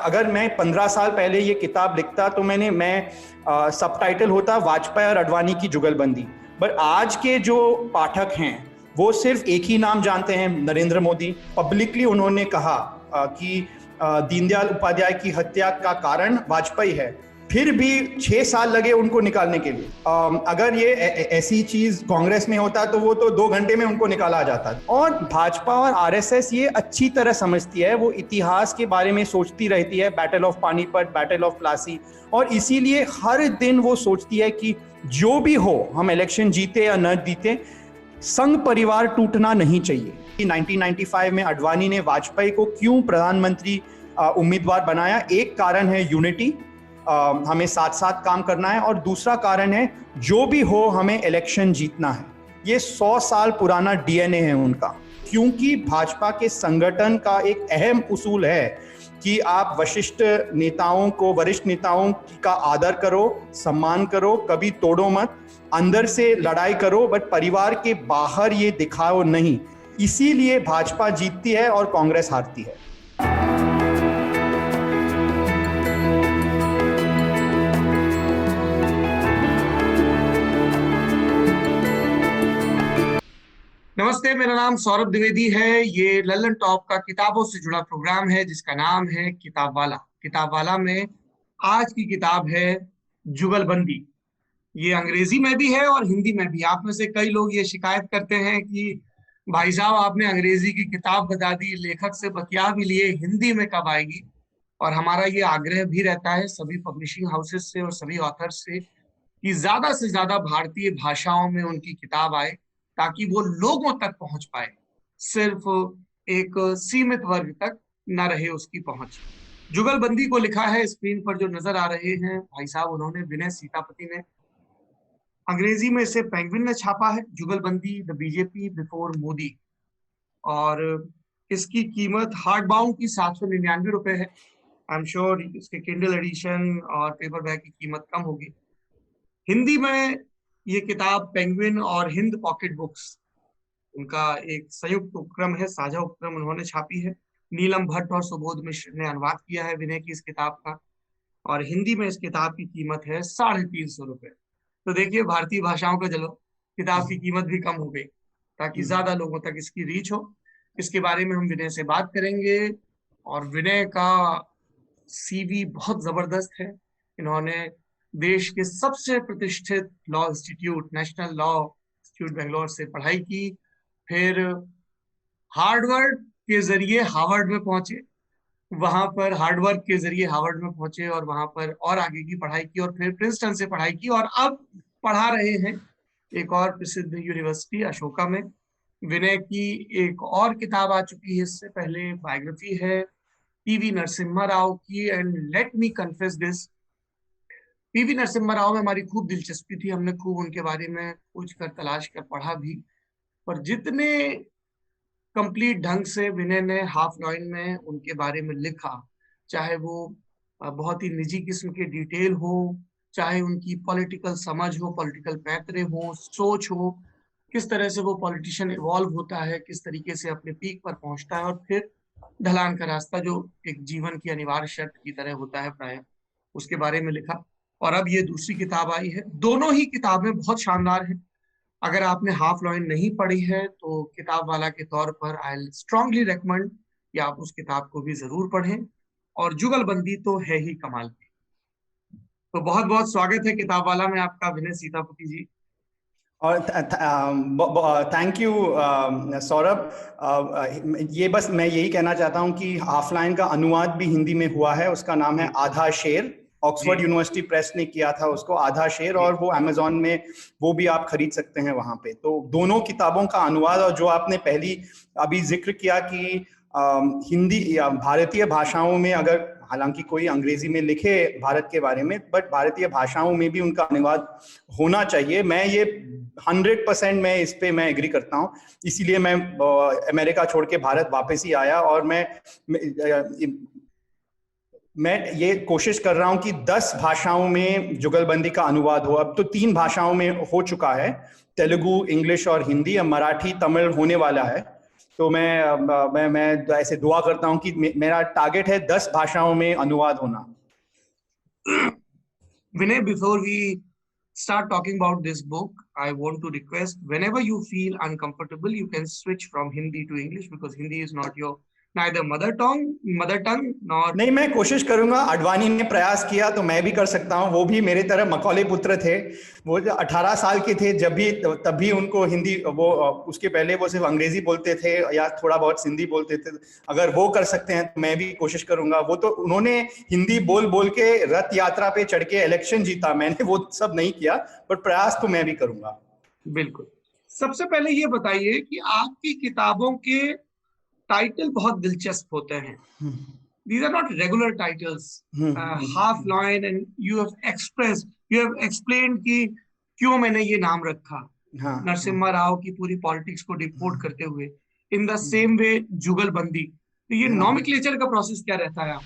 अगर मैं 15 साल पहले ये किताब लिखता तो मैं सबटाइटल होता वाजपेयी और अडवाणी की जुगलबंदी। बट आज के जो पाठक हैं वो सिर्फ एक ही नाम जानते हैं, नरेंद्र मोदी। पब्लिकली उन्होंने कहा कि दीनदयाल उपाध्याय की हत्या का कारण वाजपेयी है, फिर भी 6 साल लगे उनको निकालने के लिए। अगर ये ऐसी चीज कांग्रेस में होता तो वो तो 2 घंटे में उनको निकाला जाता। और भाजपा और आरएसएस ये अच्छी तरह समझती है, वो इतिहास के बारे में सोचती रहती है, battle of Panipat, battle of Plassey, और इसीलिए हर दिन वो सोचती है कि जो भी हो, हम इलेक्शन जीते या न जीते, संघ परिवार टूटना नहीं चाहिए। 1995 में अडवाणी ने वाजपेयी को क्यों प्रधानमंत्री उम्मीदवार बनाया? एक कारण है यूनिटी, हमें साथ साथ काम करना है, और दूसरा कारण है जो भी हो हमें इलेक्शन जीतना है। ये 100 साल पुराना डीएनए है उनका, क्योंकि भाजपा के संगठन का एक अहम उसूल है कि आप वरिष्ठ नेताओं का आदर करो, सम्मान करो, कभी तोड़ो मत, अंदर से लड़ाई करो, बट परिवार के बाहर ये दिखाओ नहीं। इसीलिए भाजपा जीतती है और कांग्रेस हारती है। नमस्ते, मेरा नाम सौरभ द्विवेदी है। ये लल्लन टॉप का किताबों से जुड़ा प्रोग्राम है जिसका नाम है किताब वाला। किताब वाला में आज की किताब है जुगलबंदी। ये अंग्रेजी में भी है और हिंदी में भी। आप में से कई लोग ये शिकायत करते हैं कि भाई साहब आपने अंग्रेजी की किताब बता दी, लेखक से बतिया भी लिए, हिंदी में कब आएगी? और हमारा ये आग्रह भी रहता है सभी पब्लिशिंग हाउसेस से और सभी ऑथर्स से कि ज्यादा से ज्यादा भारतीय भाषाओं में उनकी किताब आए, ताकि वो लोगों तक पहुंच पाए, सिर्फ एक सीमित वर्ग तक न रहे उसकी पहुंच। जुगलबंदी को लिखा है, स्क्रीन पर जो नजर आ रहे हैं भाई साहब, उन्होंने विनय सीतापति ने। अंग्रेजी में इसे पेंगुइन ने छापा है, जुगलबंदी द बीजेपी बिफोर मोदी। और इसकी कीमत हार्ड बाउंड की 799 रुपए है। आई एम श्योर इसके किंडल एडिशन और पेपर बैग की कीमत कम होगी। हिंदी में ये किताब पेंगुइन और हिंद पॉकेट बुक्स, उनका एक संयुक्त उपक्रम है, साझा उपक्रम उन्होंने छापी है। नीलम भट्ट और सुबोध मिश्र ने अनुवाद किया है विनय की इस किताब का, और हिंदी में इस किताब की कीमत है 350 रुपए। तो देखिए, भारतीय भाषाओं का चलो किताब की कीमत भी कम हो गई, ताकि ज्यादा लोगों तक इसकी रीच हो। इसके बारे में हम विनय से बात करेंगे। और विनय का सीवी बहुत जबरदस्त है। इन्होंने देश के सबसे प्रतिष्ठित law institute, national law institute Bangalore से पढ़ाई की, फिर हार्वर्ड के जरिए हार्वर्ड में पहुंचे, वहां पर हार्डवर्क के जरिए हार्वर्ड में पहुंचे और वहां पर और आगे की पढ़ाई की, और फिर प्रिंसटन से पढ़ाई की, और अब पढ़ा रहे हैं एक और प्रसिद्ध यूनिवर्सिटी अशोका में। विनय की एक और किताब आ चुकी है इससे पहले, बायोग्राफी है पीवी नरसिम्हा राव की, and let me confess this, PV Narasimha Rao में हमारी खूब दिलचस्पी थी, हमने खूब उनके बारे में पूछ कर तलाश कर पढ़ा भी। पर जितने कंप्लीट ढंग से विनय ने हाफ लाइन में उनके बारे में लिखा, चाहे वो बहुत ही निजी किस्म के डिटेल हो, चाहे उनकी पॉलिटिकल समझ हो, पॉलिटिकल पैतरे हो, सोच हो, किस तरह से वो पॉलिटिशियन इवॉल्व होता है, किस तरीके से अपने पीक पर पहुंचता है, और फिर ढलान का रास्ता जो एक जीवन की अनिवार्य शर्त की तरह होता है प्राय, उसके बारे में लिखा। और अब ये दूसरी किताब आई है। दोनों ही किताबें बहुत शानदार हैं। अगर आपने हाफ लाइन नहीं पढ़ी है तो किताब वाला के तौर पर आई स्ट्रांगली रेकमेंड कि आप उस किताब को भी जरूर पढ़ें। और जुगलबंदी तो है ही कमाल की। तो बहुत बहुत स्वागत है किताब वाला में आपका, विनय सीतापति जी। और थैंक यू सौरभ। ये बस मैं यही कहना चाहता हूँ कि ऑफलाइन का अनुवाद भी हिंदी में हुआ है, उसका नाम है आधा शेर। ऑक्सफोर्ड यूनिवर्सिटी प्रेस ने किया था उसको, आधा शेर, और वो अमेजोन में वो भी आप खरीद सकते हैं वहां पे। तो दोनों किताबों का अनुवाद, और जो आपने पहली अभी जिक्र किया कि हिंदी या भारतीय भाषाओं में, अगर हालांकि कोई अंग्रेजी में लिखे भारत के बारे में, बट भारतीय भाषाओं में भी उनका अनुवाद होना चाहिए। मैं ये 100% मैं इस पे मैं एग्री करता हूँ। इसीलिए मैं अमेरिका छोड़ के भारत वापस ही आया, और मैं ये कोशिश कर रहा हूं कि 10 भाषाओं में जुगलबंदी का अनुवाद हो। अब तो 3 भाषाओं में हो चुका है, तेलुगु, इंग्लिश और हिंदी। अब मराठी, तमिल होने वाला है। तो मैं ऐसे दुआ करता हूँ कि मेरा टारगेट है 10 भाषाओं में अनुवाद होना। Vinay, before we start talking about this book, I want to request whenever you feel uncomfortable, you can switch from Hindi to English because Hindi is not your neither mother tongue nor. नहीं, मैं कोशिश करूंगा। आडवाणी ने प्रयास किया तो मैं भी कर सकता हूँ। वो भी मेरे तरह मकौले पुत्र थे। वो 18 साल के थे जब भी, तभी उनको हिंदी, वो उसके पहले वो सिर्फ अंग्रेजी बोलते थे या थोड़ा बहुत सिंधी बोलते थे। अगर वो कर सकते हैं तो मैं भी कोशिश करूंगा। वो तो उन्होंने हिंदी बोल बोल के रथ यात्रा पे चढ़ के इलेक्शन जीता, मैंने वो सब नहीं किया, पर प्रयास तो मैं भी करूंगा। बिल्कुल। सबसे पहले ये बताइए कि आपकी किताबों के टाइटल बहुत दिलचस्प होते हैं। These are not regular titles. Half line, and you have explained कि क्यों मैंने ये नाम रखा। नरसिम्हा राव की पूरी पॉलिटिक्स को डिपोर्ट करते हुए। इन द सेम वे जुगलबंदी। तो ये नॉमेनक्लेचर का प्रोसेस क्या रहता है?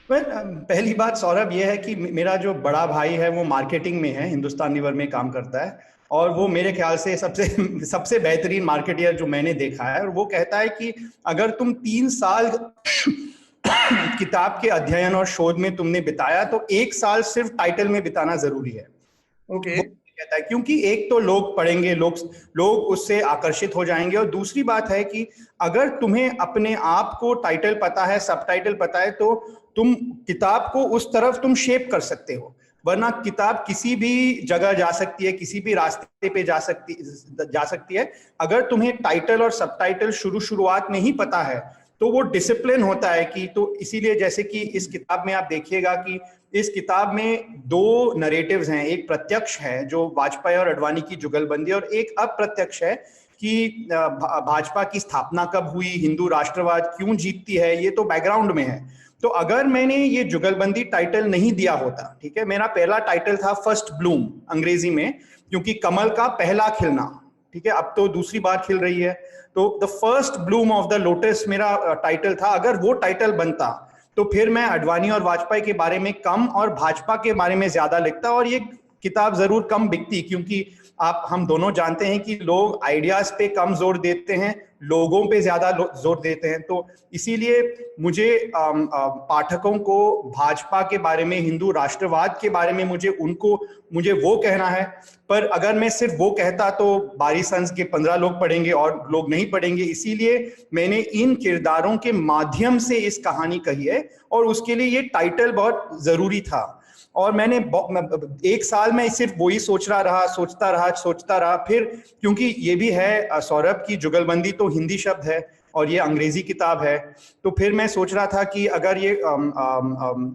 पहली बात सौरभ ये है कि मेरा जो बड़ा भाई है वो मार्केटिंग में है, हिंदुस्तान लीवर में काम करता है, और वो मेरे ख्याल से सबसे बेहतरीन मार्केटियर जो मैंने देखा है। और वो कहता है कि अगर तुम 3 साल किताब के अध्ययन और शोध में तुमने बिताया तो 1 साल सिर्फ टाइटल में बिताना जरूरी है। ओके। कहता है क्योंकि एक तो लोग पढ़ेंगे, लोग उससे आकर्षित हो जाएंगे, और दूसरी बात है कि अगर तुम्हें अपने आप को टाइटल पता है, सब टाइटल पता है, तो तुम किताब को उस तरफ तुम शेप कर सकते हो। वरना किताब किसी भी जगह जा सकती है, किसी भी रास्ते पे जा सकती है। अगर तुम्हें टाइटल और सब टाइटल शुरुआत में ही पता है तो वो डिसिप्लिन होता है कि, तो इसीलिए जैसे कि इस किताब में आप देखिएगा कि इस किताब में 2 नरेटिव्स हैं। एक प्रत्यक्ष है जो वाजपेयी और अडवाणी की जुगलबंदी, और एक अप्रत्यक्ष है कि भाजपा की स्थापना कब हुई, हिंदू राष्ट्रवाद क्यों जीतती है, ये तो बैकग्राउंड में है। तो अगर मैंने ये जुगलबंदी टाइटल नहीं दिया होता, ठीक है, मेरा पहला टाइटल था फर्स्ट ब्लूम अंग्रेजी में, क्योंकि कमल का पहला खिलना, ठीक है, अब तो दूसरी बार खिल रही है, तो the first Bloom of the lotus मेरा टाइटल था। अगर वो टाइटल बनता तो फिर मैं अडवाणी और वाजपेयी के बारे में कम और भाजपा के बारे में ज्यादा लिखता, और ये किताब जरूर कम बिकती, क्योंकि हम दोनों जानते हैं कि लोग आइडियाज पे कम जोर देते हैं, लोगों पे ज्यादा जोर देते हैं। तो इसीलिए मुझे पाठकों को भाजपा के बारे में, हिंदू राष्ट्रवाद के बारे में मुझे वो कहना है। पर अगर मैं सिर्फ वो कहता तो बारी सन्स के 15 लोग पढ़ेंगे और लोग नहीं पढ़ेंगे। इसीलिए मैंने इन किरदारों के माध्यम से इस कहानी कही है, और उसके लिए ये टाइटल बहुत जरूरी था। और मैंने 1 साल में सिर्फ वही सोचता रहा। फिर क्योंकि ये भी है सौरभ की जुगलबंदी तो हिंदी शब्द है और ये अंग्रेजी किताब है, तो फिर मैं सोच रहा था कि अगर ये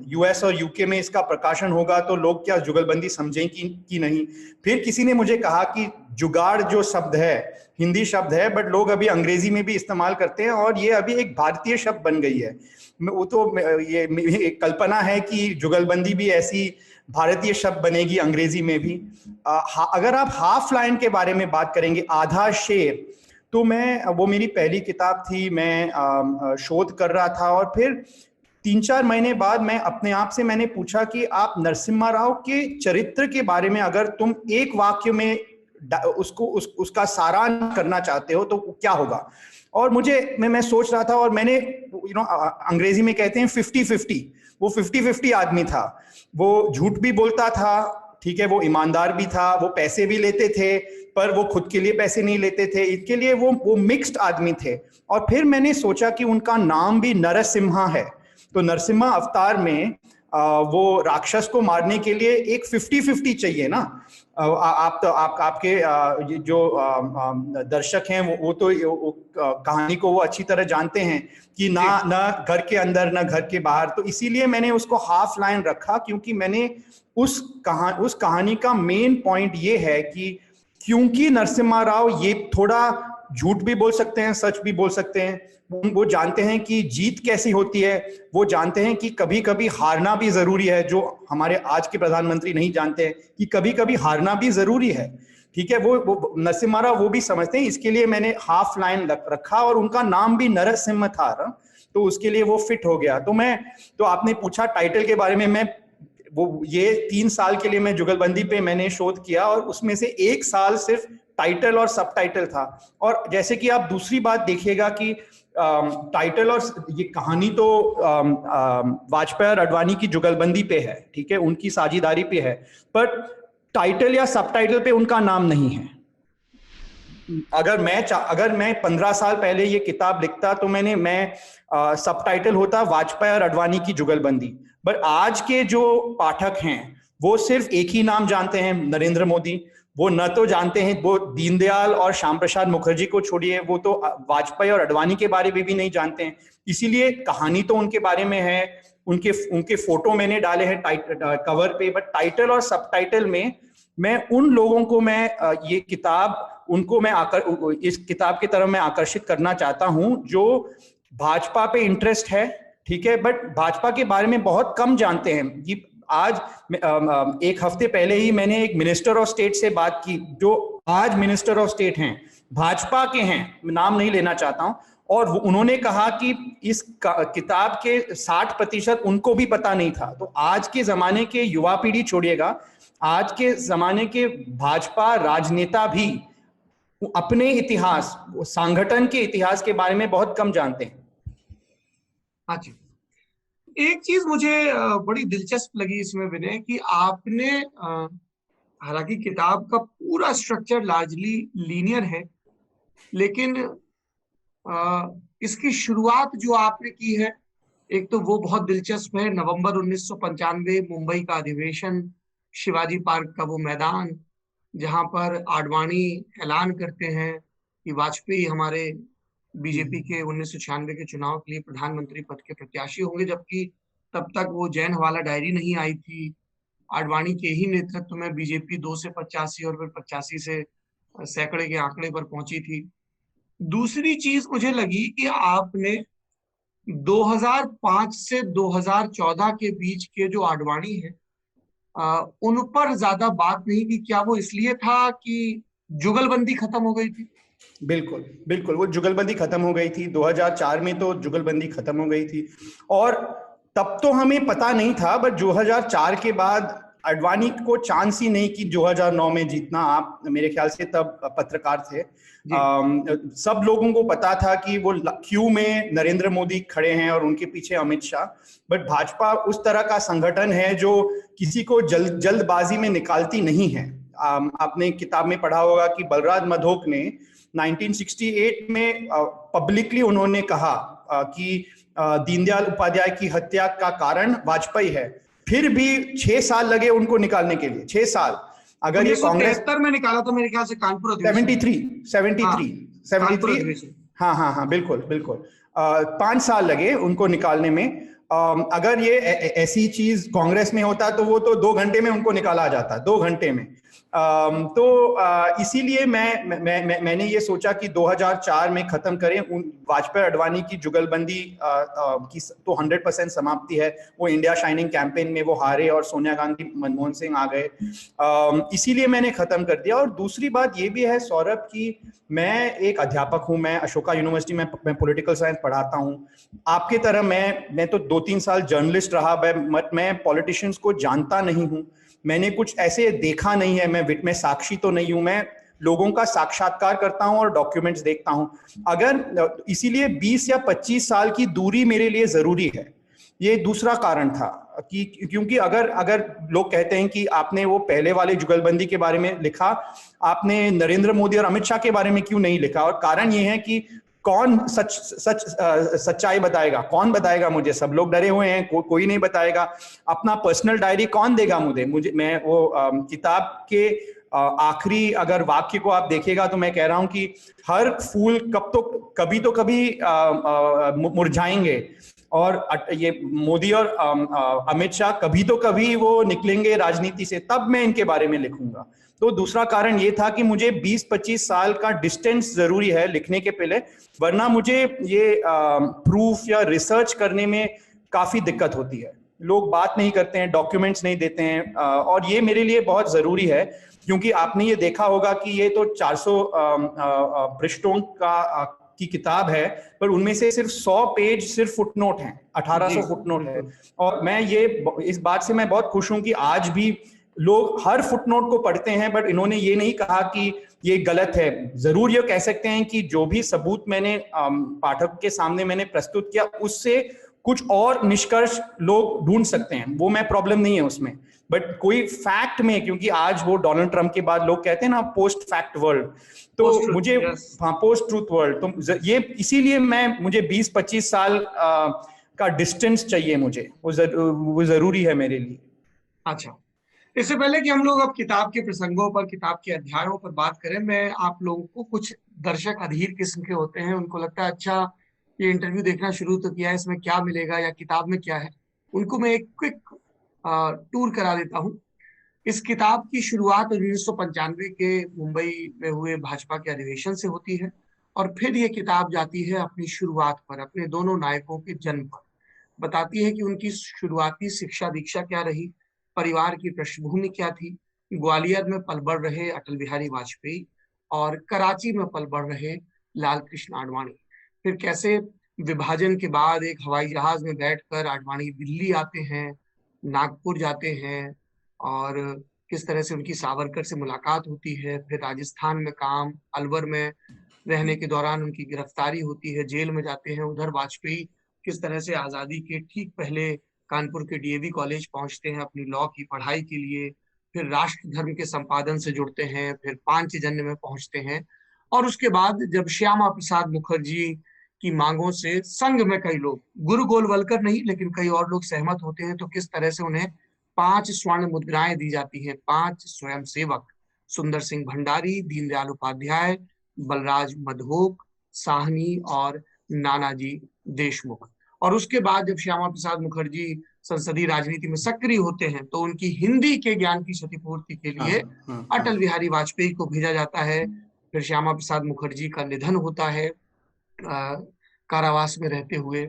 यूएस और यूके में इसका प्रकाशन होगा तो लोग क्या जुगलबंदी समझें कि नहीं। फिर किसी ने मुझे कहा कि जुगाड़ जो शब्द है हिंदी शब्द है, बट लोग अभी अंग्रेजी में भी इस्तेमाल करते हैं, और ये अभी एक भारतीय शब्द बन गई है। वो तो ये कल्पना है कि जुगलबंदी भी ऐसी भारतीय शब्द बनेगी अंग्रेजी में भी। अगर आप हाफ लाइन के बारे में बात करेंगे, आधा शेर, तो वो मेरी पहली किताब थी, मैं शोध कर रहा था, और फिर 3-4 महीने बाद मैं अपने आप से मैंने पूछा कि आप नरसिम्हा राव के चरित्र के बारे में अगर तुम एक वाक्य में उसका सारांश करना चाहते हो तो क्या होगा। और मैं सोच रहा था, और मैंने अंग्रेजी में कहते हैं 50-50, वो 50-50 आदमी था। वो झूठ भी बोलता था, ठीक है, वो ईमानदार भी था, वो पैसे भी लेते थे, पर वो खुद के लिए पैसे नहीं लेते थे, इसके लिए वो मिक्स्ड आदमी थे। और फिर मैंने सोचा कि उनका नाम भी नरसिम्हा है, तो नरसिम्हा अवतार में वो राक्षस को मारने के लिए एक 50-50 चाहिए ना। आपके जो दर्शक हैं वो तो कहानी को वो अच्छी तरह जानते हैं कि ना घर के अंदर ना घर के बाहर। तो इसीलिए मैंने उसको हाफ लाइन रखा, क्योंकि मैंने उस कहानी का मेन पॉइंट ये है कि क्योंकि नरसिम्हा राव ये थोड़ा झूठ भी बोल सकते हैं, सच भी बोल सकते हैं, वो जानते हैं कि जीत कैसी होती है, वो जानते हैं कि कभी कभी हारना भी जरूरी है, जो हमारे आज के प्रधानमंत्री नहीं जानते हैं कि कभी कभी हारना भी जरूरी है, ठीक है। वो नरसिम्हा राव वो भी समझते हैं, इसके लिए मैंने हाफ लाइन रखा, और उनका नाम भी नरसिम्हा था, तो उसके लिए वो फिट हो गया। तो आपने पूछा टाइटल के बारे में, ये 3 साल के लिए मैं जुगलबंदी पे मैंने शोध किया, और उसमें से 1 साल सिर्फ टाइटल और सब टाइटल था। और जैसे कि आप दूसरी बात देखिएगा कि टाइटल और ये कहानी तो वाजपेयी और अडवाणी की जुगलबंदी पे है, ठीक है, उनकी साझेदारी पे है, पर टाइटल या सब टाइटल पे उनका नाम नहीं है। अगर मैं 15 साल पहले ये किताब लिखता तो मैं सब टाइटल होता वाजपेयी और अडवाणी की जुगलबंदी। बट आज के जो पाठक हैं वो सिर्फ एक ही नाम जानते हैं, नरेंद्र मोदी। वो न तो जानते हैं, वो दीनदयाल और श्याम प्रसाद मुखर्जी को छोड़िए, वो तो वाजपेयी और अडवाणी के बारे में भी नहीं जानते हैं। इसीलिए कहानी तो उनके बारे में है, उनके उनके फोटो मैंने डाले हैं कवर पे, बट टाइटल और सब टाइटल में मैं उन लोगों को ये किताब उनको इस किताब की तरफ मैं आकर्षित करना चाहता हूं जो भाजपा पे इंटरेस्ट है, ठीक है, बट भाजपा के बारे में बहुत कम जानते हैं। कि आज एक हफ्ते पहले ही मैंने एक मिनिस्टर ऑफ स्टेट से बात की जो आज मिनिस्टर ऑफ स्टेट हैं, भाजपा के हैं, नाम नहीं लेना चाहता हूं, और उन्होंने कहा कि इस किताब के 60% उनको भी पता नहीं था। तो आज के जमाने के युवा पीढ़ी छोड़िएगा, आज के जमाने के भाजपा राजनेता भी अपने इतिहास, संगठन के इतिहास के बारे में बहुत कम जानते हैं। हाँ जी, एक चीज मुझे बड़ी दिलचस्प लगी इसमें विनय कि आपने हालांकि किताब का पूरा स्ट्रक्चर लार्जली लीनियर है, लेकिन इसकी शुरुआत जो आपने की है, एक तो वो बहुत दिलचस्प है। नवंबर 1995 मुंबई का अधिवेशन, शिवाजी पार्क का वो मैदान जहां पर आडवाणी ऐलान करते हैं कि वाजपेयी हमारे बीजेपी के 1996 के चुनाव के लिए प्रधानमंत्री पद के प्रत्याशी होंगे, जबकि तब तक वो जैन हवाला डायरी नहीं आई थी। आडवाणी के ही नेतृत्व में बीजेपी 2 से 85 और फिर 85 से सैकड़े के आंकड़े पर पहुंची थी। दूसरी चीज मुझे लगी कि आपने 2005 से 2014 के बीच के जो आडवाणी है उन पर ज्यादा बात नहीं की। क्या वो इसलिए था कि जुगलबंदी खत्म हो गई थी? बिल्कुल बिल्कुल, वो जुगलबंदी खत्म हो गई थी 2004 में, तो जुगलबंदी खत्म हो गई थी। और तब तो हमें पता नहीं था, बट 2004 के बाद अडवाणी को चांस ही नहीं कि 2009 में जीतना। आप मेरे ख्याल से तब पत्रकार थे, सब लोगों को पता था कि वो क्यू में नरेंद्र मोदी खड़े हैं और उनके पीछे अमित शाह। बट भाजपा उस तरह का संगठन है जो किसी को जल्दबाजी में निकालती नहीं है। आपने किताब में पढ़ा होगा कि बलराज मधोक ने 1968 में पब्लिकली उन्होंने कहा कि दीनदयाल उपाध्याय की हत्या का कारण वाजपेयी है। फिर भी 6 साल लगे उनको निकालने के लिए, 6 साल। अगर ये कांग्रेस में निकाला था मेरे ख्याल से कानपुर 73 हाँ बिल्कुल बिल्कुल, 5 साल लगे उनको निकालने में। अगर ये ऐसी चीज कांग्रेस में होता तो वो तो 2 घंटे में उनको निकाला जाता, 2 घंटे में। तो इसीलिए मैंने ये सोचा कि 2004 में खत्म करें। वाजपेयी अडवाणी की जुगलबंदी की तो 100% समाप्ति है। वो इंडिया शाइनिंग कैंपेन में वो हारे और सोनिया गांधी मनमोहन सिंह आ गए, इसीलिए मैंने खत्म कर दिया। और दूसरी बात ये भी है सौरभ की मैं एक अध्यापक हूँ, मैं अशोका यूनिवर्सिटी में मैं पॉलिटिकल साइंस पढ़ाता हूँ। आपके तरह मैं तो 2-3 साल जर्नलिस्ट रहा, मैं पॉलिटिशियंस को जानता नहीं हूँ, मैंने कुछ ऐसे देखा नहीं है, मैं साक्षी तो नहीं हूं, मैं लोगों का साक्षात्कार करता हूं और डॉक्यूमेंट्स देखता हूं। अगर इसीलिए 20 या 25 साल की दूरी मेरे लिए जरूरी है। ये दूसरा कारण था कि क्योंकि अगर लोग कहते हैं कि आपने वो पहले वाले जुगलबंदी के बारे में लिखा, आपने नरेंद्र मोदी और अमित शाह के बारे में क्यों नहीं लिखा? और कारण ये है कि कौन सच्चाई बताएगा, कौन बताएगा मुझे? सब लोग डरे हुए हैं, कोई नहीं बताएगा। अपना पर्सनल डायरी कौन देगा मुझे? मैं वो किताब के आखिरी अगर वाक्य को आप देखेगा तो मैं कह रहा हूं कि हर फूल कभी तो कभी मुरझाएंगे, और ये मोदी और अमित शाह कभी तो कभी वो निकलेंगे राजनीति से, तब मैं इनके बारे में लिखूंगा। तो दूसरा कारण ये था कि मुझे 20-25 साल का डिस्टेंस जरूरी है लिखने के पहले, वरना मुझे ये प्रूफ या रिसर्च करने में काफी दिक्कत होती है। लोग बात नहीं करते हैं, डॉक्यूमेंट्स नहीं देते हैं, और ये मेरे लिए बहुत जरूरी है क्योंकि आपने ये देखा होगा कि ये तो 400 पृष्ठों की किताब है, पर उनमें से सिर्फ 100 पेज सिर्फ फुटनोट हैं, 1800 फुटनोट है। और मैं इस बात से मैं बहुत खुश हूं कि आज भी लोग हर फुटनोट को पढ़ते हैं, बट इन्होंने ये नहीं कहा कि ये गलत है। जरूर ये कह सकते हैं कि जो भी सबूत मैंने पाठक के सामने मैंने प्रस्तुत किया, उससे कुछ और निष्कर्ष लोग ढूंढ सकते हैं, वो मैं प्रॉब्लम नहीं है उसमें। बट कोई फैक्ट में, क्योंकि आज वो डोनाल्ड ट्रंप के बाद लोग कहते हैं ना पोस्ट फैक्ट वर्ल्ड, तो मुझे, हाँ, पोस्ट ट्रूथ वर्ल्ड, तो ये इसीलिए मुझे 20-25 साल का डिस्टेंस चाहिए, मुझे वो जरूरी है मेरे लिए। अच्छा, इससे पहले कि हम लोग अब किताब के प्रसंगों पर, किताब के अध्यायों पर बात करें, मैं आप लोगों को, कुछ दर्शक अधीर किस्म के होते हैं, उनको लगता है अच्छा ये इंटरव्यू देखना शुरू तो किया है, इसमें क्या मिलेगा या किताब में क्या है, उनको मैं एक क्विक टूर करा देता हूँ। इस किताब की शुरुआत 1995 के मुंबई में हुए भाजपा के अधिवेशन से होती है, और फिर ये किताब जाती है अपनी शुरुआत पर, अपने दोनों नायकों के जन्म पर। बताती है कि उनकी शुरुआती शिक्षा दीक्षा क्या रही, परिवार की पृष्ठभूमि क्या थी, ग्वालियर में पल बढ़ रहे अटल बिहारी वाजपेयी और कराची में पल बढ़ रहे लाल कृष्ण आडवाणी। फिर कैसे विभाजन के बाद एक हवाई जहाज में बैठकर आडवाणी दिल्ली आते हैं, नागपुर जाते हैं, और किस तरह से उनकी सावरकर से मुलाकात होती है। फिर राजस्थान में काम, अलवर में रहने के दौरान उनकी गिरफ्तारी होती है, जेल में जाते हैं। उधर वाजपेयी किस तरह से आजादी के ठीक पहले कानपुर के डीएवी कॉलेज पहुंचते हैं अपनी लॉ की पढ़ाई के लिए, फिर राष्ट्र धर्म के संपादन से जुड़ते हैं, फिर पांचजन्य में पहुंचते हैं, और उसके बाद जब श्यामा प्रसाद मुखर्जी की मांगों से संघ में कई लोग, गुरु गोलवलकर नहीं लेकिन कई और लोग सहमत होते हैं, तो किस तरह से उन्हें 5 स्वर्ण मुद्राएं दी जाती हैं। 5 स्वयंसेवक, सुंदर सिंह भंडारी, दीनदयाल उपाध्याय, बलराज मधोक, साहनी और नानाजी देशमुख। और उसके बाद जब श्यामा प्रसाद मुखर्जी संसदीय राजनीति में सक्रिय होते हैं, तो उनकी हिंदी के ज्ञान की क्षतिपूर्ति के लिए अटल बिहारी वाजपेयी को भेजा जाता है। फिर श्यामा प्रसाद मुखर्जी का निधन होता है कारावास में रहते हुए,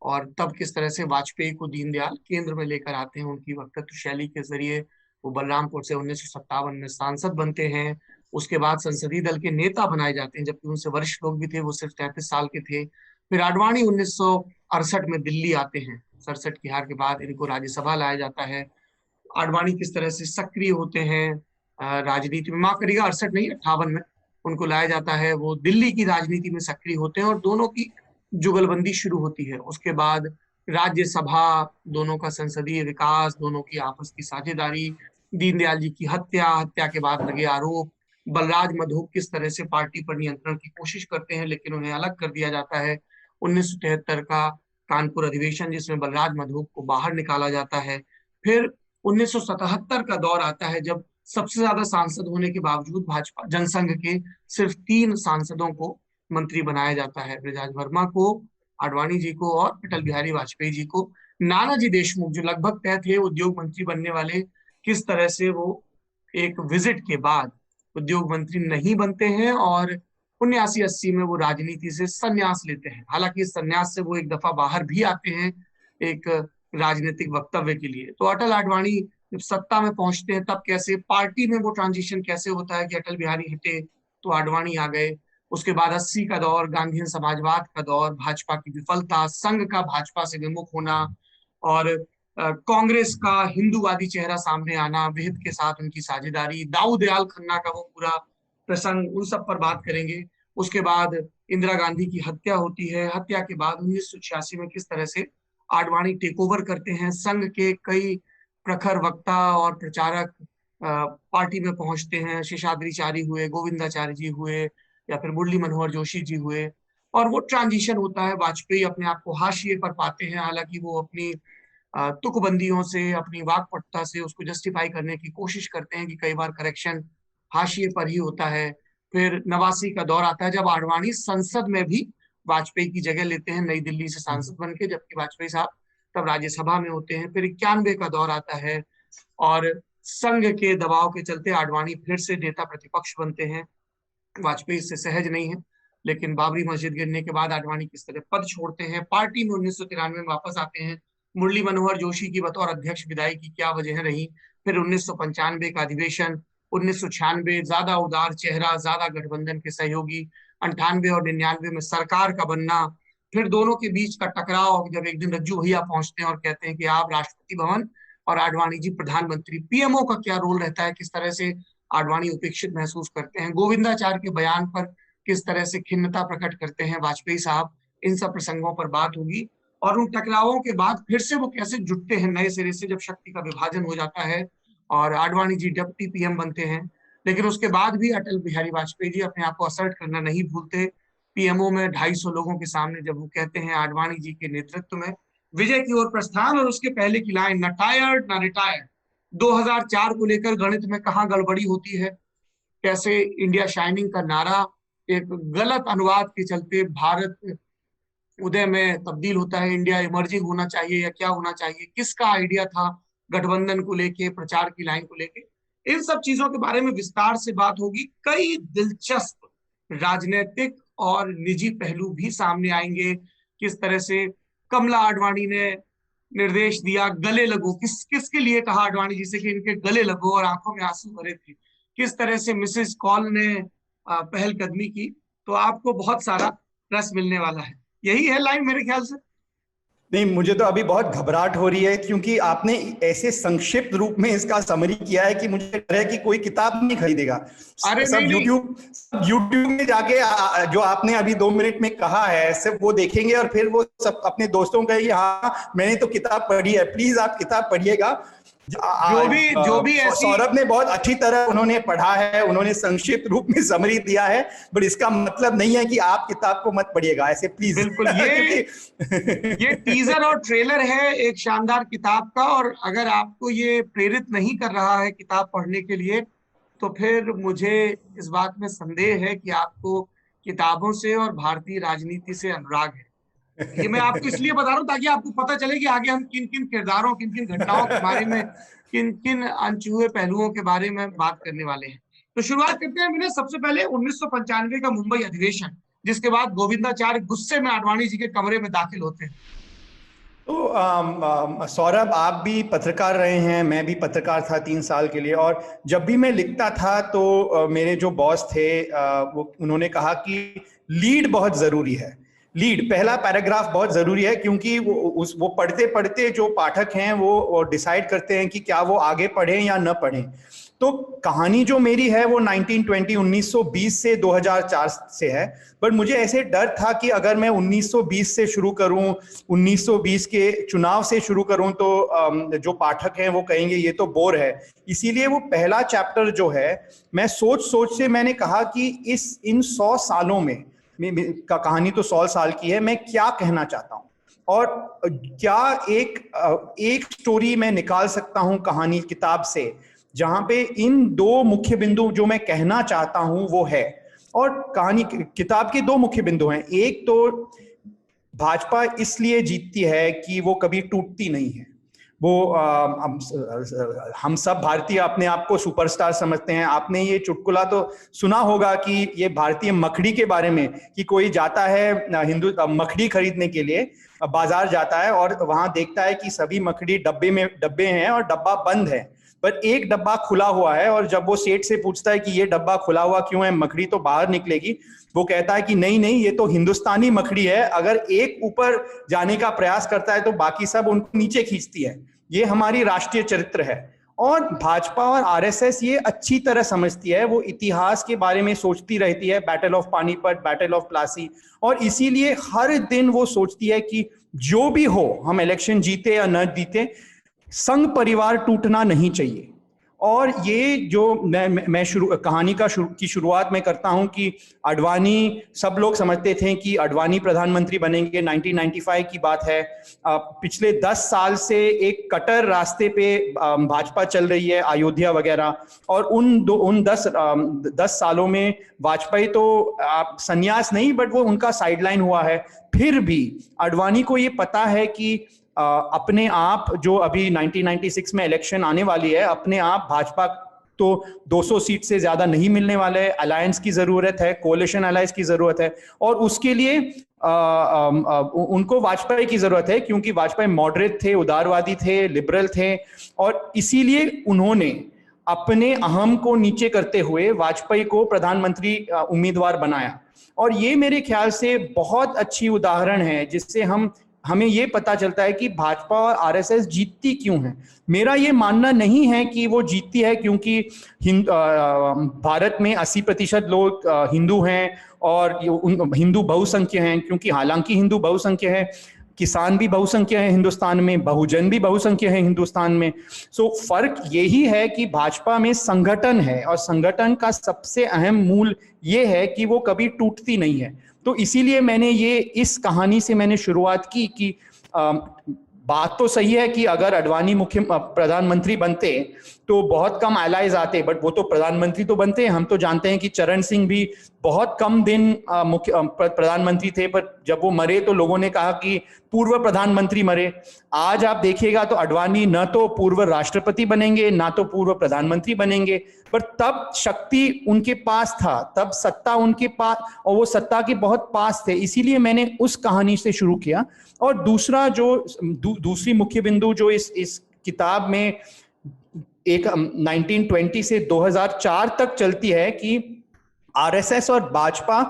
और तब किस तरह से वाजपेयी को दीनदयाल केंद्र में लेकर आते हैं। उनकी वक्तृत्व शैली के जरिए वो बलरामपुर से 1957 में सांसद बनते हैं। उसके बाद संसदीय दल के नेता बनाए जाते हैं, जबकि उनसे वरिष्ठ लोग भी थे, वो सिर्फ 33 साल के थे। फिर आडवाणी 1968 में दिल्ली आते हैं। 67 की हार के बाद इनको राज्यसभा लाया जाता है। आडवाणी किस तरह से सक्रिय होते हैं राजनीति में, माफ करिएगा 68 नहीं 58 में उनको लाया जाता है, वो दिल्ली की राजनीति में सक्रिय होते हैं और दोनों की जुगलबंदी शुरू होती है। उसके बाद राज्यसभा, दोनों का संसदीय विकास, दोनों की आपस की साझेदारी, दीनदयाल जी की हत्या, हत्या के बाद लगे आरोप, बलराज मधोक किस तरह से पार्टी पर नियंत्रण की कोशिश करते हैं लेकिन उन्हें अलग कर दिया जाता है। 1973 का कानपुर अधिवेशन जिसमें बलराज मधोक को बाहर निकाला जाता है। फिर 1977 का दौर आता है जब सबसे ज्यादा सांसद होने के बावजूद भाजपा जनसंघ के सिर्फ 3 सांसदों को मंत्री बनाया जाता है, बृजराज वर्मा को, आडवाणी जी को और अटल बिहारी वाजपेयी जी को। नानाजी देशमुख जो लगभग तय थे उद्योग मंत्री बनने वाले, किस तरह से वो एक विजिट के बाद उद्योग मंत्री नहीं बनते हैं और 79-80 में वो राजनीति से संन्यास लेते हैं। हालांकि इस संन्यास से वो एक दफा बाहर भी आते हैं एक राजनीतिक वक्तव्य के लिए। तो अटल आडवाणी जब सत्ता में पहुंचते हैं तब कैसे पार्टी में वो ट्रांजिशन कैसे होता है कि अटल बिहारी हटे तो आडवाणी आ गए। उसके बाद 80 का दौर, गांधीयन समाजवाद का दौर, भाजपा की विफलता, संघ का भाजपा से विमुख होना और कांग्रेस का हिंदूवादी चेहरा सामने आना, विहित के साथ उनकी साझेदारी, दाऊद दयाल खन्ना का वो पूरा प्रसंग, उन सब पर बात करेंगे। उसके बाद इंदिरा गांधी की हत्या होती है। हत्या के बाद 1986 में किस तरह से आडवाणी टेक ओवर करते हैं, संघ के कई प्रखर वक्ता और प्रचारक पार्टी में पहुंचते हैं। शेषाद्रिचारी हुए, गोविंदाचार्य जी हुए, या फिर मुरली मनोहर जोशी जी हुए, और वो ट्रांजिशन होता है। वाजपेयी अपने आप को हाशिए पर पाते हैं, हालांकि वो अपनी तुकबंदियों से, अपनी वाकपटुता से उसको जस्टिफाई करने की कोशिश करते हैं कि कई बार करेक्शन हाशिए पर ही होता है। फिर 89 का दौर आता है जब आडवाणी संसद में भी वाजपेयी की जगह लेते हैं, नई दिल्ली से सांसद बन के, जबकि वाजपेयी साहब तब राज्यसभा में होते हैं। फिर 91 का दौर आता है और संघ के दबाव के चलते आडवाणी फिर से नेता प्रतिपक्ष बनते हैं। वाजपेयी इससे सहज नहीं है, लेकिन बाबरी मस्जिद गिरने के बाद आडवाणी किस तरह पद छोड़ते हैं, पार्टी में 1993 में वापस आते हैं, मुरली मनोहर जोशी की बतौर अध्यक्ष विदाई की क्या वजह रही। फिर 1995 का अधिवेशन, 1996 ज्यादा उदार चेहरा, ज्यादा गठबंधन के सहयोगी, 98 और 99 में सरकार का बनना, फिर दोनों के बीच का टकराव जब एक दिन रज्जू भैया पहुंचते हैं और कहते हैं कि आप राष्ट्रपति भवन और आडवाणी जी प्रधानमंत्री, पीएमओ का क्या रोल रहता है, किस तरह से आडवाणी उपेक्षित महसूस करते हैं, गोविंदाचार्य के बयान पर किस तरह से खिन्नता प्रकट करते हैं वाजपेयी साहब, इन सब प्रसंगों पर बात होगी। और उन टकरावों के बाद फिर से वो कैसे जुटते हैं नए सिरे से, जब शक्ति का विभाजन हो जाता है और आडवाणी जी डिप्टी पीएम बनते हैं। लेकिन उसके बाद भी अटल बिहारी वाजपेयी जी अपने आप को असर्ट करना नहीं भूलते। पीएमओ में 250 लोगों के सामने जब वो कहते हैं आडवाणी जी के नेतृत्व में विजय की ओर प्रस्थान, और उसके पहले की लाइन न टायर्ड न रिटायर्ड। 2004 को लेकर गणित में कहाँ गड़बड़ी होती है, कैसे इंडिया शाइनिंग का नारा एक गलत अनुवाद के चलते भारत उदय में तब्दील होता है, इंडिया इमर्जिंग होना चाहिए या क्या होना चाहिए, किसका आइडिया था गठबंधन को लेके, प्रचार की लाइन को लेके, इन सब चीजों के बारे में विस्तार से बात होगी। कई दिलचस्प राजनीतिक और निजी पहलू भी सामने आएंगे। किस तरह से कमला आडवाणी ने निर्देश दिया गले लगो, किसके लिए कहा आडवाणी जी से कि इनके गले लगो, और आंखों में आंसू भरे थे। किस तरह से मिसेस कॉल ने पहलकदमी की, तो आपको बहुत सारा रस मिलने वाला है। यही है लाइन मेरे ख्याल से। नहीं, मुझे तो अभी बहुत घबराहट हो रही है, क्योंकि आपने ऐसे संक्षिप्त रूप में इसका समरी किया है कि मुझे डर है कि कोई किताब नहीं खरीदेगा। अरे सब यूट्यूब में जाके जो आपने अभी 2 मिनट में कहा है सिर्फ वो देखेंगे, और फिर वो सब अपने दोस्तों को कहेंगे हाँ मैंने तो किताब पढ़ी है। प्लीज आप किताब पढ़िएगा। जो भी ऐसी, सौरभ ने बहुत अच्छी तरह उन्होंने पढ़ा है, उन्होंने संक्षिप्त रूप में समरी दिया है, बट इसका मतलब नहीं है कि आप किताब को मत पढ़िएगा ऐसे, प्लीज। बिल्कुल, ये टीजर और ट्रेलर है एक शानदार किताब का, और अगर आपको ये प्रेरित नहीं कर रहा है किताब पढ़ने के लिए, तो फिर मुझे इस बात में संदेह है कि आपको किताबों से और भारतीय राजनीति से अनुराग है। ये मैं आपको इसलिए बता रहा हूँ ताकि आपको पता चले कि आगे हम किन किन किरदारों, किन किन घटनाओं के बारे में, किन किन अनछुए पहलुओं के बारे में बात करने वाले हैं। तो शुरुआत करते हैं मैंने सबसे पहले 1995 का मुंबई अधिवेशन, जिसके बाद गोविंदाचार्य गुस्से में आडवाणी जी के कमरे में दाखिल होते हैं। तो सौरभ, आप भी पत्रकार रहे हैं, मैं भी पत्रकार था 3 साल के लिए, और जब भी मैं लिखता था तो मेरे जो बॉस थे वो उन्होंने कहा कि लीड बहुत जरूरी है। लीड, पहला पैराग्राफ बहुत जरूरी है, क्योंकि वो पढ़ते पढ़ते जो पाठक हैं वो डिसाइड करते हैं कि क्या वो आगे पढ़ें या न पढ़ें। तो कहानी जो मेरी है वो 1920 से 2004 से है, बट मुझे ऐसे डर था कि अगर मैं 1920 से शुरू करूं, 1920 के चुनाव से शुरू करूं, तो जो पाठक हैं वो कहेंगे ये तो बोर है। इसीलिए वो पहला चैप्टर जो है, मैं सोच से मैंने कहा कि इन 100 सालों में का कहानी तो 100 साल की है, मैं क्या कहना चाहता हूं, और क्या एक स्टोरी मैं निकाल सकता हूं कहानी किताब से, जहां पे इन 2 मुख्य बिंदु जो मैं कहना चाहता हूं वो है। और कहानी किताब के 2 मुख्य बिंदु हैं। एक तो भाजपा इसलिए जीतती है कि वो कभी टूटती नहीं है। वो हम सब भारतीय अपने आप को सुपरस्टार समझते हैं। आपने ये चुटकुला तो सुना होगा कि ये भारतीय मखड़ी के बारे में, कि कोई जाता है हिंदू मखड़ी खरीदने के लिए, बाजार जाता है और वहां देखता है कि सभी मखड़ी डब्बे हैं और डब्बा बंद है, पर एक डब्बा खुला हुआ है। और जब वो सेठ से पूछता है कि ये डब्बा खुला हुआ क्यों है, मकड़ी तो बाहर निकलेगी, वो कहता है कि नहीं नहीं, ये तो हिंदुस्तानी मकड़ी है, अगर एक ऊपर जाने का प्रयास करता है तो बाकी सब उनको नीचे खींचती है। ये हमारी राष्ट्रीय चरित्र है। और भाजपा और आरएसएस ये अच्छी तरह समझती है, वो इतिहास के बारे में सोचती रहती है, battle of Panipat, battle of Plassey, और इसीलिए हर दिन वो सोचती है कि जो भी हो, हम इलेक्शन जीते या न जीते, संघ परिवार टूटना नहीं चाहिए। और ये जो मैं कहानी की शुरुआत में करता हूं कि आडवाणी, सब लोग समझते थे कि आडवाणी प्रधानमंत्री बनेंगे, 1995 की बात है। पिछले 10 साल से एक कटर रास्ते पे भाजपा चल रही है, अयोध्या वगैरह, और उन 10 सालों में वाजपेयी तो संन्यास नहीं, बट वो उनका साइडलाइन हुआ है। फिर भी आडवाणी को ये पता है कि अपने आप, जो अभी 1996 में इलेक्शन आने वाली है, अपने आप भाजपा तो 200 सीट से ज्यादा नहीं मिलने वाले है, अलायंस की जरूरत है, कोalition अलायंस की जरूरत है, और उसके लिए उनको वाजपेयी की जरूरत है, क्योंकि वाजपेयी मॉडरेट थे, उदारवादी थे, लिबरल थे, और इसीलिए उन्होंने अपने अहम को नीचे करते हुए वाजपेयी को प्रधानमंत्री उम्मीदवार बनाया। और ये मेरे ख्याल से बहुत अच्छी उदाहरण है जिससे हम हमें ये पता चलता है कि भाजपा और आरएसएस जीतती क्यों है। मेरा ये मानना नहीं है कि वो जीतती है क्योंकि भारत में 80% लोग हिंदू हैं और हिंदू बहुसंख्य हैं, क्योंकि हालांकि हिंदू बहुसंख्य है, किसान भी बहुसंख्य है हिंदुस्तान में, बहुजन भी बहुसंख्य है हिंदुस्तान में। सो फर्क यही है कि भाजपा में संगठन है, और संगठन का सबसे अहम मूल ये है कि वो कभी टूटती नहीं है। तो इसीलिए मैंने ये इस कहानी से मैंने शुरुआत की कि बात तो सही है कि अगर अडवाणी मुख्य प्रधानमंत्री बनते तो बहुत कम एलाइज आते, बट वो तो प्रधानमंत्री तो बनते हैं। हम तो जानते हैं कि चरण सिंह भी बहुत कम दिन मुख्य प्रधानमंत्री थे, पर जब वो मरे तो लोगों ने कहा कि पूर्व प्रधानमंत्री मरे। आज आप देखिएगा तो अडवाणी न तो पूर्व राष्ट्रपति बनेंगे ना तो पूर्व प्रधानमंत्री बनेंगे, पर तब शक्ति उनके पास था, तब सत्ता उनके पास, और वो सत्ता के बहुत पास थे। इसीलिए मैंने उस कहानी से शुरू किया। और दूसरा जो दूसरी मुख्य बिंदु जो इस किताब में एक 1920 से 2004 तक चलती है कि आरएसएस और भाजपा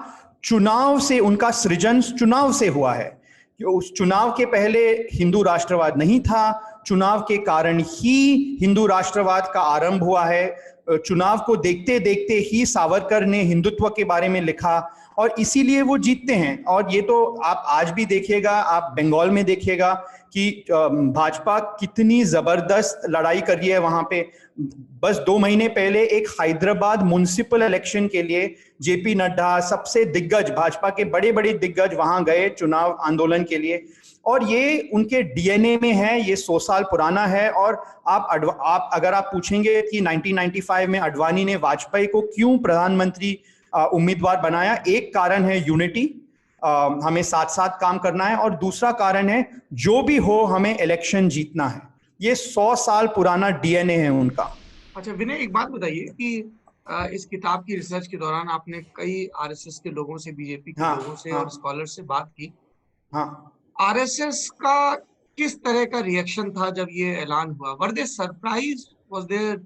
चुनाव से, उनका सृजन चुनाव से हुआ है। उस चुनाव के पहले हिंदू राष्ट्रवाद नहीं था, चुनाव के कारण ही हिंदू राष्ट्रवाद का आरंभ हुआ है। चुनाव को देखते देखते ही सावरकर ने हिंदुत्व के बारे में लिखा और इसीलिए वो जीतते हैं। और ये तो आप आज भी देखिएगा, आप बंगाल में देखिएगा कि भाजपा कितनी जबरदस्त लड़ाई कर रही है वहां पे। बस 2 महीने पहले एक हैदराबाद म्युनिसिपल इलेक्शन के लिए जेपी नड्डा, सबसे दिग्गज भाजपा के बड़े बड़े दिग्गज वहां गए चुनाव आंदोलन के लिए, और ये उनके डीएनए में है, ये 100 साल पुराना है। और आप अगर आप पूछेंगे कि 1995 में अडवाणी ने वाजपेयी को क्यों प्रधानमंत्री उम्मीदवार बनाया, एक कारण है यूनिटी, हमें साथ साथ काम करना है, और दूसरा कारण है जो भी हो हमें इलेक्शन जीतना है। ये 100 साल पुराना डीएनए है उनका। अच्छा विनय, एक बात बताइए कि इस किताब की रिसर्च के दौरान आपने कई आरएसएस के लोगों से, बीजेपी के लोगों से और स्कॉलर से बात की। हाँ, आरएसएस का किस तरह का रिएक्शन था जब ये ऐलान हुआ? Were they surprise? Was there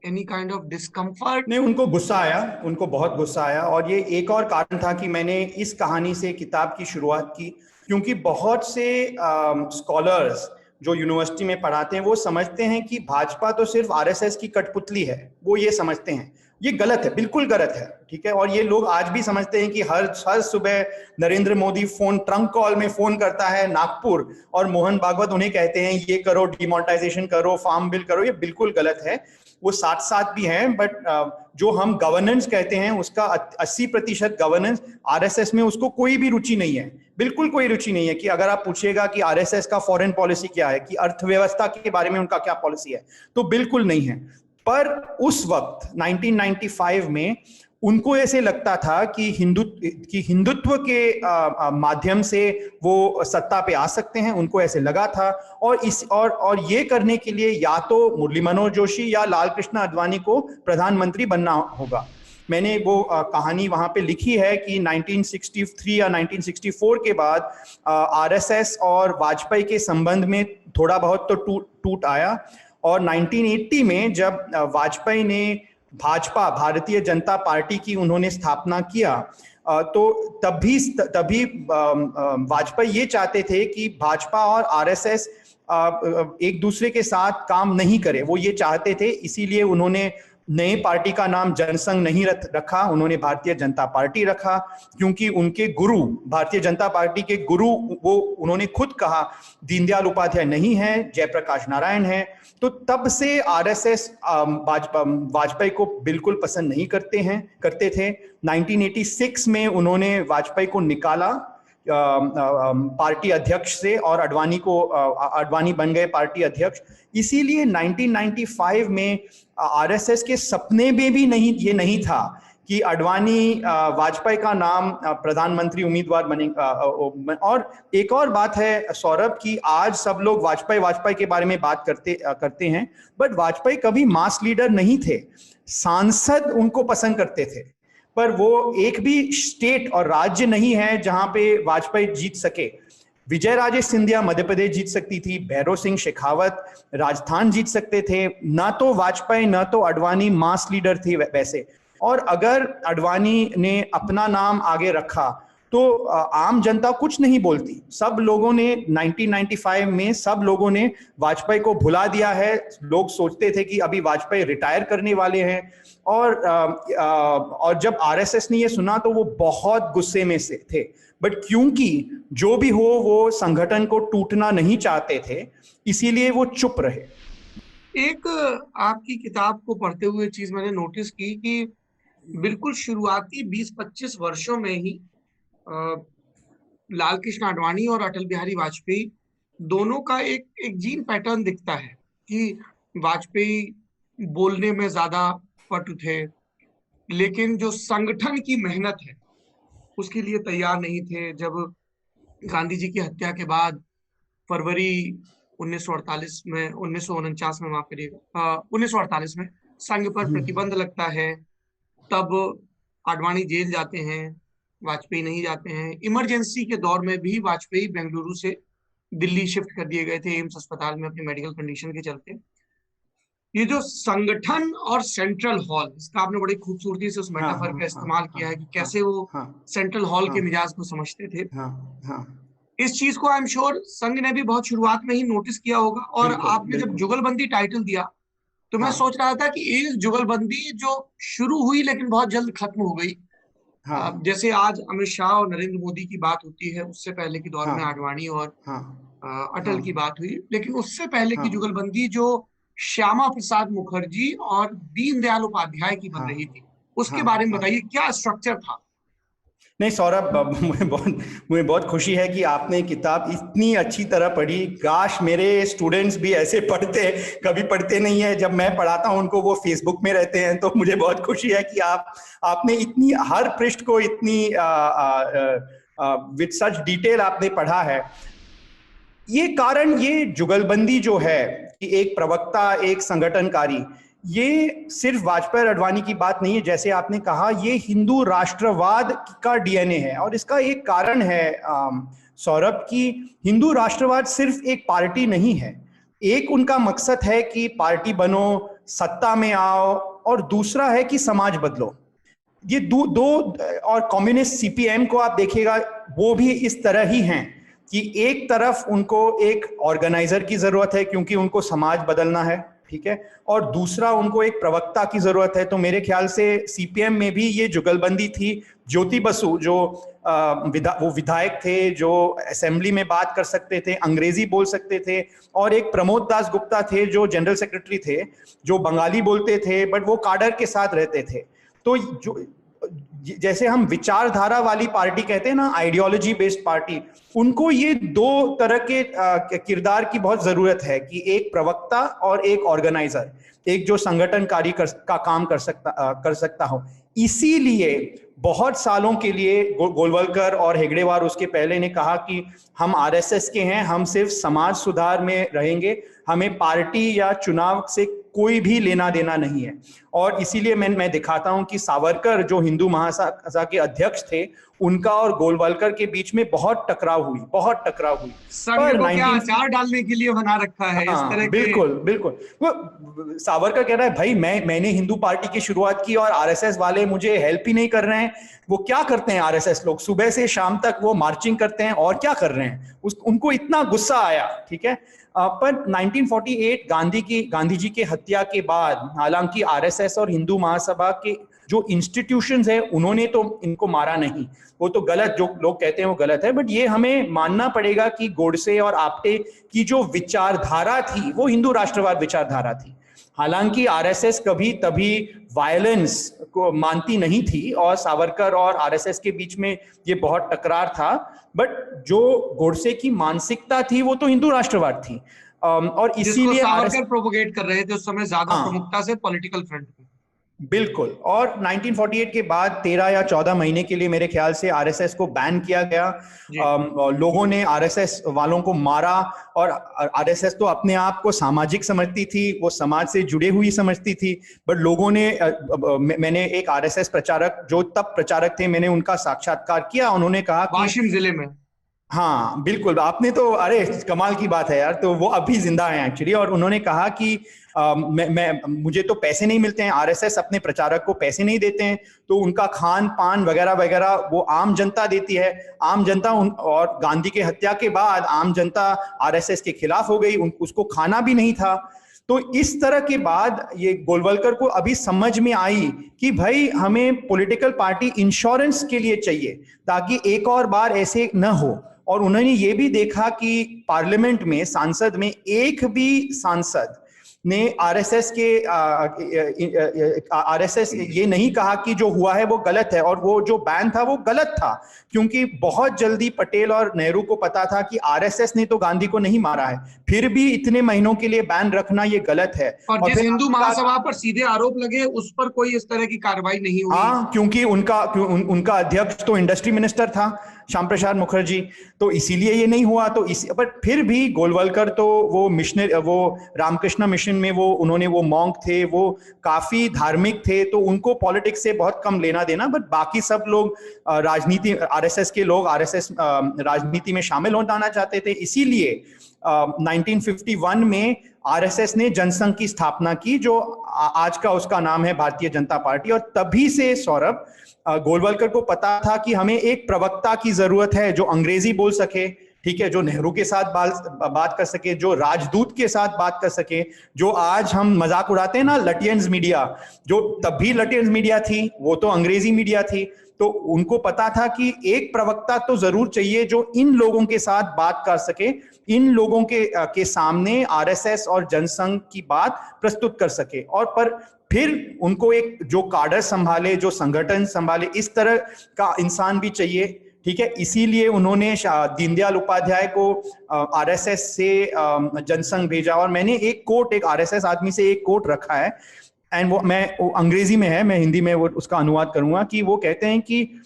any kind of discomfort? नहीं, उनको गुस्सा आया, उनको बहुत गुस्सा आया। और ये एक और कारण था कि मैंने इस कहानी से किताब की शुरुआत की, क्योंकि बहुत से स्कॉलर्स जो यूनिवर्सिटी में पढ़ाते हैं वो समझते हैं कि भाजपा तो सिर्फ आरएसएस की कठपुतली है, वो ये समझते हैं। ये गलत है, बिल्कुल गलत है, ठीक है। और ये लोग आज भी समझते हैं कि हर सुबह नरेंद्र मोदी ट्रंक कॉल में फोन करता है नागपुर, और मोहन भागवत उन्हें कहते हैं ये करो, डिमोनेटाइजेशन करो, फार्म बिल करो। ये बिल्कुल गलत है। वो साथ साथ भी हैं, बट जो हम गवर्नेंस कहते हैं उसका 80% गवर्नेंस आरएसएस में उसको कोई भी रुचि नहीं है, बिल्कुल कोई रुचि नहीं है। कि अगर आप पूछिएगा कि आरएसएस का फॉरेन पॉलिसी क्या है, कि अर्थव्यवस्था के बारे में उनका क्या पॉलिसी है, तो बिल्कुल नहीं है। पर उस वक्त 1995 में उनको ऐसे लगता था कि हिंदुत्व के माध्यम से वो सत्ता पे आ सकते हैं, उनको ऐसे लगा था। और ये करने के लिए या तो मुरली मनोहर जोशी या लाल कृष्ण आडवाणी को प्रधानमंत्री बनना होगा। मैंने वो कहानी वहां पे लिखी है कि 1963 या 1964 के बाद आरएसएस और वाजपेयी के संबंध में थोड़ा बहुत तो टूट आया। और 1980 में जब वाजपेयी ने भाजपा, भारतीय जनता पार्टी की उन्होंने स्थापना किया, तो तभी वाजपेयी ये चाहते थे कि भाजपा और आरएसएस एक दूसरे के साथ काम नहीं करे, वो ये चाहते थे। इसीलिए उन्होंने नए पार्टी का नाम जनसंघ नहीं रखा, उन्होंने भारतीय जनता पार्टी रखा, क्योंकि उनके गुरु, भारतीय जनता पार्टी के गुरु, वो उन्होंने खुद कहा दीनदयाल उपाध्याय नहीं है, जयप्रकाश नारायण है। तो तब से आरएसएस वाजपेयी को बिल्कुल पसंद नहीं करते थे। 1986 में उन्होंने वाजपेयी को निकाला पार्टी अध्यक्ष से, और अडवाणी बन गए पार्टी अध्यक्ष। इसीलिए 1995 में आरएसएस के सपने में भी ये नहीं था कि अडवाणी वाजपेयी का नाम प्रधानमंत्री उम्मीदवार बनेगा। और एक और बात है सौरभ, कि आज सब लोग वाजपेयी के बारे में बात करते हैं, बट वाजपेयी कभी मास लीडर नहीं थे। सांसद उनको पसंद करते थे, पर वो एक भी स्टेट और राज्य नहीं है जहां पे वाजपेयी जीत सके। विजय राजे सिंधिया मध्य प्रदेश जीत सकती थी, भैरव सिंह शेखावत राजस्थान जीत सकते थे, ना तो वाजपेयी ना तो अडवाणी मास लीडर थे वैसे। और अगर अडवाणी ने अपना नाम आगे रखा तो आम जनता कुछ नहीं बोलती। सब लोगों ने 1995 में सब लोगों ने वाजपेयी को भुला दिया है। लोग सोचते थे कि अभी वाजपेयी रिटायर करने वाले हैं, और जब आरएसएस ने ये सुना तो वो बहुत गुस्से में से थे। बट क्योंकि जो भी हो वो संगठन को टूटना नहीं चाहते थे, इसीलिए वो चुप रहे। एक आपकी किताब को पढ़ते हुए चीज मैंने नोटिस की कि बिल्कुल शुरुआती 20-25 वर्षों में ही लाल कृष्ण आडवाणी और अटल बिहारी वाजपेयी दोनों का एक जीन पैटर्न दिखता है कि वाजपेयी बोलने में ज्यादा पटु थे, लेकिन जो संगठन की मेहनत है उसके लिए तैयार नहीं थे। जब गांधी जी की हत्या के बाद फरवरी 1948 में 1949 में, माफ करिएगा, 1948 में संघ पर प्रतिबंध लगता है, तब आडवाणी जेल जाते हैं, वाजपेयी नहीं जाते हैं। इमरजेंसी के दौर में भी वाजपेयी बेंगलुरु से दिल्ली शिफ्ट कर दिए गए थे एम्स अस्पताल में अपनी मेडिकल कंडीशन के चलते। ये जो संगठन और सेंट्रल हॉल, इसका आपने बड़ी खूबसूरती से उस मेटाफर का इस्तेमाल किया है कि कैसे वो सेंट्रल हॉल के मिजाज को समझते थे। इस चीज को आई एम श्योर संघ ने भी बहुत शुरुआत में ही नोटिस किया होगा। और आपने जब जुगलबंदी टाइटल दिया तो मैं सोच रहा था कि एक जुगलबंदी जो शुरू हुई लेकिन बहुत जल्द खत्म हो गई। जैसे आज अमित शाह और नरेंद्र मोदी की बात होती है, उससे पहले के दौर में आडवाणी और अटल की बात हुई, लेकिन उससे पहले की जुगलबंदी जो श्यामा प्रसाद मुखर्जी और दीनदयाल उपाध्याय की बन रही थी, उसके बारे में बताइए, क्या स्ट्रक्चर था? नहीं सौरभ, मुझे बहुत खुशी है कि आपने किताब इतनी अच्छी तरह पढ़ी। काश मेरे स्टूडेंट्स भी ऐसे पढ़ते, कभी पढ़ते नहीं है। जब मैं पढ़ाता हूं उनको, वो फेसबुक में रहते हैं, तो मुझे बहुत खुशी है कि आपने इतनी हर पृष्ठ को इतनी विद सच डिटेल आपने पढ़ा है। ये कारण, ये जुगलबंदी जो है कि एक प्रवक्ता, एक संगठनकारी, ये सिर्फ वाजपेयी और अडवाणी की बात नहीं है। जैसे आपने कहा, ये हिंदू राष्ट्रवाद का डीएनए है। और इसका एक कारण है सौरभ, कि हिंदू राष्ट्रवाद सिर्फ एक पार्टी नहीं है। एक उनका मकसद है कि पार्टी बनो, सत्ता में आओ, और दूसरा है कि समाज बदलो। ये दो और कम्युनिस्ट सीपीएम को आप देखिएगा, वो भी इस तरह ही हैं कि एक तरफ उनको एक ऑर्गेनाइजर की जरूरत है क्योंकि उनको समाज बदलना है, ठीक है, और दूसरा उनको एक प्रवक्ता की जरूरत है। तो मेरे ख्याल से सीपीएम में भी ये जुगलबंदी थी। ज्योति बसु जो वो विधायक थे, जो असेंबली में बात कर सकते थे, अंग्रेजी बोल सकते थे, और एक प्रमोद दास गुप्ता थे जो जनरल सेक्रेटरी थे, जो बंगाली बोलते थे बट वो काडर के साथ रहते थे। तो जो जैसे हम विचारधारा वाली पार्टी कहते हैं ना, आइडियोलॉजी बेस्ड पार्टी, उनको ये दो तरह के किरदार की बहुत जरूरत है, कि एक प्रवक्ता और एक ऑर्गेनाइजर, एक जो संगठनकारी का काम कर सकता हो। इसीलिए बहुत सालों के लिए गोलवलकर और हेगड़ेवार उसके पहले ने कहा कि हम आरएसएस के हैं, हम सिर्फ समाज सुधार में रहेंगे, हमें पार्टी या चुनाव से कोई भी लेना देना नहीं है। और इसीलिए मैं दिखाता हूं कि सावरकर जो हिंदू महासभा के अध्यक्ष थे, उनका और गोलवलकर के बीच में बहुत टकराव हुई। पर क्या अचार डालने के लिए बना रखा है इस तरह बिल्कुल। वो सावरकर कह रहा है, भाई मैंने हिंदू पार्टी की शुरुआत की और आरएसएस वाले मुझे हेल्प ही नहीं कर रहे हैं। वो क्या करते हैं आरएसएस लोग, सुबह से शाम तक वो मार्चिंग करते हैं, और क्या कर रहे हैं। उनको इतना गुस्सा आया, ठीक है। पर 1948 गांधी जी के हत्या के बाद, हालांकि आरएसएस और हिंदू महासभा के जो इंस्टीट्यूशंस है, उन्होंने तो इनको मारा नहीं। वो तो गलत, जो लोग कहते हैं वो गलत है, बट ये हमें मानना पड़ेगा कि गोडसे और आप्टे की जो विचारधारा थी, वो हिंदू राष्ट्रवाद विचारधारा थी। हालांकि आरएसएस कभी तभी वायलेंस को मानती नहीं थी, और सावरकर और आरएसएस के बीच में ये बहुत टकरार था, बट जो गोडसे की मानसिकता थी वो तो हिंदू राष्ट्रवाद थी। और इसीलिए सावरकर प्रोपोगेट कर रहे थे उस समय ज्यादा प्रमुखता से पॉलिटिकल फ्रंट पे। बिल्कुल। और 1948 के बाद 13 या 14 महीने के लिए मेरे ख्याल से आरएसएस को बैन किया गया। लोगों ने आरएसएस वालों को मारा, और आरएसएस तो अपने आप को सामाजिक समझती थी, वो समाज से जुड़े हुई समझती थी, बट लोगों ने मैंने एक आरएसएस प्रचारक, जो तब प्रचारक थे, मैंने उनका साक्षात्कार किया। उन्होंने कहा वाशिम जिले में, हाँ बिल्कुल, आपने तो अरे कमाल की बात है यार। तो वो अभी जिंदा है एक्चुअली, और उन्होंने कहा कि मुझे तो पैसे नहीं मिलते हैं, आरएसएस अपने प्रचारक को पैसे नहीं देते हैं, तो उनका खान पान वगैरह वगैरह वो आम जनता देती है। आम जनता और गांधी के हत्या के बाद आम जनता आरएसएस के खिलाफ हो गई, उसको खाना भी नहीं था। तो इस तरह के बाद ये गोलवलकर को अभी समझ में आई कि भाई हमें पॉलिटिकल पार्टी इंश्योरेंस के लिए चाहिए, ताकि एक और बार ऐसे न हो। और उन्होंने ये भी देखा कि पार्लियामेंट में, सांसद में एक भी सांसद ने आरएसएस ये नहीं कहा कि जो हुआ है वो गलत है, और वो जो बैन था वो गलत था, क्योंकि बहुत जल्दी पटेल और नेहरू को पता था कि आरएसएस ने तो गांधी को नहीं मारा है, फिर भी इतने महीनों के लिए बैन रखना ये गलत है। और जिस हिंदू महासभा पर सीधे आरोप लगे उस पर कोई इस तरह की कार्रवाई नहीं हुई। हाँ, क्योंकि उनका अध्यक्ष तो इंडस्ट्री मिनिस्टर था, श्याम प्रसाद मुखर्जी, तो इसीलिए ये नहीं हुआ। तो बट फिर भी गोलवलकर तो वो मिशनरी, वो रामकृष्ण मिशन में उन्होंने वो मॉन्क थे, वो काफी धार्मिक थे, तो उनको पॉलिटिक्स से बहुत कम लेना देना। बट बाकी सब लोग राजनीति, आरएसएस के लोग आरएसएस राजनीति में शामिल होना चाहते थे। इसीलिए 1951 में आरएसएस ने जनसंघ की स्थापना की, जो आज का उसका नाम है भारतीय जनता पार्टी। और तभी से सौरभ, गोलवलकर को पता था कि हमें एक प्रवक्ता की जरूरत है जो अंग्रेजी बोल सके, ठीक है, जो नेहरू के साथ बात कर सके, जो राजदूत के साथ बात कर सके, जो आज हम मजाक उड़ाते हैं ना लटियंस मीडिया, जो तब भी लटियंस मीडिया थी, वो तो अंग्रेजी मीडिया थी। तो उनको पता था कि एक प्रवक्ता तो जरूर चाहिए जो इन लोगों के साथ बात कर सके, इन लोगों के सामने आरएसएस और जनसंघ की बात प्रस्तुत कर सके। और पर फिर उनको एक जो काडर संभाले, जो संगठन संभाले, इस तरह का इंसान भी चाहिए, ठीक है। इसीलिए उन्होंने दीनदयाल उपाध्याय को आरएसएस से जनसंघ भेजा। और मैंने एक आरएसएस आदमी से एक कोट रखा है, एंड वो अंग्रेजी में है, मैं हिंदी में वो उसका अनुवाद करूंगा, कि वो कहते हैं कि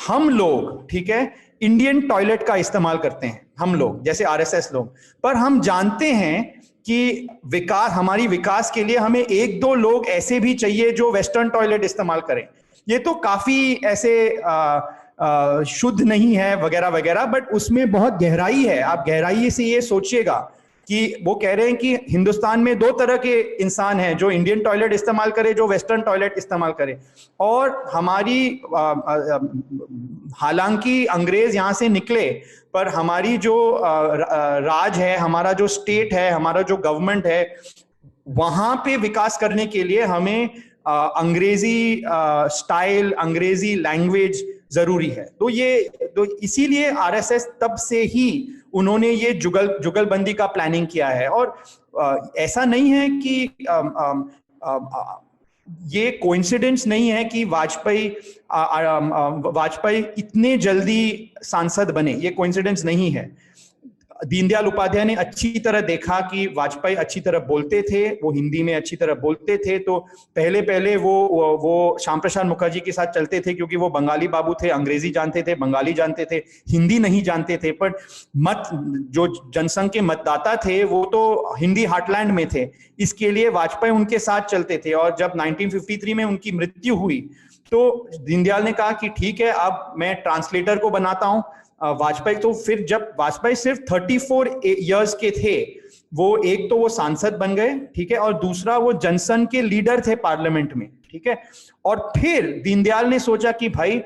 हम लोग, ठीक है, इंडियन टॉयलेट का इस्तेमाल करते हैं, हम लोग जैसे आरएसएस लोग, पर हम जानते हैं कि हमारी विकास के लिए हमें एक दो लोग ऐसे भी चाहिए जो वेस्टर्न टॉयलेट इस्तेमाल करें। ये तो काफी ऐसे शुद्ध नहीं है वगैरह वगैरह, बट उसमें बहुत गहराई है। आप गहराई से ये सोचिएगा कि वो कह रहे हैं कि हिंदुस्तान में दो तरह के इंसान हैं, जो इंडियन टॉयलेट इस्तेमाल करे, जो वेस्टर्न टॉयलेट इस्तेमाल करे। और हमारी हालांकि अंग्रेज यहाँ से निकले, पर हमारी जो राज है, हमारा जो स्टेट है, हमारा जो गवर्नमेंट है, वहां पे विकास करने के लिए हमें अंग्रेजी स्टाइल, अंग्रेजी लैंग्वेज जरूरी है। तो इसीलिए आरएसएस तब से ही उन्होंने ये जुगलबंदी का प्लानिंग किया है। और ऐसा नहीं है कि ये कोइंसिडेंस नहीं है कि वाजपेयी इतने जल्दी सांसद बने, ये कोइंसिडेंस नहीं है। दीनदयाल उपाध्याय ने अच्छी तरह देखा कि वाजपेयी अच्छी तरह बोलते थे, वो हिंदी में अच्छी तरह बोलते थे, तो पहले वो श्याम प्रसाद मुखर्जी के साथ चलते थे, क्योंकि वो बंगाली बाबू थे, अंग्रेजी जानते थे, बंगाली जानते थे, हिंदी नहीं जानते थे। पर जो जनसंघ के मतदाता थे वो तो हिंदी हार्टलैंड में थे, इसके लिए वाजपेयी उनके साथ चलते थे। और जब 1953 में उनकी मृत्यु हुई तो दीनदयाल ने कहा कि ठीक है, अब मैं ट्रांसलेटर को बनाता हूं। वाजपेयी तो फिर, जब वाजपेयी सिर्फ 34 इयर्स के थे, वो एक तो वो सांसद बन गए, ठीक है, और दूसरा वो जनसंघ के लीडर थे पार्लियामेंट में, ठीक है। और फिर दीनदयाल ने सोचा कि भाई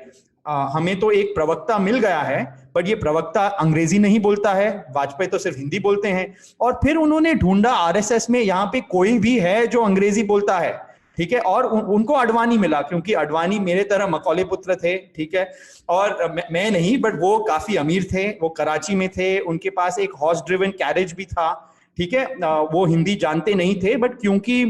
हमें तो एक प्रवक्ता मिल गया है, पर ये प्रवक्ता अंग्रेजी नहीं बोलता है, वाजपेयी तो सिर्फ हिंदी बोलते हैं। और फिर उन्होंने ढूंढा आरएसएस में यहाँ पे कोई भी है जो अंग्रेजी बोलता है, ठीक है। और उनको अडवाणी मिला, क्योंकि अडवाणी मेरे तरह मकौले पुत्र थे, ठीक है। और मैं नहीं, बट वो काफी अमीर थे, वो कराची में थे, उनके पास एक हॉर्स ड्रिवन कैरेज भी था, ठीक है। वो हिंदी जानते नहीं थे, बट क्योंकि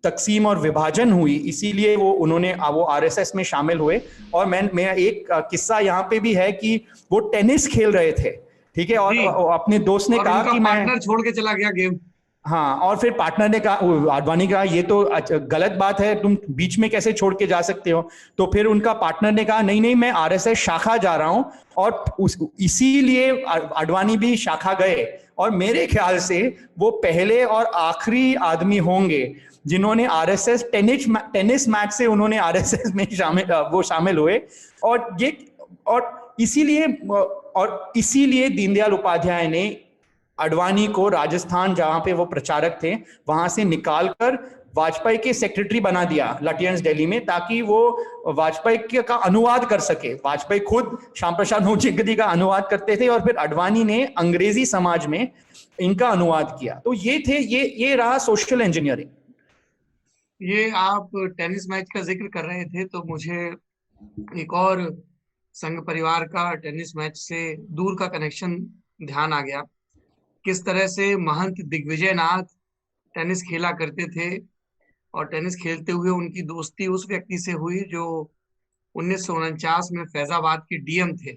तकसीम और विभाजन हुई, इसीलिए वो आरएसएस में शामिल हुए। और मैं एक किस्सा यहाँ पे भी है कि वो टेनिस खेल रहे थे, ठीक है, और अपने दोस्त ने कहा कि मैं छोड़ के चला गया गेम। हाँ, और फिर पार्टनर ने कहा, आडवाणी कहा ये तो गलत बात है, तुम बीच में कैसे छोड़ के जा सकते हो। तो फिर उनका पार्टनर ने कहा नहीं, मैं आरएसएस शाखा जा रहा हूं, और इसीलिए आडवाणी भी शाखा गए। और मेरे ख्याल से वो पहले और आखिरी आदमी होंगे जिन्होंने आरएसएस टेनिस मैच से उन्होंने आरएसएस में शामिल हुए। और इसीलिए और इसीलिए दीनदयाल उपाध्याय ने आडवाणी को राजस्थान, जहां पे वो प्रचारक थे, वहां से निकालकर वाजपेयी के सेक्रेटरी बना दिया लाटियंस दिल्ली में, ताकि वो वाजपेयी का अनुवाद कर सके। वाजपेयी खुद श्याम प्रसाद मुखर्जी का अनुवाद करते थे और फिर आडवाणी ने अंग्रेजी समाज में इनका अनुवाद किया। तो ये रहा सोशल इंजीनियरिंग। ये आप टेनिस मैच का जिक्र कर रहे थे तो मुझे एक और संघ परिवार का टेनिस मैच से दूर का कनेक्शन ध्यान आ गया। किस तरह से महंत दिग्विजय नाथ टेनिस खेला करते थे और टेनिस खेलते हुए उनकी दोस्ती उस व्यक्ति से हुई जो 1949 में फैजाबाद के डीएम थे।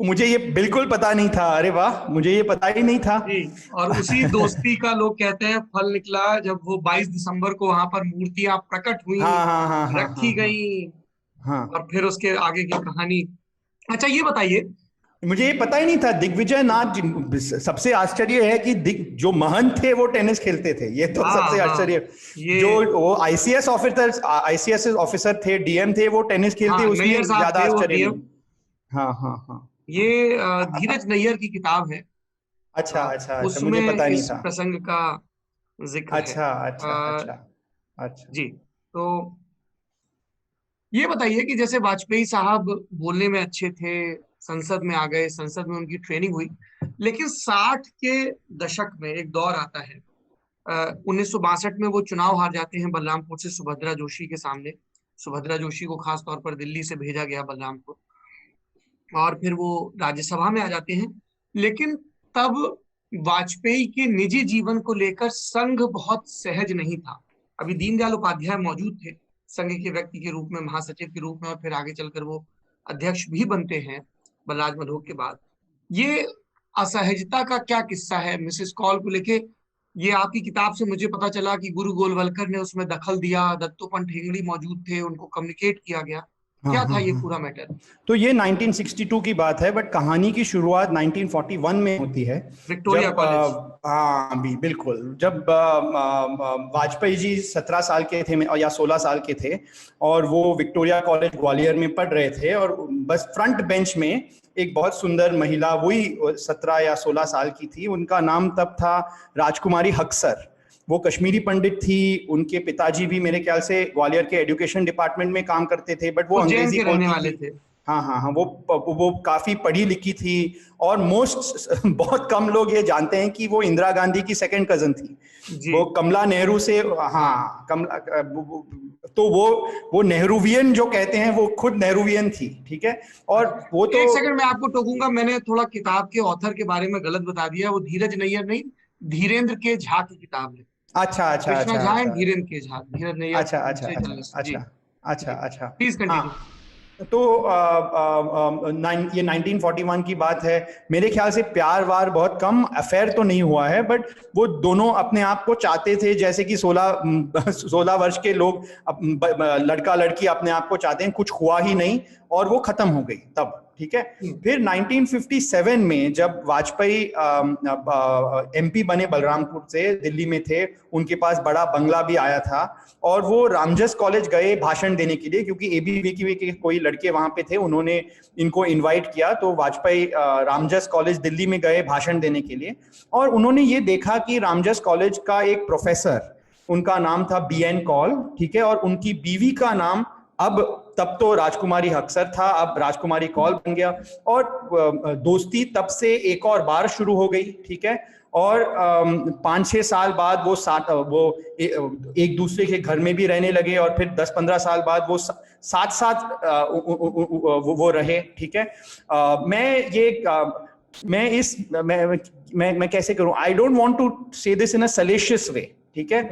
मुझे ये बिल्कुल पता नहीं था। अरे वाह, मुझे ये पता ही नहीं था जी। और उसी दोस्ती का लोग कहते हैं फल निकला जब वो 22 दिसंबर को वहां पर मूर्तियां प्रकट हुई, रखी गई। और फिर उसके आगे की कहानी। अच्छा ये बताइए, मुझे ये पता ही नहीं था। दिग्विजय नाथ, सबसे आश्चर्य है कि जो महंत थे वो टेनिस खेलते थे, ये तो सबसे आश्चर्य। जो वो आईसीएस ऑफिसर थे, डीएम थे, वो टेनिस खेलते, उसमें ज्यादा आश्चर्य नहीं। हाँ। ये धीरज नैयर की किताब है। अच्छा, उसमें मुझे पता नहीं इस था। प्रसंग का जिक्र है। अच्छा। जी। तो ये बताइए कि जैसे वाजपेयी साहब बोलने में अच्छे थे, संसद में आ गए, संसद में उनकी ट्रेनिंग हुई, लेकिन 60 के दशक में एक दौर आता है। 1962 में वो चुनाव हार जाते हैं बलरामपुर से सुभद्रा जोशी के सामने। सुभद्रा जोशी को खास तौर पर दिल्ली से भेजा गया बलरामपुर, और फिर वो राज्यसभा में आ जाते हैं। लेकिन तब वाजपेयी के निजी जीवन को लेकर संघ बहुत सहज नहीं था। अभी दीनदयाल उपाध्याय मौजूद थे संघ के व्यक्ति के रूप में, महासचिव के रूप में, और फिर आगे चलकर वो अध्यक्ष भी बनते हैं बलराज मधोक के बाद। ये असहजता का क्या किस्सा है मिसेस कॉल को लेके? ये आपकी किताब से मुझे पता चला कि गुरु गोलवलकर ने उसमें दखल दिया, दत्तोपंत ठेंगड़ी मौजूद थे, उनको कम्युनिकेट किया गया। क्या था ये पूरा मैटर? तो ये 1962 की बात है, बट कहानी की शुरुआत 1941 में होती है, विक्टोरिया कॉलेज। हाँ भी बिल्कुल। जब वाजपेयी जी 17 साल के थे या 16 साल के थे, और वो विक्टोरिया कॉलेज ग्वालियर में पढ़ रहे थे, और बस फ्रंट बेंच में एक बहुत सुंदर महिला, वही 17 या 16 साल की थी, उनका नाम तब था राजकुमारी हक्सर। वो कश्मीरी पंडित थी। उनके पिताजी भी मेरे ख्याल से ग्वालियर के एजुकेशन डिपार्टमेंट में काम करते थे, बट वो अंग्रेजी बोलने वाले थे। हाँ, वो काफी पढ़ी लिखी थी। और बहुत कम लोग ये जानते हैं कि वो इंदिरा गांधी की सेकंड कजन थी। वो कमला नेहरू से, तो वो नेहरूवियन जो कहते हैं, वो खुद नेहरूवियन थी। ठीक है। और वो तो एक सेकंड मैं आपको टोकूंगा, मैंने थोड़ा किताब के ऑथर के बारे में गलत बता दिया। वो धीरज नैयर नहीं, धीरेन्द्र के झा की किताब है। अच्छा। धीरेन्द्र के झा, धीरज नैयर। अच्छा। Please continue. तो ये 1941 की बात है। मेरे ख्याल से प्यार वार बहुत कम, अफेयर तो नहीं हुआ है, बट वो दोनों अपने आप को चाहते थे, जैसे कि 16 वर्ष के लोग, लड़का लड़की अपने आप को चाहते हैं। कुछ हुआ ही नहीं और वो खत्म हो गई तब। ठीक है। फिर 1957 में जब वाजपेयी एमपी बने, बलरामपुर से, दिल्ली में थे, उनके पास बड़ा बंगला भी आया था, और वो रामजस कॉलेज गए भाषण देने के लिए, क्योंकि एबीवीपी के कोई लड़के वहां पे थे, उन्होंने इनको इनवाइट किया। तो वाजपेयी रामजस कॉलेज दिल्ली में गए भाषण देने के लिए, और उन्होंने ये देखा कि रामजस कॉलेज का एक प्रोफेसर, उनका नाम था बीएन कॉल। ठीक है। और उनकी बीवी का नाम, तब तो राजकुमारी हक्सर था, अब राजकुमारी कौल बन गया, और दोस्ती तब से एक और बार शुरू हो गई। ठीक है। और 5-6 साल बाद वो एक दूसरे के घर में भी रहने लगे, और फिर 10-15 साल बाद वो साथ वो रहे। ठीक है। मैं कैसे करूं? आई डोंट वांट टू से दिस इन अ सैलेशियस वे। ठीक है।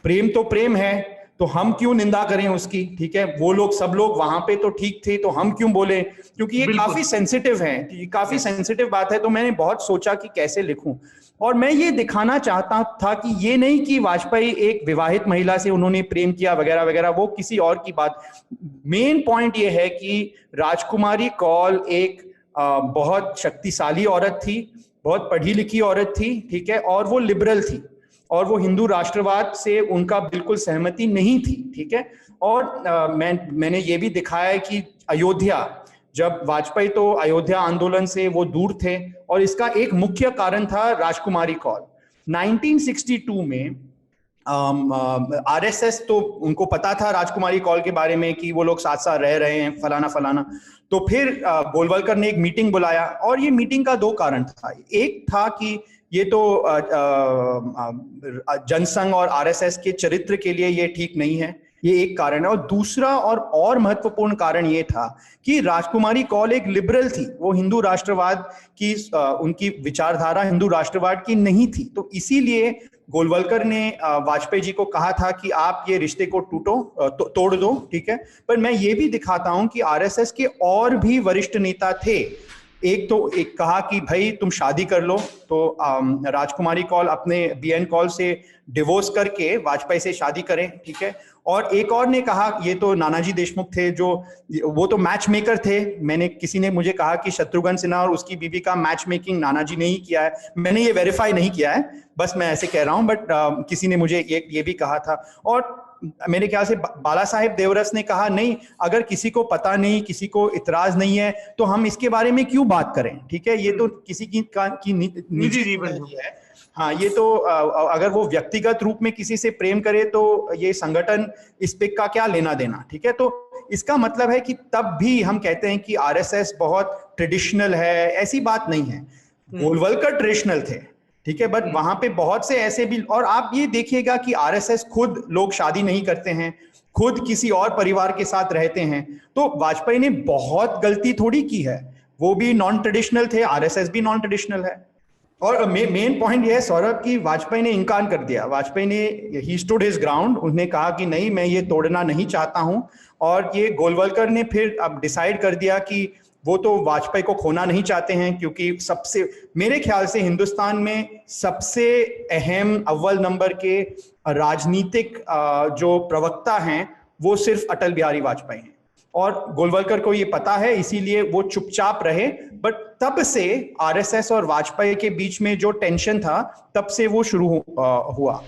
प्रेम तो प्रेम है, तो हम क्यों निंदा करें उसकी? ठीक है। वो लोग, सब लोग वहां पे तो ठीक थे, तो हम क्यों बोले? क्योंकि ये काफी सेंसिटिव है, काफी सेंसिटिव बात है। तो मैंने बहुत सोचा कि कैसे लिखूं, और मैं ये दिखाना चाहता था कि ये नहीं कि वाजपेयी एक विवाहित महिला से उन्होंने प्रेम किया वगैरह वगैरह, वो किसी और की बात। मेन पॉइंट ये है कि राजकुमारी कौल एक बहुत शक्तिशाली औरत थी, बहुत पढ़ी लिखी औरत थी। ठीक है। और वो लिबरल थी, और वो हिंदू राष्ट्रवाद से उनका बिल्कुल सहमति नहीं थी। ठीक है। और मैंने ये भी दिखाया है कि अयोध्या, जब वाजपेयी तो अयोध्या आंदोलन से वो दूर थे, और इसका एक मुख्य कारण था राजकुमारी कौल। 1962 में आरएसएस तो उनको पता था राजकुमारी कौल के बारे में कि वो लोग साथ साथ रह रहे हैं, फलाना फलाना। तो फिर गोलवलकर ने एक मीटिंग बुलाया, और ये मीटिंग का दो कारण था। एक था कि ये तो जनसंघ और आरएसएस के चरित्र के लिए ये ठीक नहीं है, ये एक कारण है। और दूसरा और महत्वपूर्ण कारण ये था कि राजकुमारी कौल एक लिबरल थी, वो हिंदू राष्ट्रवाद की उनकी विचारधारा हिंदू राष्ट्रवाद की नहीं थी। तो इसीलिए गोलवलकर ने वाजपेयी जी को कहा था कि आप ये रिश्ते को तोड़ दो, ठीक है। पर मैं ये भी दिखाता हूं कि आरएसएस के और भी वरिष्ठ नेता थे। एक कहा कि भाई तुम शादी कर लो, तो राजकुमारी कौल अपने बीएन कौल से डिवोर्स करके वाजपेयी से शादी करें, ठीक है। और एक और ने कहा, ये तो नानाजी देशमुख थे, जो वो तो मैच मेकर थे। किसी ने मुझे कहा कि शत्रुघ्न सिन्हा और उसकी बीवी का मैच मेकिंग नानाजी ने ही किया है। मैंने ये वेरीफाई नहीं किया है, बस मैं ऐसे कह रहा हूं, बट किसी ने मुझे ये भी कहा था। और मेरे ख्याल से बाला साहेब देवरस ने कहा, नहीं, अगर किसी को पता नहीं, किसी को इतराज नहीं है, तो हम इसके बारे में क्यों बात करें, ठीक है। ये तो किसी की निजी जीवन है। हाँ, ये तो अगर वो व्यक्तिगत रूप में किसी से प्रेम करे तो ये संगठन इस पे का क्या लेना देना, ठीक है। तो इसका मतलब है कि तब भी हम कहते हैं कि आरएसएस बहुत ट्रेडिशनल है, ऐसी बात नहीं है। गोलवलकर ट्रेडिशनल थे, ठीक है, बट वहां पे बहुत से ऐसे भी। और आप ये देखिएगा कि आरएसएस खुद लोग शादी नहीं करते हैं, खुद किसी और परिवार के साथ रहते हैं। तो वाजपेयी ने बहुत गलती थोड़ी की है, वो भी नॉन ट्रेडिशनल थे, आरएसएस भी नॉन ट्रेडिशनल है। और मेन पॉइंट ये है सौरभ की वाजपेयी ने इनकार कर दिया। वाजपेयी ने ही स्टूड हिज ग्राउंड, उन्हें कहा कि नहीं, मैं ये तोड़ना नहीं चाहता हूं। और ये गोलवलकर ने फिर अब डिसाइड कर दिया कि वो तो वाजपेयी को खोना नहीं चाहते हैं, क्योंकि सबसे, मेरे ख्याल से हिंदुस्तान में सबसे अहम अव्वल नंबर के राजनीतिक जो प्रवक्ता हैं वो सिर्फ अटल बिहारी वाजपेयी हैं। और गोलवलकर को ये पता है, इसीलिए वो चुपचाप रहे। बट तब से आरएसएस और वाजपेयी के बीच में जो टेंशन था, तब से वो शुरू हुआ।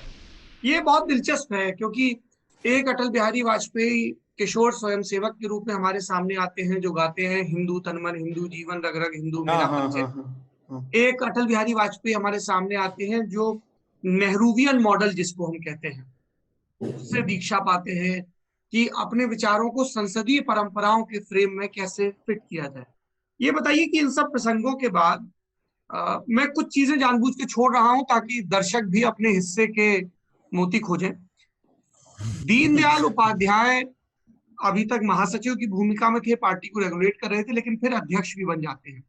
ये बहुत दिलचस्प है, क्योंकि एक अटल बिहारी वाजपेयी किशोर स्वयंसेवक के रूप में हमारे सामने आते हैं, जो गाते हैं हिंदू तन मन, हिंदू जीवन, रग रग हिंदू मेरा परिचय। एक अटल बिहारी वाजपेयी हमारे सामने आते हैं जो नेहरूवियन मॉडल, जिसको हम कहते हैं, उससे दीक्षा पाते हैं कि अपने विचारों को संसदीय परंपराओं के फ्रेम में कैसे फिट किया जाए। ये बताइए कि इन सब प्रसंगों के बाद मैं कुछ चीजें जानबूझ के छोड़ रहा हूं ताकि दर्शक भी अपने हिस्से के मोती खोजें। दीनदयाल उपाध्याय अभी तक महासचिव की भूमिका में थे, पार्टी को रेगुलेट कर रहे थे, लेकिन फिर अध्यक्ष भी बन जाते हैं।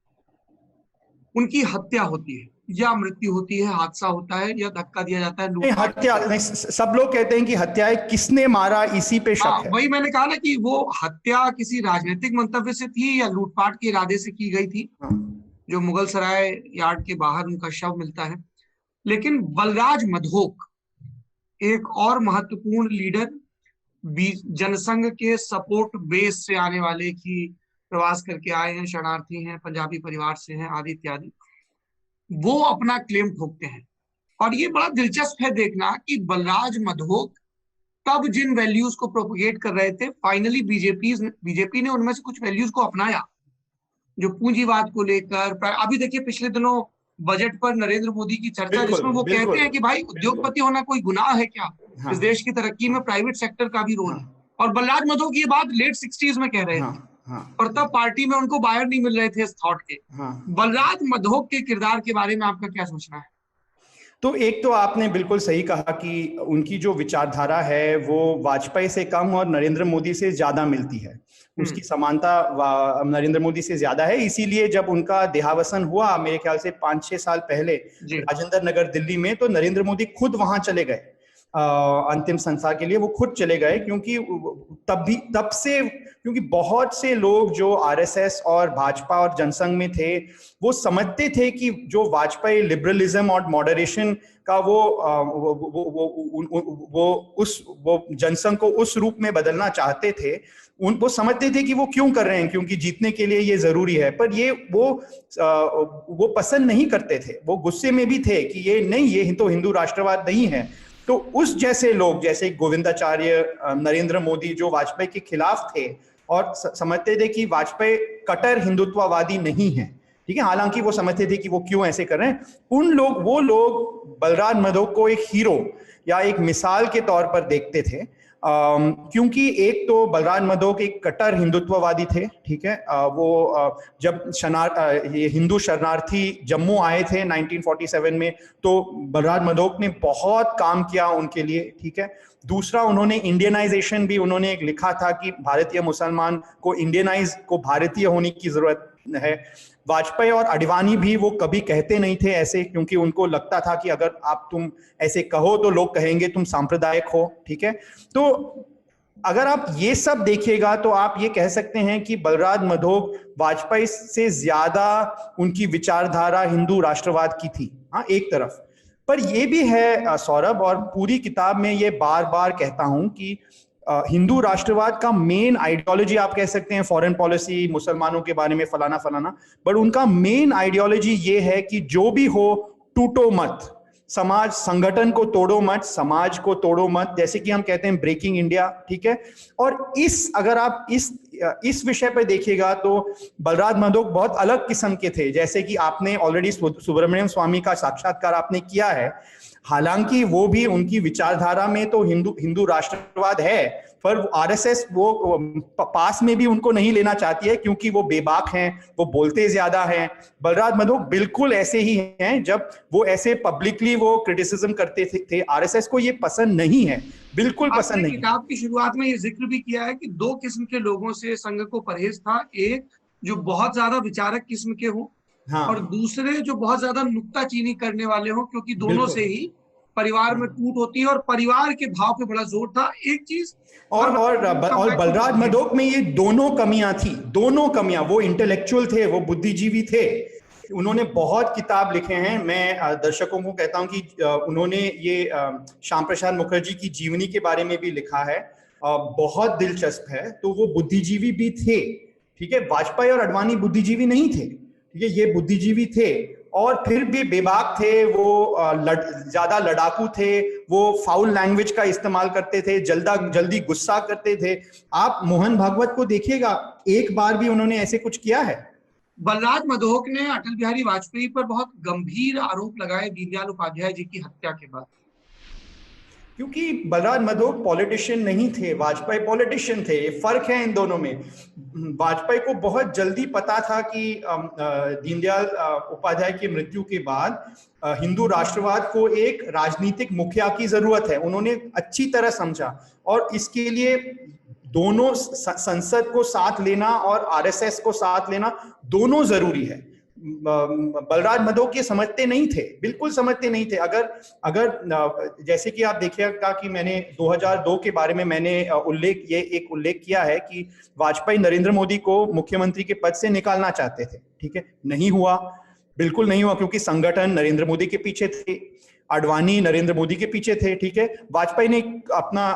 उनकी हत्या होती है, या मृत्यु होती है, हादसा होता है, या धक्का दिया जाता है, नहीं, हत्या नहीं, सब लोग कहते हैं कि हत्या है, किसने मारा इसी पे शक है। वही मैंने कहा ना कि वो हत्या किसी राजनीतिक मंतव्य से थी या लूटपाट के इरादे से की गई थी। जो मुगल सराय यार्ड के बाहर उनका शव मिलता है। लेकिन बलराज मधोक एक और महत्वपूर्ण लीडर, जनसंघ के सपोर्ट बेस से आने वाले, की प्रवास करके आए हैं, शरणार्थी हैं, पंजाबी परिवार से हैं, आदि इत्यादि, वो अपना क्लेम ठोकते हैं। और ये बड़ा दिलचस्प है देखना कि बलराज मधोक तब जिन वैल्यूज को प्रोपोगेट कर रहे थे, फाइनली बीजेपी ने उनमें से कुछ वैल्यूज को अपनाया, जो पूंजीवाद को लेकर। अभी देखिए पिछले दिनों बजट पर नरेंद्र मोदी की चर्चा, जिसमें वो कहते हैं कि भाई उद्योगपति होना कोई गुनाह है क्या, इस देश की तरक्की में प्राइवेट सेक्टर का भी रोल है। और बलराज मधोक ये बात लेट 60s में कह रहे थे, और तब पार्टी में उनको बायर नहीं मिल रहे थे इस थॉट के। बलराज मधोक के किरदार के बारे में आपका क्या सोचना है? तो एक तो आपने बिल्कुल सही कहा कि उनकी जो विचारधारा है वो वाजपेयी से कम और नरेंद्र मोदी से ज्यादा मिलती है। उसकी समानता नरेंद्र मोदी से ज्यादा है। इसीलिए जब उनका देहावसन हुआ, मेरे ख्याल से 5-6 साल पहले, राजेंद्र नगर दिल्ली में, तो नरेंद्र मोदी खुद वहां चले गए अंतिम संस्कार के लिए। वो खुद चले गए क्योंकि तब से क्योंकि बहुत से लोग जो आरएसएस और भाजपा और जनसंघ में थे, वो समझते थे कि जो वाजपेयी लिबरलिज्म और मॉडरेशन का वो जनसंघ को उस रूप में बदलना चाहते थे, वो समझते थे कि वो क्यों कर रहे हैं, क्योंकि जीतने के लिए ये जरूरी है। पर ये वो पसंद नहीं करते थे, वो गुस्से में भी थे कि ये नहीं, ये तो हिंदू राष्ट्रवाद नहीं है। तो उस जैसे लोग, जैसे गोविंदाचार्य, नरेंद्र मोदी, जो वाजपेयी के खिलाफ थे, और समझते थे कि वाजपेयी कट्टर हिंदुत्ववादी नहीं है, ठीक है, हालांकि वो समझते थे कि वो क्यों ऐसे कर रहे हैं। वो लोग बलराज मधोक को एक हीरो या एक मिसाल के तौर पर देखते थे, क्योंकि एक तो बलराज मधोक एक कट्टर हिंदुत्ववादी थे, ठीक है। जब ये हिंदू शरणार्थी जम्मू आए थे 1947 में, तो बलराज मधोक ने बहुत काम किया उनके लिए, ठीक है। दूसरा, उन्होंने इंडियनाइजेशन भी, उन्होंने एक लिखा था कि भारतीय मुसलमान को भारतीय होने की जरूरत है। वाजपेयी और आडवाणी भी वो कभी कहते नहीं थे ऐसे, क्योंकि उनको लगता था कि अगर तुम ऐसे कहो तो लोग कहेंगे तुम सांप्रदायिक हो, ठीक है। तो अगर आप ये सब देखिएगा तो आप ये कह सकते हैं कि बलराज मधोक वाजपेयी से ज्यादा उनकी विचारधारा हिंदू राष्ट्रवाद की थी, हाँ, एक तरफ। पर ये भी है सौरभ, और पूरी किताब में ये बार बार कहता हूं कि हिंदू राष्ट्रवाद का मेन आइडियोलॉजी आप कह सकते हैं फॉरेन पॉलिसी, मुसलमानों के बारे में फलाना फलाना, बट उनका मेन आइडियोलॉजी ये है कि जो भी हो टूटो मत, समाज संगठन को तोड़ो मत, समाज को तोड़ो मत, जैसे कि हम कहते हैं ब्रेकिंग इंडिया, ठीक है। और अगर आप इस विषय पर देखिएगा तो बलराज मधोक बहुत अलग किस्म के थे, जैसे कि आपने ऑलरेडी सुब्रमण्यम स्वामी का साक्षात्कार आपने किया है। हालांकि वो भी उनकी विचारधारा में तो हिंदू राष्ट्रवाद है, पर आरएसएस वो पास में भी उनको नहीं लेना चाहती है, क्योंकि वो बेबाक हैं, वो बोलते ज्यादा हैं। बलराज मधोक बिल्कुल ऐसे ही हैं, जब वो ऐसे पब्लिकली वो क्रिटिसिज्म करते थे। आरएसएस को ये पसंद नहीं है, बिल्कुल पसंद नहीं। किताब की शुरुआत में ये जिक्र भी किया है कि दो किस्म के लोगों से संघ को परहेज था, एक जो बहुत ज्यादा विचारक किस्म के हों, हाँ, और दूसरे जो बहुत ज्यादा नुक्ताचीनी करने वाले हों, क्योंकि दोनों से ही परिवार में टूट होती है और परिवार के भाव पे बड़ा जोर था। एक चीज और बलराज मधोक में ये दोनों कमियां थी, दोनों कमियां। वो इंटेलेक्चुअल थे, वो बुद्धिजीवी थे, उन्होंने बहुत किताब लिखे हैं। मैं दर्शकों को कहता हूं कि उन्होंने ये श्याम प्रसाद मुखर्जी की जीवनी के बारे में भी लिखा है, बहुत दिलचस्प है। तो वो बुद्धिजीवी भी थे, ठीक है। वाजपेयी और आडवाणी बुद्धिजीवी नहीं थे, ठीक है, ये बुद्धिजीवी थे, और फिर भी बेबाक थे। वो ज्यादा लड़ाकू थे, वो फाउल लैंग्वेज का इस्तेमाल करते थे, जल्दी गुस्सा करते थे। आप मोहन भागवत को देखिएगा, एक बार भी उन्होंने ऐसे कुछ किया है? बलराज मधोक ने अटल बिहारी वाजपेयी पर बहुत गंभीर आरोप लगाए दीनदयाल उपाध्याय जी की हत्या के बाद, क्योंकि बलराज मधोक पॉलिटिशियन नहीं थे, वाजपेयी पॉलिटिशियन थे। फर्क है इन दोनों में। वाजपेयी को बहुत जल्दी पता था कि दीनदयाल उपाध्याय की मृत्यु के बाद हिंदू राष्ट्रवाद को एक राजनीतिक मुखिया की जरूरत है, उन्होंने अच्छी तरह समझा, और इसके लिए दोनों संसद को साथ लेना और आरएसएस को साथ लेना दोनों जरूरी है। बलराज मधोक ये समझते नहीं थे, बिल्कुल समझते नहीं थे। अगर जैसे कि आप देखिएगा कि मैंने 2002 के बारे में मैंने उल्लेख किया है कि वाजपेयी नरेंद्र मोदी को मुख्यमंत्री के पद से निकालना चाहते थे, ठीक है, नहीं हुआ, बिल्कुल नहीं हुआ, क्योंकि संगठन नरेंद्र मोदी के पीछे थे, आडवाणी नरेंद्र मोदी के पीछे थे, ठीक है। वाजपेयी ने अपना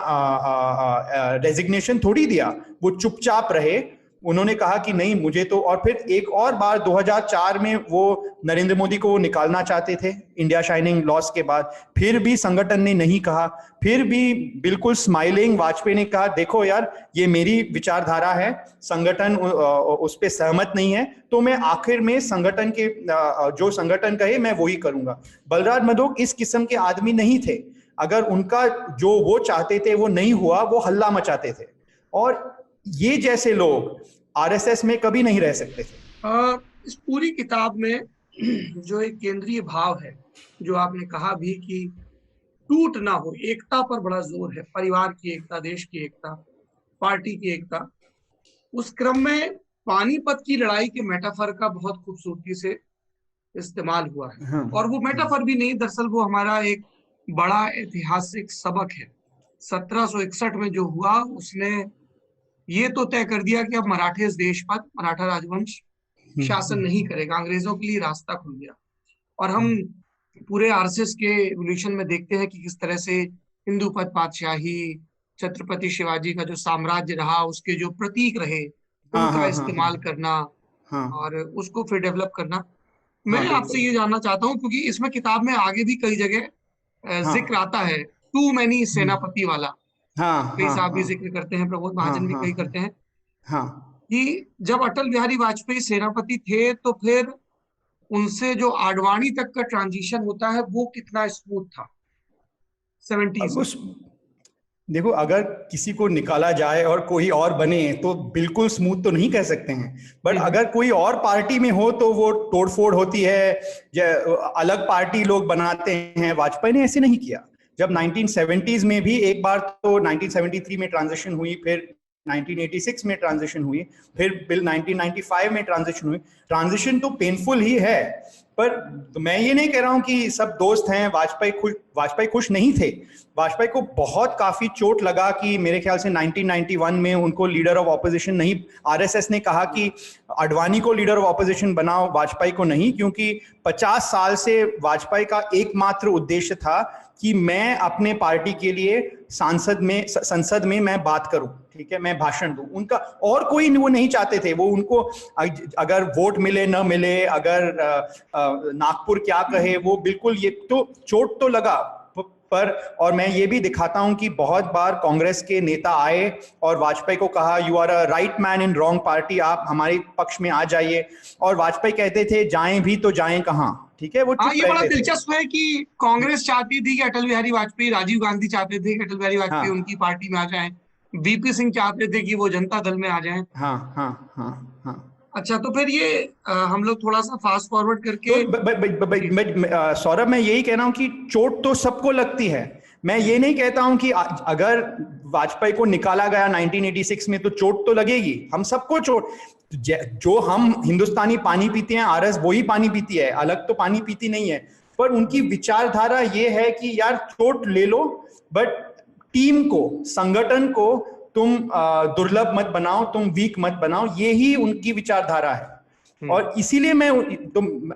रेजिग्नेशन थोड़ी दिया, वो चुपचाप रहे। उन्होंने कहा कि नहीं मुझे तो, और फिर एक और बार 2004 में वो नरेंद्र मोदी को वो निकालना चाहते थे इंडिया शाइनिंग लॉस के बाद, फिर भी संगठन ने नहीं कहा। फिर भी बिल्कुल स्माइलिंग वाजपेयी ने कहा देखो यार ये मेरी विचारधारा है, संगठन उस पर सहमत नहीं है, तो मैं आखिर में संगठन के जो संगठन कहे मैं वही करूंगा। बलराज मधोक इस किस्म के आदमी नहीं थे। अगर उनका जो वो चाहते थे वो नहीं हुआ, वो हल्ला मचाते थे, और ये जैसे लोग आरएसएस में कभी नहीं रह सकते थे। इस पूरी किताब में जो एक केंद्रीय भाव है, जो आपने कहा भी कि टूट ना हो, एकता पर बड़ा जोर है, परिवार की एकता, देश की एकता, पार्टी की एकता। उस क्रम में पानीपत की लड़ाई के मेटाफर का बहुत खूबसूरती से इस्तेमाल हुआ है। हाँ, और वो मेटाफर भी नहीं, दरअसल वो हमारा एक बड़ा ऐतिहासिक सबक है। 1761 में जो हुआ उसने ये तो तय कर दिया कि अब मराठे देश पर, मराठा राजवंश शासन नहीं करेगा, अंग्रेजों के लिए रास्ता खुल गया। और हम पूरे आरएसएस के एवोल्यूशन में देखते हैं कि किस तरह से हिंदू पद पातशाही, छत्रपति शिवाजी का जो साम्राज्य रहा, उसके जो प्रतीक रहे उनका इस्तेमाल करना और उसको फिर डेवलप करना। मैं आपसे ये जानना चाहता हूँ, क्योंकि इसमें किताब में आगे भी कई जगह जिक्र आता है टू मैनी सेनापति वाला, कई साहब भी जिक्र करते हैं, प्रबोध महाजन भी कई करते हैं हाँ, कि जब अटल बिहारी वाजपेयी सेनापति थे तो फिर उनसे जो आडवाणी तक का ट्रांजिशन होता है वो कितना स्मूथ था 70s अब में। उस देखो, अगर किसी को निकाला जाए और कोई और बने तो बिल्कुल स्मूथ तो नहीं कह सकते हैं, बट अगर कोई और पार्टी में हो तो वो तोड़फोड़ होती है, अलग पार्टी लोग बनाते हैं। वाजपेयी ने ऐसे नहीं किया। जब 1970s में भी एक बार तो 1973 में ट्रांजिशन हुई, फिर 1986 में ट्रांजिशन हुई, फिर बिल 1995 में ट्रांजिशन हुई। ट्रांजिशन तो पेनफुल ही है, पर तो मैं ये नहीं कह रहा हूं कि सब दोस्त हैं। वाजपेयी खुश नहीं थे। वाजपेयी को बहुत काफी चोट लगा कि मेरे ख्याल से 1991 में उनको लीडर ऑफ ऑपोजिशन नहीं, आरएसएस ने कहा कि अडवाणी को लीडर ऑफ ऑपोजिशन बनाओ, वाजपेयी को नहीं, क्योंकि 50 साल से वाजपेयी का एकमात्र उद्देश्य था कि मैं अपने पार्टी के लिए संसद में मैं बात करूं, ठीक है, मैं भाषण दूं। उनका और कोई वो नहीं चाहते थे। वो उनको अगर वोट मिले न मिले, अगर नागपुर क्या कहे, वो बिल्कुल, ये तो चोट तो लगा पर। और मैं ये भी दिखाता हूं कि बहुत बार कांग्रेस के नेता आए और वाजपेयी को कहा, you are a right man in wrong party, आप हमारे पक्ष में आ जाइए। और वाजपेयी कहते थे, जाएं भी तो जाएं कहां, ठीक है, वो हाँ, चुप ये बड़ा रहते थे। दिलचस्प है कि कांग्रेस चाहती थी कि अटल बिहारी वाजपेयी, राजीव गांधी चाहते थे कि अटल बिहारी वाजपेयी हाँ, उनकी पार्टी में आ जाएं, वीपी सिंह चाहते थे कि वो जनता दल में आ जाएं। हाँ, हाँ, हाँ, हाँ। अच्छा, तो फिर ये हम लोग थोड़ा सा फास्ट फॉरवर्ड तो करके। जी। सौरभ, मैं यही कह रहा हूं कि चोट तो सबको लगती है। मैं ये नहीं कहता हूं कि अगर वाजपेयी को निकाला गया 1986 में तो चोट तो लगेगी, हम सबको चोट। जो हम हिंदुस्तानी पानी पीते हैं, आरएस वही पानी पीती है, अलग तो पानी पीती नहीं है। पर उनकी विचारधारा ये है कि यार चोट ले लो, बट टीम को, संगठन को तुम दुर्लभ मत बनाओ, तुम वीक मत बनाओ। ये ही उनकी विचारधारा है। और इसीलिए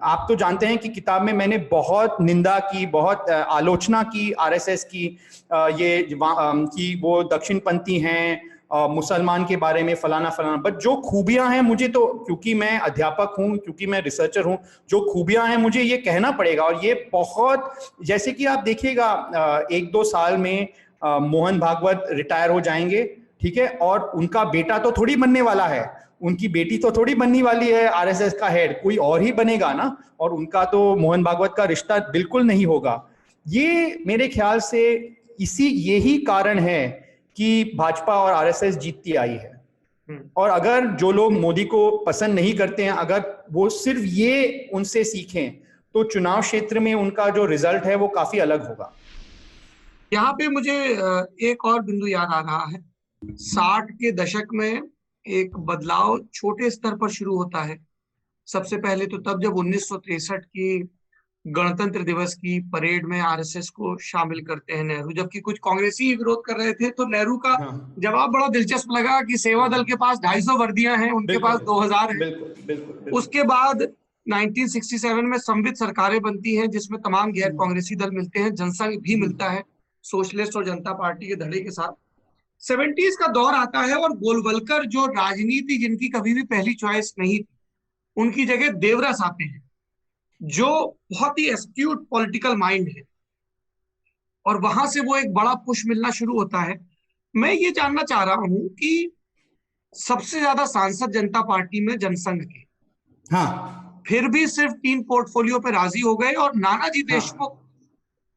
आप तो जानते हैं कि किताब में मैंने बहुत निंदा की, बहुत आलोचना की आरएसएस की, कि वो दक्षिणपंथी हैं, मुसलमान के बारे में फलाना फलाना। बट जो खूबियां हैं, मुझे तो, क्योंकि मैं अध्यापक हूं, क्योंकि मैं रिसर्चर हूं, जो खूबियां हैं मुझे ये कहना पड़ेगा। और ये बहुत, जैसे कि आप देखिएगा, 1-2 साल में मोहन भागवत रिटायर हो जाएंगे, ठीक है, और उनका बेटा तो थोड़ी बनने वाला है, उनकी बेटी तो थोड़ी बनने वाली है आरएसएस का हेड, कोई और ही बनेगा ना। और उनका तो मोहन भागवत का रिश्ता बिल्कुल नहीं होगा। ये मेरे ख्याल से यही कारण है कि भाजपा और आरएसएस जीतती आई है। और अगर जो लोग मोदी को पसंद नहीं करते हैं, अगर वो सिर्फ ये उनसे सीखें, तो चुनाव क्षेत्र में उनका जो रिजल्ट है वो काफी अलग होगा। यहाँ पे मुझे एक और बिंदु याद आ रहा है। 60 के दशक में एक बदलाव छोटे स्तर पर शुरू होता है। सबसे पहले तो तब जब 1963 की गणतंत्र दिवस की परेड में आरएसएस को शामिल करते हैं नेहरू, जबकि कुछ कांग्रेसी विरोध कर रहे थे, तो नेहरू का हाँ, जवाब बड़ा दिलचस्प लगा कि सेवा दल के पास 250 वर्दियां हैं, उनके बिल्कुल, पास 2000 हैं। बिल्कुल, बिल्कुल, बिल्कुल। उसके बाद 1967 में संवित सरकारें बनती हैं जिसमें तमाम गैर कांग्रेसी दल मिलते हैं, जनसंघ भी मिलता है सोशलिस्ट और जनता पार्टी के धड़े के साथ। 70s का दौर आता है और गोलवलकर, जो राजनीति जिनकी कभी भी पहली चॉइस नहीं थी, उनकी जगह देवरस आते हैं, जो बहुत ही एस्ट्यूट पॉलिटिकल माइंड है, और वहां से वो एक बड़ा पुश मिलना शुरू होता है। मैं ये जानना चाह रहा हूं कि सबसे ज्यादा सांसद जनता पार्टी में जनसंघ के, हाँ, फिर भी सिर्फ 3 पोर्टफोलियो पे राजी हो गए। और नानाजी हाँ, देशमुख,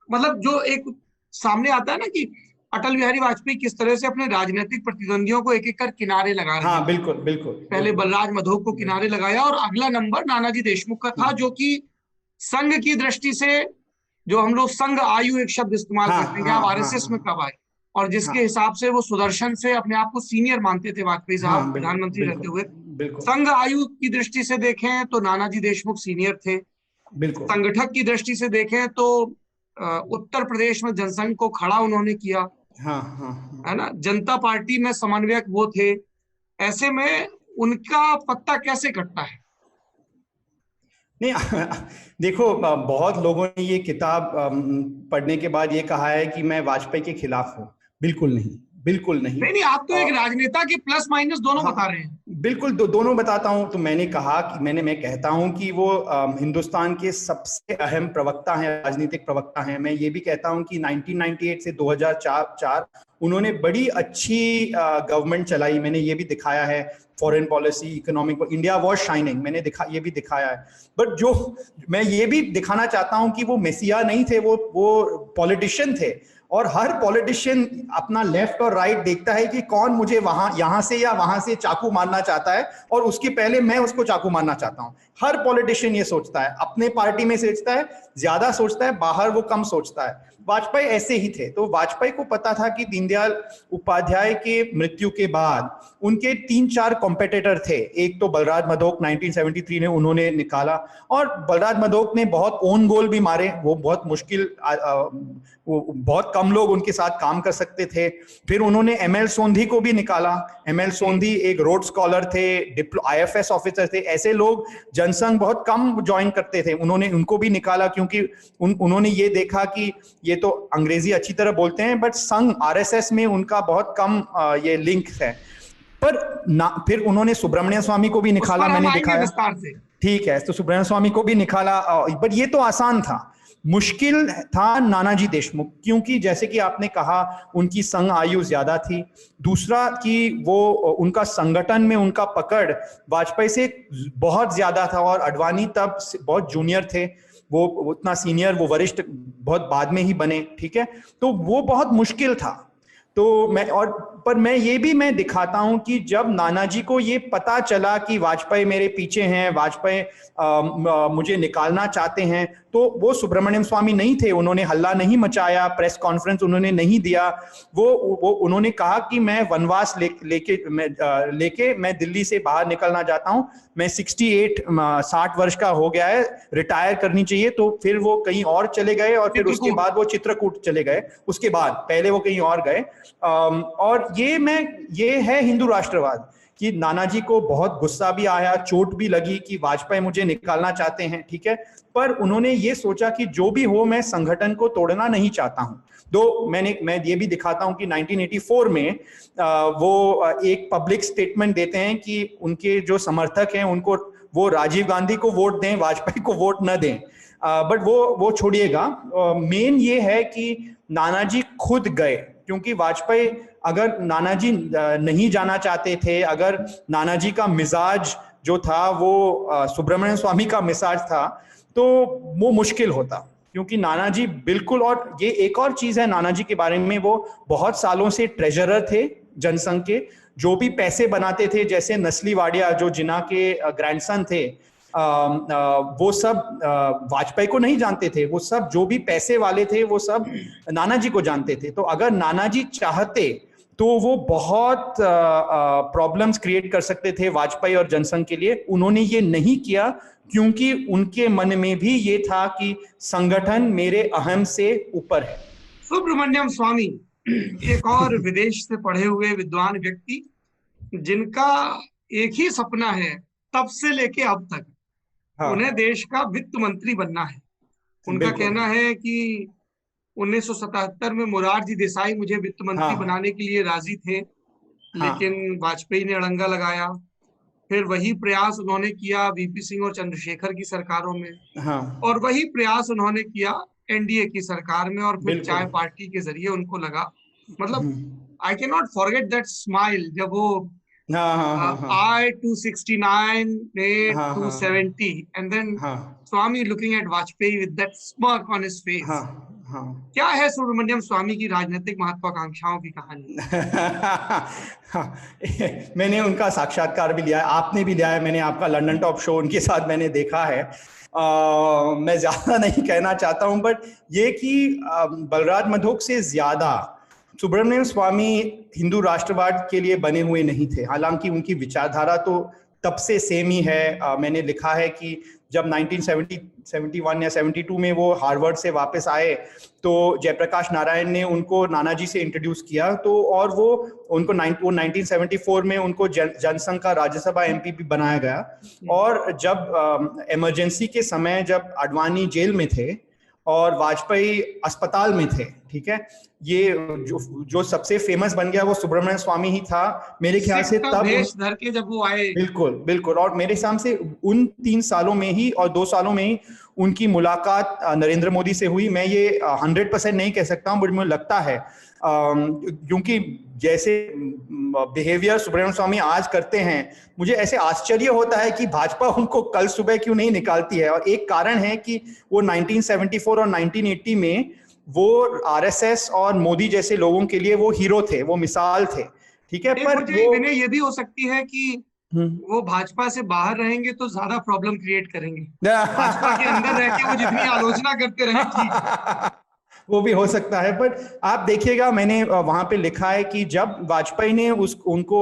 मतलब जो एक सामने आता है ना कि अटल बिहारी वाजपेयी किस तरह से अपने राजनीतिक प्रतिद्वंदियों को एक एक कर किनारे लगा रहे हाँ, थे। बिल्कुल, बिल्कुल, पहले बिल्कुल। बलराज मधोक को किनारे लगाया और अगला नंबर नानाजी देशमुख का था, जो कि संघ की दृष्टि से, जो हम लोग संघ आयु एक शब्द इस्तेमाल हाँ, करते हैं कि हाँ, आप हाँ, आरएसएस में हाँ, कब आए, और जिसके हाँ, हिसाब से वो सुदर्शन से अपने आप को सीनियर मानते थे वाजपेयी साहब हाँ, बिल्कुल, प्रधानमंत्री रहते बिल्कुल, हुए। बिल्कुल, संघ आयु की दृष्टि से देखें तो नानाजी देशमुख सीनियर थे। बिल्कुल। संगठक की दृष्टि से देखें तो उत्तर प्रदेश में जनसंघ को खड़ा उन्होंने किया, हाँ, हाँ, हाँ। है ना। जनता पार्टी में समन्वयक वो थे। ऐसे में उनका पत्ता कैसे कटता है? नहीं, देखो, बहुत लोगों ने ये किताब पढ़ने के बाद ये कहा है कि मैं वाजपेयी के खिलाफ हूँ। बिल्कुल नहीं, बिल्कुल नहीं। नहीं, आप तो एक राजनेता के प्लस माइनस दोनों बता रहे हैं। बिल्कुल दोनों बताता हूं। तो मैंने कहा कि मैं कहता हूं कि वो हिंदुस्तान के सबसे अहम प्रवक्ता हैं, राजनीतिक प्रवक्ता हैं। मैं ये भी कहता हूं कि 1998 से 2004 उन्होंने बड़ी अच्छी गवर्नमेंट चलाई। मैंने ये भी दिखाया है, foreign policy, economic, India was shining, मैंने ये भी दिखाया है। बट जो मैं ये भी दिखाना चाहता हूं कि वो मेसिया नहीं थे, वो पॉलिटिशियन थे। और हर पॉलिटिशियन अपना लेफ्ट और राइट देखता है कि कौन मुझे यहां से या वहां से चाकू मारना चाहता है, और उसके पहले मैं उसको चाकू मारना चाहता हूं। हर पॉलिटिशियन ये सोचता है, अपने पार्टी में सोचता है, ज्यादा सोचता है, बाहर वो कम सोचता है। वाजपेयी ऐसे ही थे। तो वाजपेयी को पता था कि दीनदयाल उपाध्याय के मृत्यु के बाद उनके 3-4 कॉम्पिटिटर थे। एक तो बलराज मधोक 1973 में उन्होंने निकाला, और बलराज मधोक ने बहुत ओन गोल भी मारे। वो बहुत मुश्किल, वो बहुत कम लोग उनके साथ काम कर सकते थे। फिर उन्होंने एमएल सोंधी को भी निकाला। एमएल सोंधी एक रोड स्कॉलर थे, आईएफएस ऑफिसर थे। ऐसे लोग जनसंघ बहुत कम ज्वाइन करते थे, उन्होंने उनको भी निकाला, क्योंकि उन्होंने ये देखा कि ये तो अंग्रेजी अच्छी तरह बोलते हैं, बट संघ आरएसएस में उनका बहुत कम ये लिंक है। फिर उन्होंने सुब्रमण्यम स्वामी को भी निकाला, मैंने दिखाया विस्तार से। ठीक है, तो सुब्रमण्यम स्वामी को भी निकाला। बट ये तो आसान था। मुश्किल था नानाजी देशमुख, क्योंकि जैसे कि आपने कहा उनकी संघ आयु ज्यादा थी। दूसरा कि वो उनका संगठन में उनका पकड़ वाजपेयी से बहुत ज्यादा था, और अडवाणी तब बहुत जूनियर थे, वो उतना सीनियर, वो वरिष्ठ बहुत बाद में ही बने। ठीक है, तो वो बहुत मुश्किल था। तो मैं ये भी दिखाता हूं कि जब नानाजी को ये पता चला कि वाजपेयी मेरे पीछे हैं, वाजपेयी मुझे निकालना चाहते हैं, तो वो सुब्रमण्यम स्वामी नहीं थे। उन्होंने हल्ला नहीं मचाया, प्रेस कॉन्फ्रेंस उन्होंने नहीं दिया। वो उन्होंने कहा कि मैं वनवास लेके मैं दिल्ली से बाहर निकलना चाहता हूं, मैं 60 वर्ष का हो गया है, रिटायर करनी चाहिए। तो फिर वो कहीं और चले गए, और फिर उसके बाद वो चित्रकूट चले गए। उसके बाद पहले वो कहीं और गए। और ये है हिंदू राष्ट्रवाद, कि नानाजी को बहुत गुस्सा भी आया, चोट भी लगी कि वाजपेयी मुझे निकालना चाहते हैं। ठीक है, पर उन्होंने ये सोचा कि जो भी हो, मैं संगठन को तोड़ना नहीं चाहता हूं। मैं ये भी दिखाता हूं कि 1984 में वो एक पब्लिक स्टेटमेंट देते हैं कि उनके जो समर्थक हैं उनको वो राजीव गांधी को वोट दें, वाजपेयी को वोट न दें। बट वो छोड़िएगा। मेन ये है कि नानाजी खुद गए, क्योंकि वाजपेयी, अगर नानाजी नहीं जाना चाहते थे, अगर नानाजी का मिजाज जो था वो सुब्रमण्यम स्वामी का मिजाज था, तो वो मुश्किल होता। क्योंकि नानाजी बिल्कुल, और ये एक और चीज है नानाजी के बारे में, वो बहुत सालों से ट्रेजरर थे जनसंघ के। जो भी पैसे बनाते थे, जैसे नस्ली वाडिया जो जिन्ना के ग्रैंडसन थे, वो सब वाजपेयी को नहीं जानते थे। वो सब जो भी पैसे वाले थे वो सब नानाजी को जानते थे। तो अगर नानाजी चाहते तो वो बहुत प्रॉब्लम्स क्रिएट कर सकते थे वाजपेयी और जनसंघ के लिए। उन्होंने ये नहीं किया, क्योंकि उनके मन में भी ये था कि संगठन मेरे अहम से ऊपर है। सुब्रमण्यम स्वामी एक और विदेश से पढ़े हुए विद्वान व्यक्ति, जिनका एक ही सपना है तब से लेके अब तक, उन्हें देश का वित्त मंत्री बनना है। उनका कहना है कि 1977 में मोरारजी देसाई मुझे वित्त मंत्री बनाने के लिए राजी थे, लेकिन वाजपेयी ने अड़ंगा लगाया। फिर वही प्रयास उन्होंने किया वीपी सिंह और चंद्रशेखर की सरकारों में, और वही प्रयास उन्होंने किया एनडीए की सरकार में, और फिर चाय पार्टी के जरिए उनको लगा, मतलब I can not forget that smile, जब वो I 269 made 270 and then Swami looking at Vajpayee with that smirk on his face. क्या है सुब्रमण्यम स्वामी की राजनीतिक महत्वाकांक्षाओं की कहानी? मैंने उनका साक्षात्कार भी लिया है, आपने भी लिया है, मैंने आपका लंदन टॉप शो उनके साथ मैंने देखा है। मैं ज्यादा नहीं कहना चाहता हूं, बट ये कि बलराज मधोक से ज्यादा सुब्रमण्यम स्वामी हिंदू राष्ट्रवाद के लिए बने हुए नहीं थे। हालांकि उनकी विचारधारा तो तब से सेम ही है। मैंने लिखा है कि जब 1971 या 72 में वो हार्वर्ड से वापस आए, तो जयप्रकाश नारायण ने उनको नानाजी से इंट्रोड्यूस किया। तो और वो 1974 में उनको जनसंघ का राज्यसभा एमपी भी बनाया गया। और जब इमरजेंसी के समय, जब अडवाणी जेल में थे और वाजपेयी अस्पताल में थे, ठीक है। ये जो सबसे फेमस बन गया वो सुब्रमण्यम स्वामी ही था मेरे ख्याल से तब, भेष धर के जब वो आए। बिल्कुल बिल्कुल। और मेरे हिसाब से उन 3 सालों में ही और 2 सालों में ही उनकी मुलाकात नरेंद्र मोदी से हुई। मैं ये 100% नहीं कह सकता हूं, बट मुझे लगता है क्योंकि जैसे बिहेवियर सुब्रमण्यम स्वामी आज करते हैं, मुझे ऐसे आश्चर्य होता है कि भाजपा उनको कल सुबह क्यों नहीं निकालती है। और एक कारण है कि वो 1974 और 1980 में वो आरएसएस और मोदी जैसे लोगों के लिए वो हीरो थे, वो मिसाल थे, ठीक है। पर वो ये भी हो सकती है कि वो भाजपा से बाहर रहेंगे तो ज्यादा प्रॉब्लम क्रिएट करेंगे, भाजपा के अंदर रह के वो जितनी आलोचना करते रहे ठीक। वो भी हो सकता है। बट आप देखिएगा, मैंने वहां पे लिखा है कि जब वाजपेयी ने उनको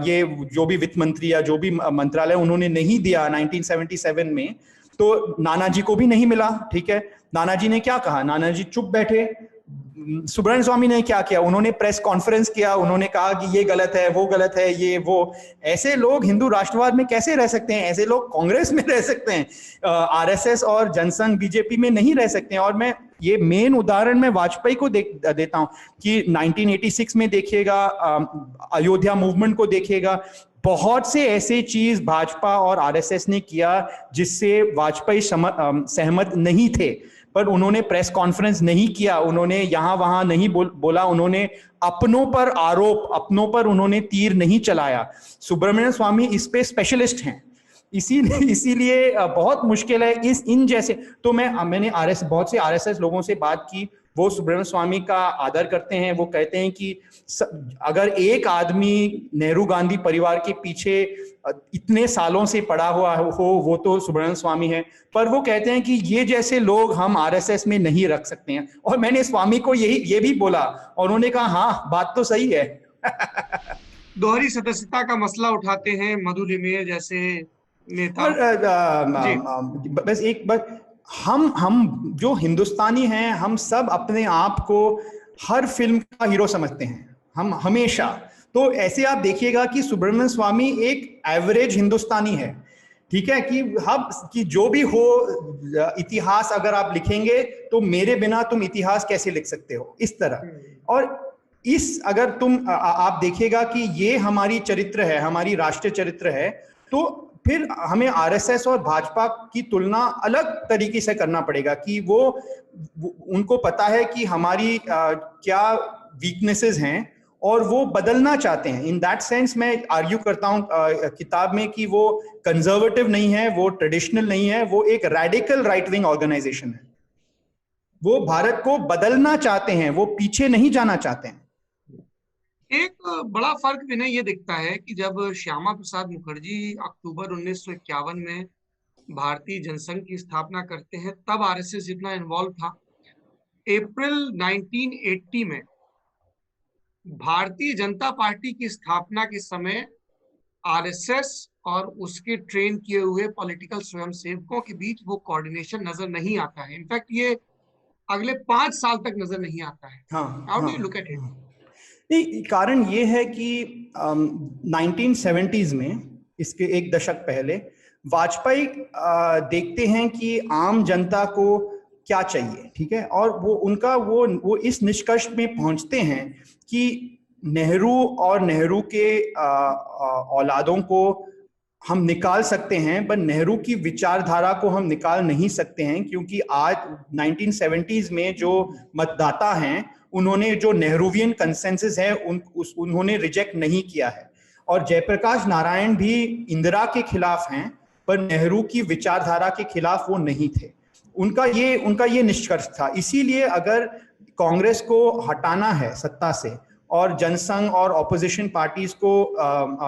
ये जो भी वित्त मंत्री या जो भी मंत्रालय उन्होंने नहीं दिया 1977 में, तो नानाजी को भी नहीं मिला, ठीक है। नानाजी ने क्या कहा, नानाजी चुप बैठे। सुब्रमण्यम स्वामी ने क्या किया, उन्होंने प्रेस कॉन्फ्रेंस किया, उन्होंने कहा कि ये गलत है, वो गलत है, ये वो। ऐसे लोग हिंदू राष्ट्रवाद में कैसे रह सकते हैं? ऐसे लोग कांग्रेस में रह सकते हैं, आरएसएस और जनसंघ बीजेपी में नहीं रह सकते हैं। और मैं ये मेन उदाहरण मैं वाजपेयी को देता हूं कि 1986 में देखिएगा, अयोध्या मूवमेंट को देखिएगा, बहुत से ऐसे चीज भाजपा और आरएसएस ने किया जिससे वाजपेयी सहमत नहीं थे, पर उन्होंने प्रेस कॉन्फ्रेंस नहीं किया, उन्होंने यहां वहां नहीं बोला, उन्होंने अपनों पर आरोप, अपनों पर उन्होंने तीर नहीं चलाया। सुब्रमण्यम स्वामी इस पे स्पेशलिस्ट हैं, इसीलिए बहुत मुश्किल है इन जैसे। तो मैंने बहुत से आरएसएस लोगों से बात की, वो सुब्रमण्यम स्वामी का आदर करते हैं। वो कहते हैं कि अगर एक आदमी नेहरू गांधी परिवार के पीछे इतने सालों से पड़ा हुआ हो वो तो सुब्रमण्यम स्वामी है। पर वो कहते हैं कि ये जैसे लोग हम आरएसएस में नहीं रख सकते हैं। और मैंने स्वामी को ये भी बोला और उन्होंने कहा हाँ, बात तो सही है। दोहरी सदस्यता का मसला उठाते हैं मधु लिमये जैसे नेता। और बस एक बात, हम जो हिंदुस्तानी हैं, हम सब अपने आप को हर फिल्म का हीरो समझते हैं, हम हमेशा। तो ऐसे आप देखिएगा कि सुब्रमण्यम स्वामी एक एवरेज हिंदुस्तानी है, ठीक है। कि जो भी हो, इतिहास अगर आप लिखेंगे तो मेरे बिना तुम इतिहास कैसे लिख सकते हो, इस तरह। और अगर आप देखिएगा कि ये हमारी चरित्र है, हमारी राष्ट्रीय चरित्र है, तो फिर हमें आरएसएस और भाजपा की तुलना अलग तरीके से करना पड़ेगा कि वो उनको पता है कि हमारी क्या वीकनेसेस हैं और वो बदलना चाहते हैं। इन दैट सेंस मैं आर्ग्यू करता हूं किताब में कि वो कंजर्वेटिव नहीं है, वो ट्रेडिशनल नहीं है, वो एक रैडिकल राइट विंग ऑर्गेनाइजेशन है। वो भारत को बदलना चाहते हैं, वो पीछे नहीं जाना चाहते हैं। एक बड़ा फर्क भी नहीं ये दिखता है कि जब श्यामा प्रसाद मुखर्जी अक्टूबर 1951 में भारतीय जनसंघ की स्थापना करते हैं, तब आरएसएस जितना इन्वॉल्व था। अप्रैल 1980 में भारतीय जनता पार्टी की स्थापना के समय आरएसएस और उसके ट्रेन किए हुए पॉलिटिकल स्वयंसेवकों के बीच वो कोऑर्डिनेशन नजर नहीं आता है। इनफैक्ट ये अगले 5 साल तक नजर नहीं आता है। How do you look at it? कारण ये है कि 1970s में, इसके एक दशक पहले, वाजपेयी देखते हैं कि आम जनता को क्या चाहिए, ठीक है। और वो इस निष्कर्ष में पहुंचते हैं कि नेहरू और नेहरू के औलादों को हम निकाल सकते हैं, पर नेहरू की विचारधारा को हम निकाल नहीं सकते हैं, क्योंकि आज 1970s में जो मतदाता हैं उन्होंने जो नेहरूवियन कंसेंसस है उन्होंने रिजेक्ट नहीं किया है। और जयप्रकाश नारायण भी इंदिरा के खिलाफ हैं, पर नेहरू की विचारधारा के खिलाफ वो नहीं थे। उनका ये निष्कर्ष था। इसीलिए अगर कांग्रेस को हटाना है सत्ता से और जनसंघ और ऑपोजिशन पार्टीज को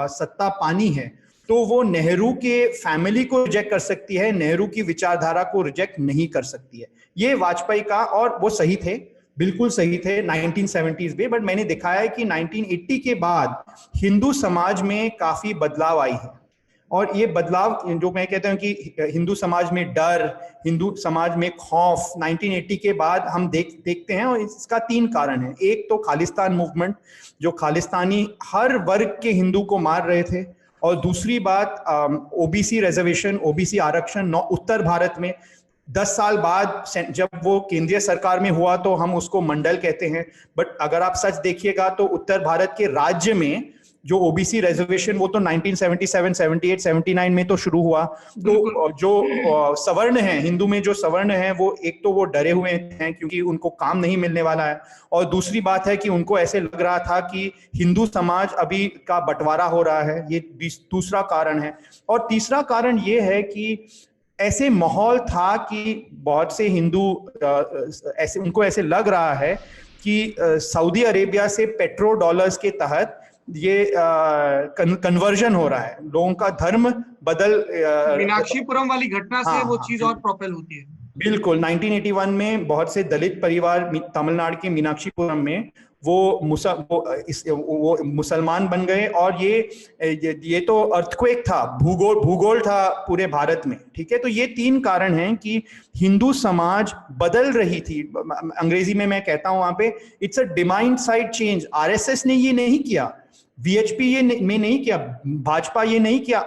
सत्ता पानी है, तो वो नेहरू के फैमिली को रिजेक्ट कर सकती है, नेहरू की विचारधारा को रिजेक्ट नहीं कर सकती है। ये वाजपेयी का, और वो सही थे, बिल्कुल सही थे 1970s में। बट मैंने दिखाया है कि 1980 के बाद हिंदू समाज में काफी बदलाव आई है। और ये बदलाव, जो मैं कहता हूं कि हिंदू समाज में डर, हिंदू समाज में खौफ 1980 के बाद हम देखते हैं। और इसका 3 कारण है। एक तो खालिस्तान मूवमेंट, जो खालिस्तानी हर वर्ग के हिंदू को मार रहे थे। और दूसरी बात ओबीसी रिजर्वेशन, ओबीसी आरक्षण उत्तर भारत में, 10 साल बाद जब वो केंद्रीय सरकार में हुआ तो हम उसको मंडल कहते हैं, बट अगर आप सच देखिएगा तो उत्तर भारत के राज्य में जो ओबीसी रिजर्वेशन वो तो 1977, 78, 79 में तो शुरू हुआ। तो जो सवर्ण हैं, हिंदू में जो सवर्ण हैं, वो एक तो वो डरे हुए हैं क्योंकि उनको काम नहीं मिलने वाला है, और दूसरी बात है कि उनको ऐसे लग रहा था कि हिंदू समाज अभी का बंटवारा हो रहा है, ये दूसरा कारण है। और तीसरा कारण ये है कि ऐसे माहौल था कि बहुत से हिंदू ऐसे उनको ऐसे लग रहा है कि सऊदी अरेबिया से पेट्रो डॉलर्स के तहत ये कन्वर्जन हो रहा है, लोगों का धर्म बदल मीनाक्षीपुरम वाली घटना से वो चीज और प्रोपेल होती है। बिल्कुल 1981 में बहुत से दलित परिवार तमिलनाडु के मीनाक्षीपुरम में वो मुसलमान बन गए, और ये तो अर्थक्वेक था, भूगोल था पूरे भारत में, ठीक है। तो ये 3 कारण हैं कि हिंदू समाज बदल रही थी। अंग्रेजी में मैं कहता हूं वहां पे it's a demand side change. RSS ने ये नहीं किया, वीएचपी ये में नहीं किया, भाजपा ये नहीं किया,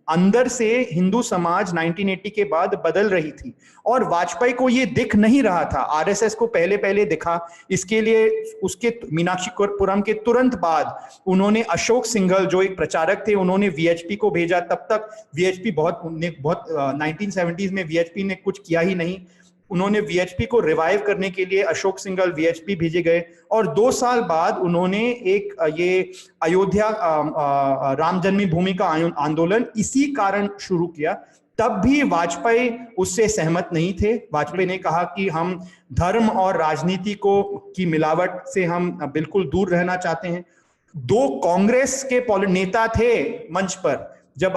अंदर से हिंदू समाज 1980 के बाद बदल रही थी, और वाजपेयी को ये दिख नहीं रहा था। आरएसएस को पहले दिखा, इसके लिए उसके मीनाक्षीपुरम के तुरंत बाद उन्होंने अशोक सिंघल जो एक प्रचारक थे, उन्होंने वीएचपी को भेजा। तब तक वीएचपी बहुत 1970s में वीएचपी ने कुछ किया ही नहीं। उन्होंने वीएचपी को रिवाइव करने के लिए अशोक सिंघल वीएचपी भेजे गए, और 2 साल बाद उन्होंने एक ये अयोध्या राम जन्मभूमि का आंदोलन इसी कारण शुरू किया। तब भी वाजपेयी उससे सहमत नहीं थे। वाजपेयी ने कहा कि हम धर्म और राजनीति की मिलावट से हम बिल्कुल दूर रहना चाहते हैं। 2 कांग्रेस के नेता थे मंच पर जब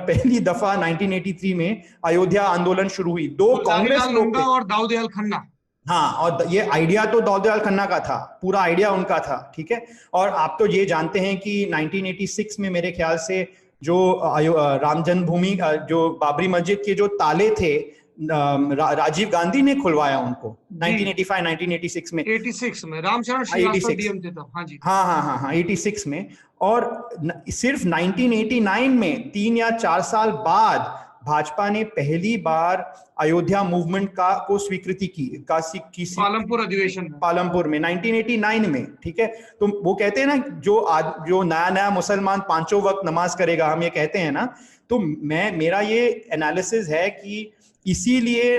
पहली दफा 1983 में अयोध्या आंदोलन शुरू हुई। 2 कांग्रेस लोग और दाऊदयाल खन्ना। हाँ, और ये आइडिया तो दाऊदयाल खन्ना का था, पूरा आइडिया उनका था, ठीक है। और आप तो ये जानते हैं कि 1986 में मेरे ख्याल से जो राम जन्मभूमि जो बाबरी मस्जिद के जो ताले थे, राजीव गांधी ने खुलवाया उनको 1986 में। 86 में रामचरण श्रीवास्तव डीएम थे तब। हाँ जी, हाँ 86 में। और सिर्फ 1989 में 3 या 4 साल बाद भाजपा ने पहली बार अयोध्या मूवमेंट को स्वीकृति की पालमपुर अधिवेशन पालमपुर में 1989 में, ठीक है। तो वो कहते हैं ना, जो नया मुसलमान 5 वक्त नमाज करेगा, हम ये कहते हैं ना। तो मेरा ये एनालिसिस है कि इसीलिए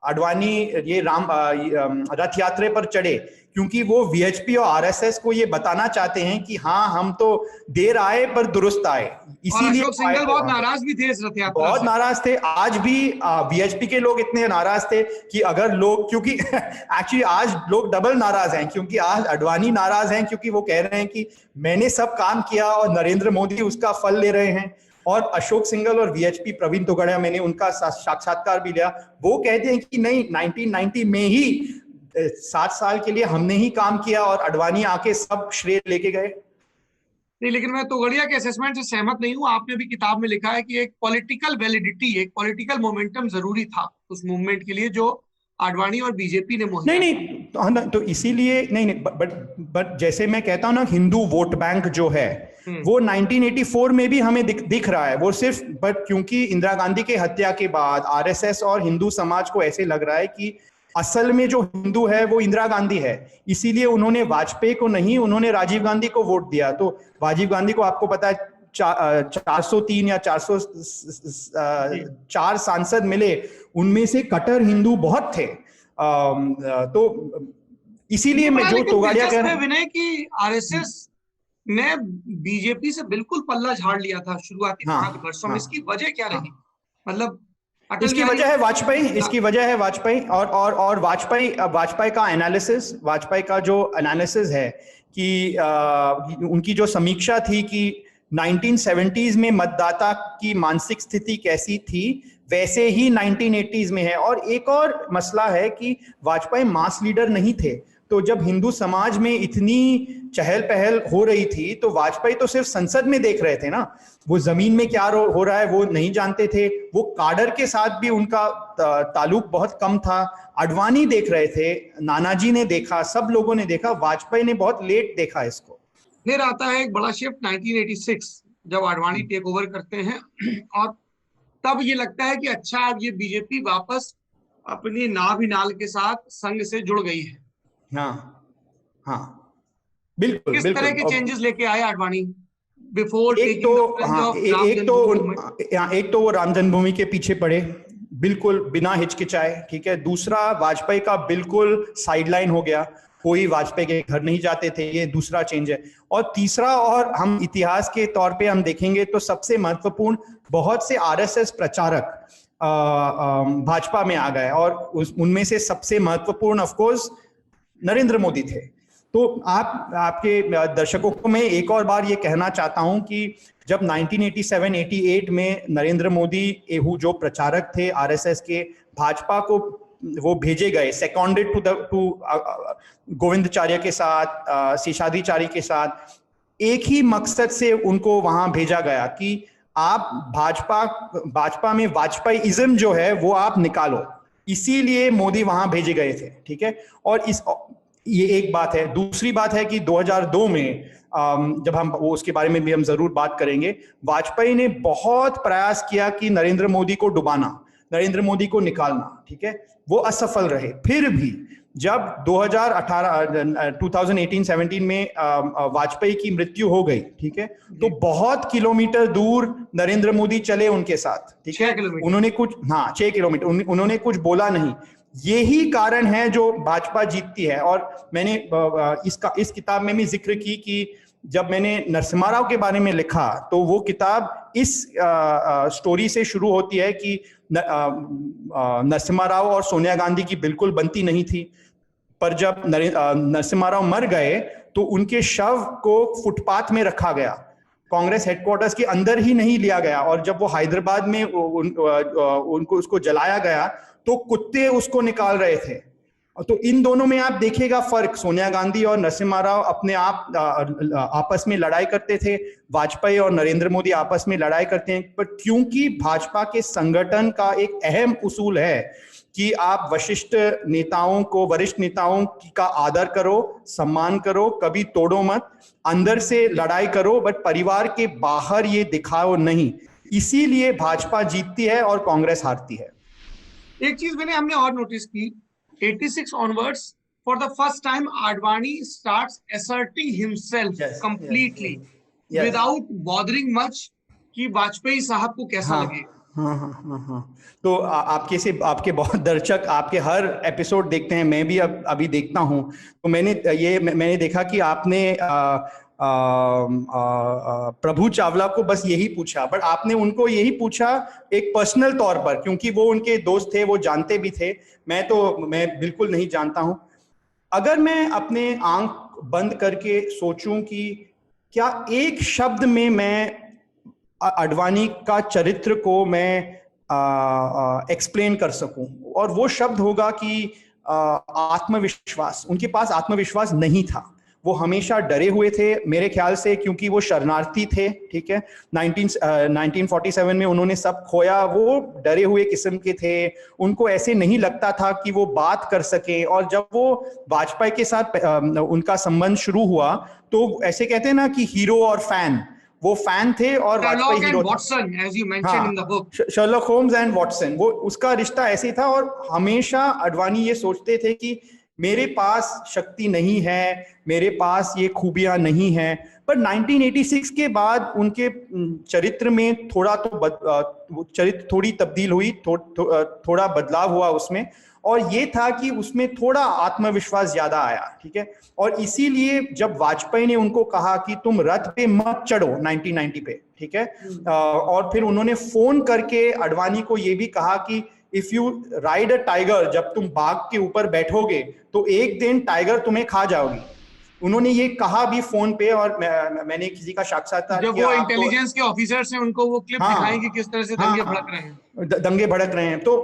अडवाणी ये रथ यात्रा पर चढ़े, क्योंकि वो वीएचपी और आरएसएस को ये बताना चाहते हैं कि हाँ, हम तो देर आए पर दुरुस्त आए। इसीलिए अशोक सिंघल बहुत नाराज भी थे इस रथ यात्रा से। बहुत नाराज थे। आज भी वीएचपी के लोग इतने नाराज थे कि अगर लोग, क्योंकि एक्चुअली आज लोग डबल नाराज हैं, क्योंकि आज अडवाणी नाराज हैं क्योंकि वो कह रहे हैं कि मैंने सब काम किया और नरेंद्र मोदी उसका फल ले रहे हैं। और अशोक सिंघल और वीएचपी प्रवीण तोगड़िया, मैंने उनका साक्षात्कार भी लिया, वो कहते हैं कि नहीं, 1990 में ही 7 साल के लिए हमने ही काम किया और अडवाणी आके सब श्रेय लेके गए। नहीं, लेकिन मैं तोगड़िया के असेसमेंट से सहमत नहीं हूं। आपने भी किताब में लिखा है कि एक पॉलिटिकल वैलिडिटी, एक पॉलिटिकल मोमेंटम जरूरी था उस मूवमेंट के लिए, जो आडवाणी और बीजेपी ने मुहैया नहीं, तो इसीलिए नहीं, बट जैसे मैं कहता हूं ना, हिंदू वोट बैंक जो है वो 1984 में भी हमें दिख रहा है। वो सिर्फ बट क्योंकि इंदिरा गांधी के हत्या के बाद आरएसएस और हिंदू समाज को ऐसे लग रहा है कि असल में जो हिंदू है वो इंदिरा गांधी है, इसीलिए उन्होंने वाजपेयी को नहीं, उन्होंने राजीव गांधी को वोट दिया। तो राजीव गांधी को आपको पता है 403 या 404 सांसद मिले, उनमें से कट्टर हिंदू बहुत थे। तो इसीलिए मैं जो तोगाड़िया कह रहा हूं, विनय की आरएसएस ने बीजेपी से बिल्कुल पल्ला झाड़ लिया था शुरुआती 5 वर्षों में। इसकी वजह क्या रही? मतलब इसकी वजह है वाजपेयी, इसकी वजह है वाजपेयी और वाजपेयी का एनालिसिस, वाजपेयी का जो एनालिसिस है कि उनकी जो समीक्षा थी कि 1970s में मतदाता की मानसिक स्थिति कैसी थी, वैसे ही 1980s में है। और एक और मसला है कि वाजपेयी मास लीडर नहीं थे। तो जब हिंदू समाज में इतनी चहल पहल हो रही थी तो वाजपेयी तो सिर्फ संसद में देख रहे थे ना, वो जमीन में क्या हो रहा है वो नहीं जानते थे। वो काडर के साथ भी उनका ताल्लुक बहुत कम था। अडवाणी देख रहे थे, नानाजी ने देखा, सब लोगों ने देखा, वाजपेयी ने बहुत लेट देखा इसको। फिर आता है एक बड़ा शिफ्ट 1986 जब आडवाणी टेक ओवर करते हैं और तब ये लगता है कि अच्छा अब ये बीजेपी वापस अपनी नाभ नाल के साथ संघ से जुड़ गई है। हाँ हाँ, बिल्कुल किस तरह बिल्कुल। के चेंजेस लेके आए आडवाणी बिफोर एक टेकिंग द तो प्लेंज हाँ ऑफ राम एक तो जन्मभूमि? एक तो वो राम जन्मभूमि के पीछे पड़े, बिल्कुल बिना हिचकिचाए, ठीक है। दूसरा, वाजपेयी का बिल्कुल साइडलाइन हो गया, कोई वाजपेयी के घर नहीं जाते थे, ये दूसरा चेंज है। और तीसरा, और हम इतिहास के तौर पे हम देखेंगे तो सबसे महत्वपूर्ण, बहुत से आरएसएस प्रचारक भाजपा में आ गए, और उनमें से सबसे महत्वपूर्ण ऑफ कोर्स नरेंद्र मोदी थे। तो आपके दर्शकों को मैं एक और बार ये कहना चाहता हूं कि जब 1987-88 में नरेंद्र मोदी जो प्रचारक थे आरएसएस के, भाजपा को वो भेजे गए सेकंडेड टू गोविंदाचार्य के साथ, शेषाद्रिचारी के साथ, एक ही मकसद से उनको वहां भेजा गया कि आप भाजपा में वाजपेयीइज्म जो है वो आप निकालो, इसीलिए मोदी वहां भेजे गए थे, ठीक है। और ये एक बात है। दूसरी बात है कि 2002 में जब हम वो उसके बारे में भी हम जरूर बात करेंगे, वाजपेयी ने बहुत प्रयास किया कि नरेंद्र मोदी को डुबाना, नरेंद्र मोदी को निकालना, ठीक है। वो असफल रहे। फिर भी जब 2018-17 में वाजपेयी की मृत्यु हो गई, ठीक है, तो बहुत किलोमीटर दूर नरेंद्र मोदी चले उनके साथ, ठीक है। उन्होंने कुछ 6 किलोमीटर उन्होंने कुछ बोला नहीं। यही कारण है जो भाजपा जीतती है। और मैंने इस किताब में भी जिक्र की कि जब मैंने नरसिम्हा राव के बारे में लिखा तो वो किताब इस स्टोरी से शुरू होती है कि नरसिम्हा राव और सोनिया गांधी की बिल्कुल बनती नहीं थी, पर जब नरसिम्हा राव मर गए तो उनके शव को फुटपाथ में रखा गया, कांग्रेस हेडक्वार्टर्स के अंदर ही नहीं लिया गया। और जब वो हैदराबाद में उनको उसको जलाया गया तो कुत्ते उसको निकाल रहे थे। तो इन दोनों में आप देखिएगा फर्क, सोनिया गांधी और नरसिम्हा राव अपने आप आपस में लड़ाई करते थे, वाजपेयी और नरेंद्र मोदी आपस में लड़ाई करते हैं। पर क्योंकि भाजपा के संगठन का एक अहम उसूल है कि आप वरिष्ठ नेताओं का आदर करो, सम्मान करो, कभी तोड़ो मत, अंदर से लड़ाई करो बट परिवार के बाहर ये दिखाओ नहीं, इसीलिए भाजपा जीतती है और कांग्रेस हारती है। एक चीज हमने और नोटिस की, 86 onwards, for the first time Advani starts asserting himself completely without bothering much कि वाजपेयी साहब को कैसा लगे। हाँ। तो आपके बहुत दर्शक आपके हर एपिसोड देखते हैं, मैं भी अभी देखता हूं। तो मैंने देखा कि आपने प्रभु चावला को बस यही पूछा, बट आपने उनको यही पूछा एक पर्सनल तौर पर, क्योंकि वो उनके दोस्त थे, वो जानते भी थे। मैं बिल्कुल नहीं जानता हूं। अगर मैं अपने आंख बंद करके सोचूं कि क्या एक शब्द में मैं आडवाणी का चरित्र को मैं एक्सप्लेन कर सकूं, और वो शब्द होगा कि आत्मविश्वास। उनके पास आत्मविश्वास नहीं था, वो हमेशा डरे हुए थे मेरे ख्याल से, क्योंकि वो शरणार्थी थे, ठीक है। 1947 में उन्होंने सब खोया, वो डरे हुए किस्म के थे, उनको ऐसे नहीं लगता था कि वो बात कर सके। और जब वो वाजपेयी के साथ उनका संबंध शुरू हुआ तो ऐसे कहते हैं ना कि हीरो और फैन, वो फैन थे और वाजपेयी हीरो था। शर्लॉक होम्स एंड वॉटसन, वो उसका रिश्ता ऐसे था। और हमेशा आडवाणी ये सोचते थे कि मेरे पास शक्ति नहीं है, मेरे पास ये खूबियां नहीं हैं। पर 1986 के बाद उनके चरित्र में थोड़ी तब्दील हुई, थोड़ा बदलाव हुआ उसमें, और ये था कि उसमें थोड़ा आत्मविश्वास ज्यादा आया, ठीक है। और इसीलिए जब वाजपेयी ने उनको कहा कि तुम रथ पे मत चढ़ो 1990 पे, ठीक है, और फिर उन्होंने फोन करके आडवाणी को ये भी कहा कि if you ride a tiger, जब तुम बाघ के ऊपर बैठोगे तो एक दिन टाइगर तुम्हें खा जाओगी, उन्होंने ये कहा भी फोन पे। और मैंने किसी का साक्षात्कार जब वो इंटेलिजेंस के ऑफिसर्स हैं उनको वो क्लिप दिखाई कि किस तरह से दंगे भड़क रहे हैं, दंगे भड़क रहे हैं। तो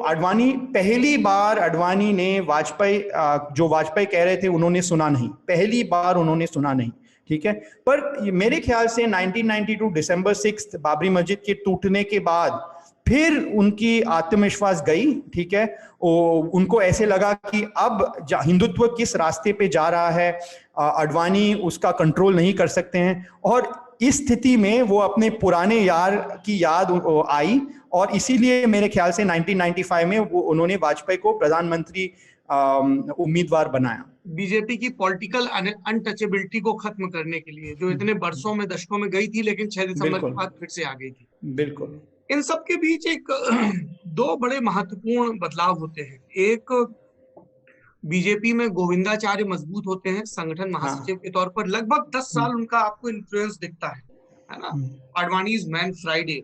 पहली बार आडवाणी ने जो वाजपेयी कह रहे थे उन्होंने सुना नहीं, पहली बार उन्होंने सुना नहीं, ठीक है। पर मेरे ख्याल से 1992 दिसंबर 6 बाबरी मस्जिद के टूटने के बाद फिर उनकी आत्मविश्वास गई, ठीक है। उनको ऐसे लगा कि अब हिंदुत्व किस रास्ते पे जा रहा है, आडवाणी उसका कंट्रोल नहीं कर सकते हैं। और इस स्थिति में वो अपने पुराने यार की याद आई और इसीलिए मेरे ख्याल से 1995 में वो उन्होंने वाजपेयी को प्रधानमंत्री उम्मीदवार बनाया। बीजेपी की पॉलिटिकल अनटचेबिलिटी को खत्म करने के लिए, जो इतने बरसों में दशकों में गई थी लेकिन 6 दिसंबर के बाद फिर से आ गई थी। बिल्कुल। इन सब के बीच एक दो बड़े महत्वपूर्ण बदलाव होते हैं। एक, बीजेपी में गोविंदाचार्य मजबूत होते हैं संगठन महासचिव के तौर पर। लगभग 10 साल उनका आपको इन्फ्लुएंस दिखता है ना। Advani is man Friday,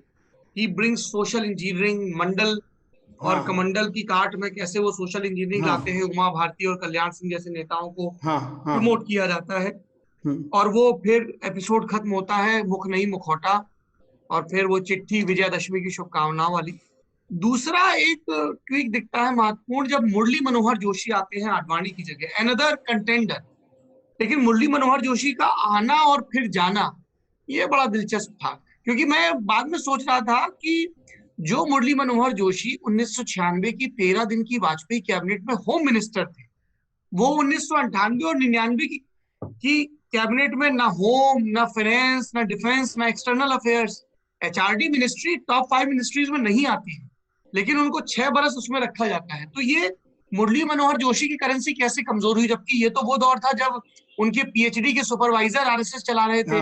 he brings social engineering, Mandal और कमंडल की काट में कैसे वो सोशल इंजीनियरिंग लाते हैं, उमा भारती और कल्याण सिंह जैसे नेताओं को प्रमोट किया जाता है। और वो फिर एपिसोड खत्म होता है मुख नहीं मुखौटा, और फिर वो चिट्ठी विजयादशमी की शुभकामनाओं वाली। दूसरा एक ट्वीक दिखता है महत्वपूर्ण, जब मुरली मनोहर जोशी आते हैं आडवाणी की जगह, अनदर कंटेंडर। लेकिन मुरली मनोहर जोशी का आना और फिर जाना ये बड़ा दिलचस्प था, क्योंकि मैं बाद में सोच रहा था कि जो मुरली मनोहर जोशी 1996 की 13 दिन की वाजपेयी कैबिनेट में होम मिनिस्टर थे, वो 1998 और 99 की कैबिनेट में ना होम, ना फाइनेंस, ना डिफेंस, ना external affairs, HRD ministry top 5 ministries में नहीं आती है, लेकिन उनको 6 बरस उसमें रखा जाता है। तो ये मुरली मनोहर जोशी की करेंसी कैसे कमजोर हुई, जबकि ये तो वो दौर था जब उनके पीएचडी के सुपरवाइजर आरएसएस चला रहे थे,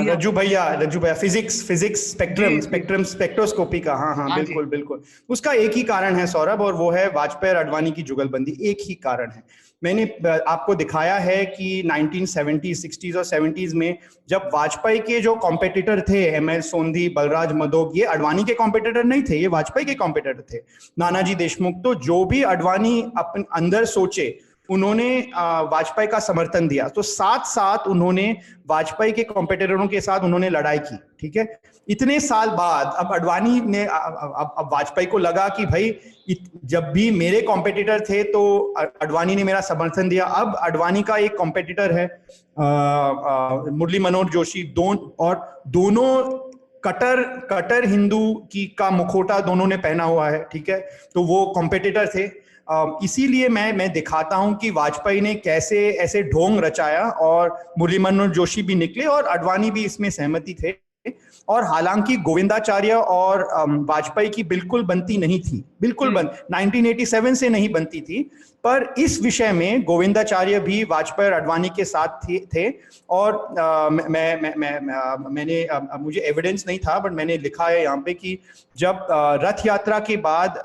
रज्जू भैया फिजिक्स स्पेक्ट्रोस्कोपी का। बिल्कुल बिल्कुल। उसका एक ही कारण है सौरभ, और वो है वाजपेयी और अडवाणी की जुगलबंदी। एक ही कारण है। मैंने आपको दिखाया है कि 1970s, 60s और 70s में जब वाजपेयी के जो कॉम्पिटिटर थे, एमएल सोंधी, बलराज मधोक, ये अडवाणी के कॉम्पिटिटर नहीं थे, ये वाजपेयी के कॉम्पिटिटर थे। नानाजी देशमुख, तो जो भी अडवाणी अपन अंदर सोचे उन्होंने वाजपेयी का समर्थन दिया। तो साथ साथ उन्होंने वाजपेयी के कॉम्पिटिटरों के साथ उन्होंने लड़ाई की। ठीक है, इतने साल बाद अब अडवाणी ने, अब वाजपेयी को लगा कि भाई जब भी मेरे कॉम्पिटिटर थे तो अडवाणी ने मेरा समर्थन दिया, अब अडवाणी का एक कॉम्पिटिटर है मुरली मनोहर जोशी, दोनों कट्टर हिंदू का मुखौटा दोनों ने पहना हुआ है। ठीक है, तो वो कॉम्पिटिटर थे। इसीलिए मैं दिखाता हूं कि वाजपेयी ने कैसे ऐसे ढोंग रचाया, और मुरली मनोहर जोशी भी निकले और अडवाणी भी इसमें सहमति थे। और हालांकि गोविंदाचार्य और वाजपेयी की बिल्कुल बनती नहीं थी, 1987 से नहीं बनती थी, पर इस विषय में गोविंदाचार्य भी वाजपेयी और अडवाणी के साथ थे। और मैंने मुझे एविडेंस नहीं था, बट मैंने लिखा है यहाँ पे कि जब रथ यात्रा के बाद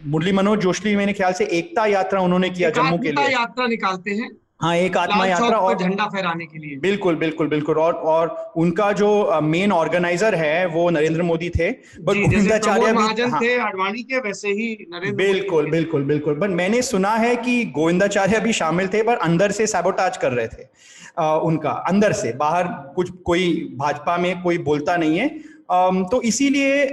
मुरली मनोहर जोशी, मेरे ख्याल से एकता यात्रा उन्होंने किया जम्मू के लिए, यात्रा निकालते हैं। एक आत्मा यात्रा, और झंडा फहराने के लिए। बिल्कुल बिल्कुल बिल्कुल। और उनका जो मेन ऑर्गेनाइजर है वो नरेंद्र मोदी थे, बट गोविंदाचार्य भी थे अडवाणी के, वैसे ही नरेंद्र बिल्कुल बिल्कुल बिल्कुल। बट मैंने सुना है कि गोविंदाचार्य भी शामिल थे, पर अंदर से सैबोटाज कर रहे थे उनका, अंदर से बाहर कुछ, कोई भाजपा में कोई बोलता नहीं है। तो इसीलिए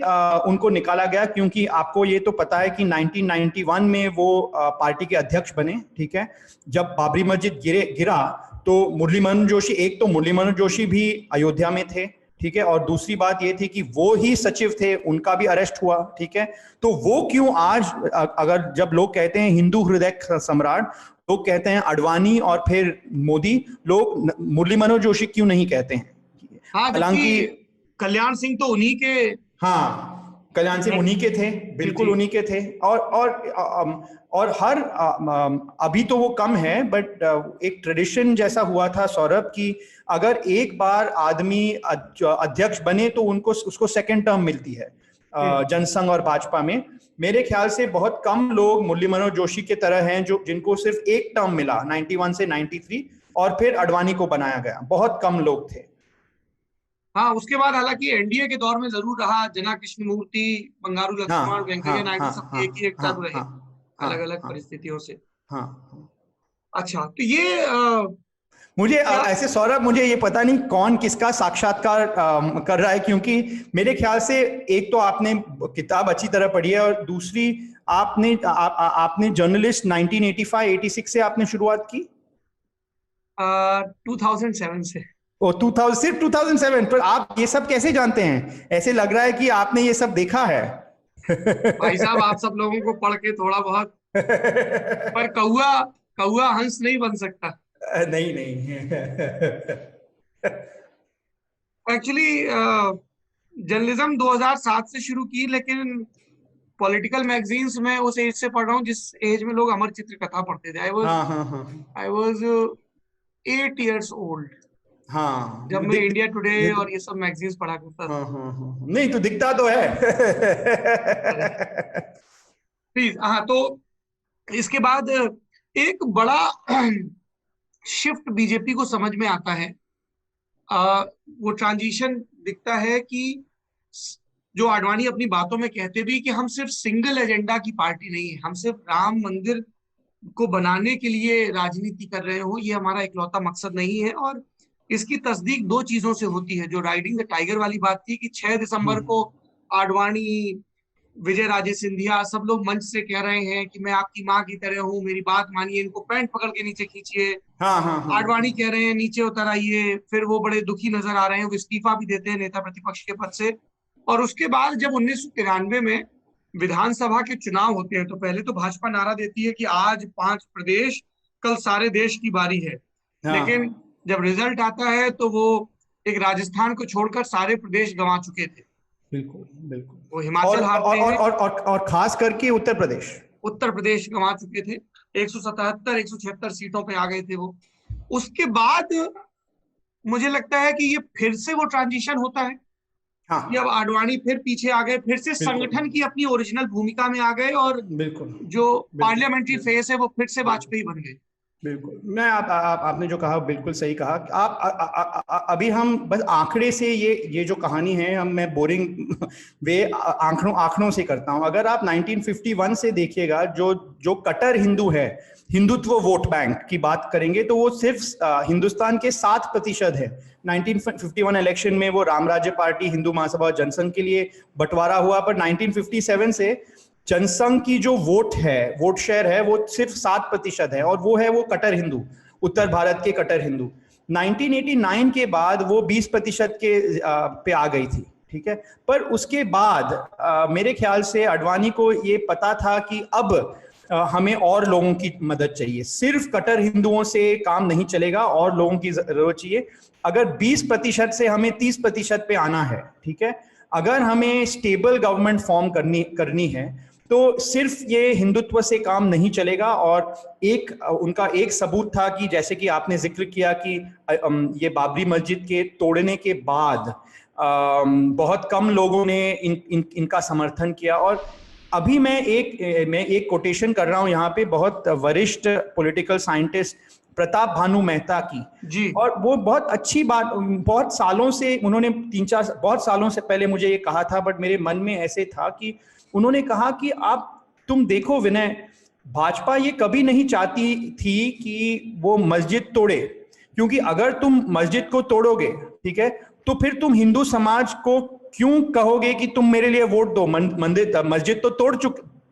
उनको निकाला गया, क्योंकि आपको ये तो पता है कि 1991 में वो पार्टी के अध्यक्ष बने। ठीक है, जब बाबरी मस्जिद गिरा तो मुरली मनोहर जोशी, एक तो मुरली मनोहर जोशी भी अयोध्या में थे। ठीक है, और दूसरी बात ये थी कि वो ही सचिव थे, उनका भी अरेस्ट हुआ। ठीक है, तो वो क्यों आज, अगर जब लोग कहते हैं हिंदू हृदय सम्राट, लोग कहते हैं अडवाणी और फिर मोदी, लोग मुरली मनोहर जोशी क्यों नहीं कहते हैं? हालांकि कल्याण सिंह तो उन्हीं के, कल्याण सिंह उन्हीं के थे, बिल्कुल उन्हीं के थे। और हर अभी तो वो कम है, बट एक ट्रेडिशन जैसा हुआ था सौरभ की अगर एक बार आदमी अध्यक्ष बने तो उसको सेकंड टर्म मिलती है जनसंघ और भाजपा में। मेरे ख्याल से बहुत कम लोग मुरली मनोहर जोशी के तरह हैं जिनको सिर्फ एक टर्म मिला 91 से 93, और फिर अडवाणी को बनाया गया, बहुत कम लोग थे। उसके बाद हालांकि एनडीए के दौर में जरूर रहा, जना कृष्णमूर्ति, बंगारू लक्ष्मण, वेंकैया नायडू, सब एक ही एक टर्म रहे, अलग अलग परिस्थितियों से। अच्छा, तो ये मुझे ऐसे सौरभ, मुझे ये पता नहीं कौन किसका साक्षात्कार कर रहा है, क्योंकि मेरे ख्याल से एक तो आपने किताब अच्छी तरह पढ़ी है, और दूसरी आपने जर्नलिस्ट 1985-86 से आपने शुरुआत की, 2007 से। सिर्फ 2007, पर आप ये सब कैसे जानते हैं? ऐसे लग रहा है कि आपने ये सब देखा है। भाई साहब, आप सब लोगों को पढ़ के थोड़ा बहुत पर कौआ हंस नहीं बन सकता। नहीं एक्चुअली जर्नलिज्म 2007 से शुरू की, लेकिन पॉलिटिकल मैगजीन्स में उस एज से पढ़ रहा हूँ जिस एज में लोग अमर चित्र कथा पढ़ते थे। हाँ हाँ हाँ आई वॉज 8 years old हाँ। जब मैं इंडिया टुडे और ये सब मैगजीन्स पढ़ा करता था। हाँ हाँ हाँ, नहीं तो दिखता तो है। प्लीज, हाँ। तो इसके बाद एक बड़ा शिफ्ट बीजेपी को समझ में आता है। वो ट्रांजिशन दिखता है कि जो आडवाणी अपनी बातों में कहते भी कि हम सिर्फ सिंगल एजेंडा की पार्टी नहीं है, हम सिर्फ राम मंदिर को बनाने के लिए राजनीति कर रहे हो, ये हमारा इकलौता मकसद नहीं है। और इसकी तस्दीक दो चीजों से होती है। जो राइडिंग द टाइगर वाली बात थी कि 6 दिसंबर को आडवाणी, विजय राजे सिंधिया सब लोग मंच से कह रहे हैं कि मैं आपकी माँ की तरह हूँ, मेरी बात मानिए, इनको पैंट पकड़ के नीचे खींचिए। हाँ हाँ हाँ। आडवाणी कह रहे हैं नीचे उतर आइए। फिर वो बड़े दुखी नजर आ रहे हैं, वो इस्तीफा भी देते हैं नेता प्रतिपक्ष के पद से। और उसके बाद जब 1993 में विधानसभा के चुनाव होते हैं तो पहले तो भाजपा नारा देती है कि आज 5 प्रदेश, कल सारे देश की बारी है। लेकिन जब रिजल्ट आता है तो वो एक राजस्थान को छोड़कर सारे प्रदेश गंवा चुके थे। बिल्कुल बिल्कुल। वो हिमाचल हारते हैं और खास करके उत्तर प्रदेश गंवा चुके थे। 177 176 सीटों पे आ गए थे वो। उसके बाद मुझे लगता है कि ये फिर से वो ट्रांजिशन होता है। हाँ। कि अब आडवाणी फिर पीछे आ गए, फिर से संगठन की अपनी ओरिजिनल भूमिका में आ गए और बिल्कुल जो पार्लियामेंट्री फेस है वो फिर से वाजपेयी बन गए। बिल्कुल। मैं आपने जो कहा बिल्कुल सही कहा। अभी हम बस आंकड़े से ये जो कहानी है मैं बोरिंग वे आंकड़ों से करता हूं। अगर आप 1951 से देखिएगा, जो कट्टर हिंदू है, हिंदुत्व वोट बैंक की बात करेंगे तो वो सिर्फ हिंदुस्तान के 7% है। 1951 इलेक्शन में वो राम राज्य पार्टी, हिंदू महासभा, जनसंघ के लिए बंटवारा हुआ, पर 1957 से जनसंघ की जो वोट शेयर है वो सिर्फ 7% है, और वो है वो कट्टर हिंदू, उत्तर भारत के कट्टर हिंदू। 1989 के बाद वो 20% के पे आ गई थी, ठीक है। पर उसके बाद मेरे ख्याल से आडवाणी को ये पता था कि अब हमें और लोगों की मदद चाहिए, सिर्फ कट्टर हिंदुओं से काम नहीं चलेगा, और लोगों की जरूरत चाहिए। अगर 20% से हमें 30% पे आना है, ठीक है, अगर हमें स्टेबल गवर्नमेंट फॉर्म करनी है तो सिर्फ ये हिंदुत्व से काम नहीं चलेगा। और उनका एक सबूत था कि जैसे कि आपने जिक्र किया कि ये बाबरी मस्जिद के तोड़ने के बाद बहुत कम लोगों ने इनका समर्थन किया। और अभी मैं एक कोटेशन कर रहा हूं यहाँ पे, बहुत वरिष्ठ पॉलिटिकल साइंटिस्ट प्रताप भानु मेहता की जी। और वो बहुत अच्छी बात, बहुत सालों से उन्होंने बहुत सालों से पहले मुझे ये कहा था, बट मेरे मन में ऐसे था कि उन्होंने कहा कि तुम देखो विनय, भाजपा ये कभी नहीं चाहती थी कि वो मस्जिद तोड़े, क्योंकि अगर तुम मस्जिद को तोड़ोगे, ठीक है, तो फिर तुम हिंदू समाज को क्यों कहोगे कि तुम मेरे लिए वोट दो। मस्जिद तो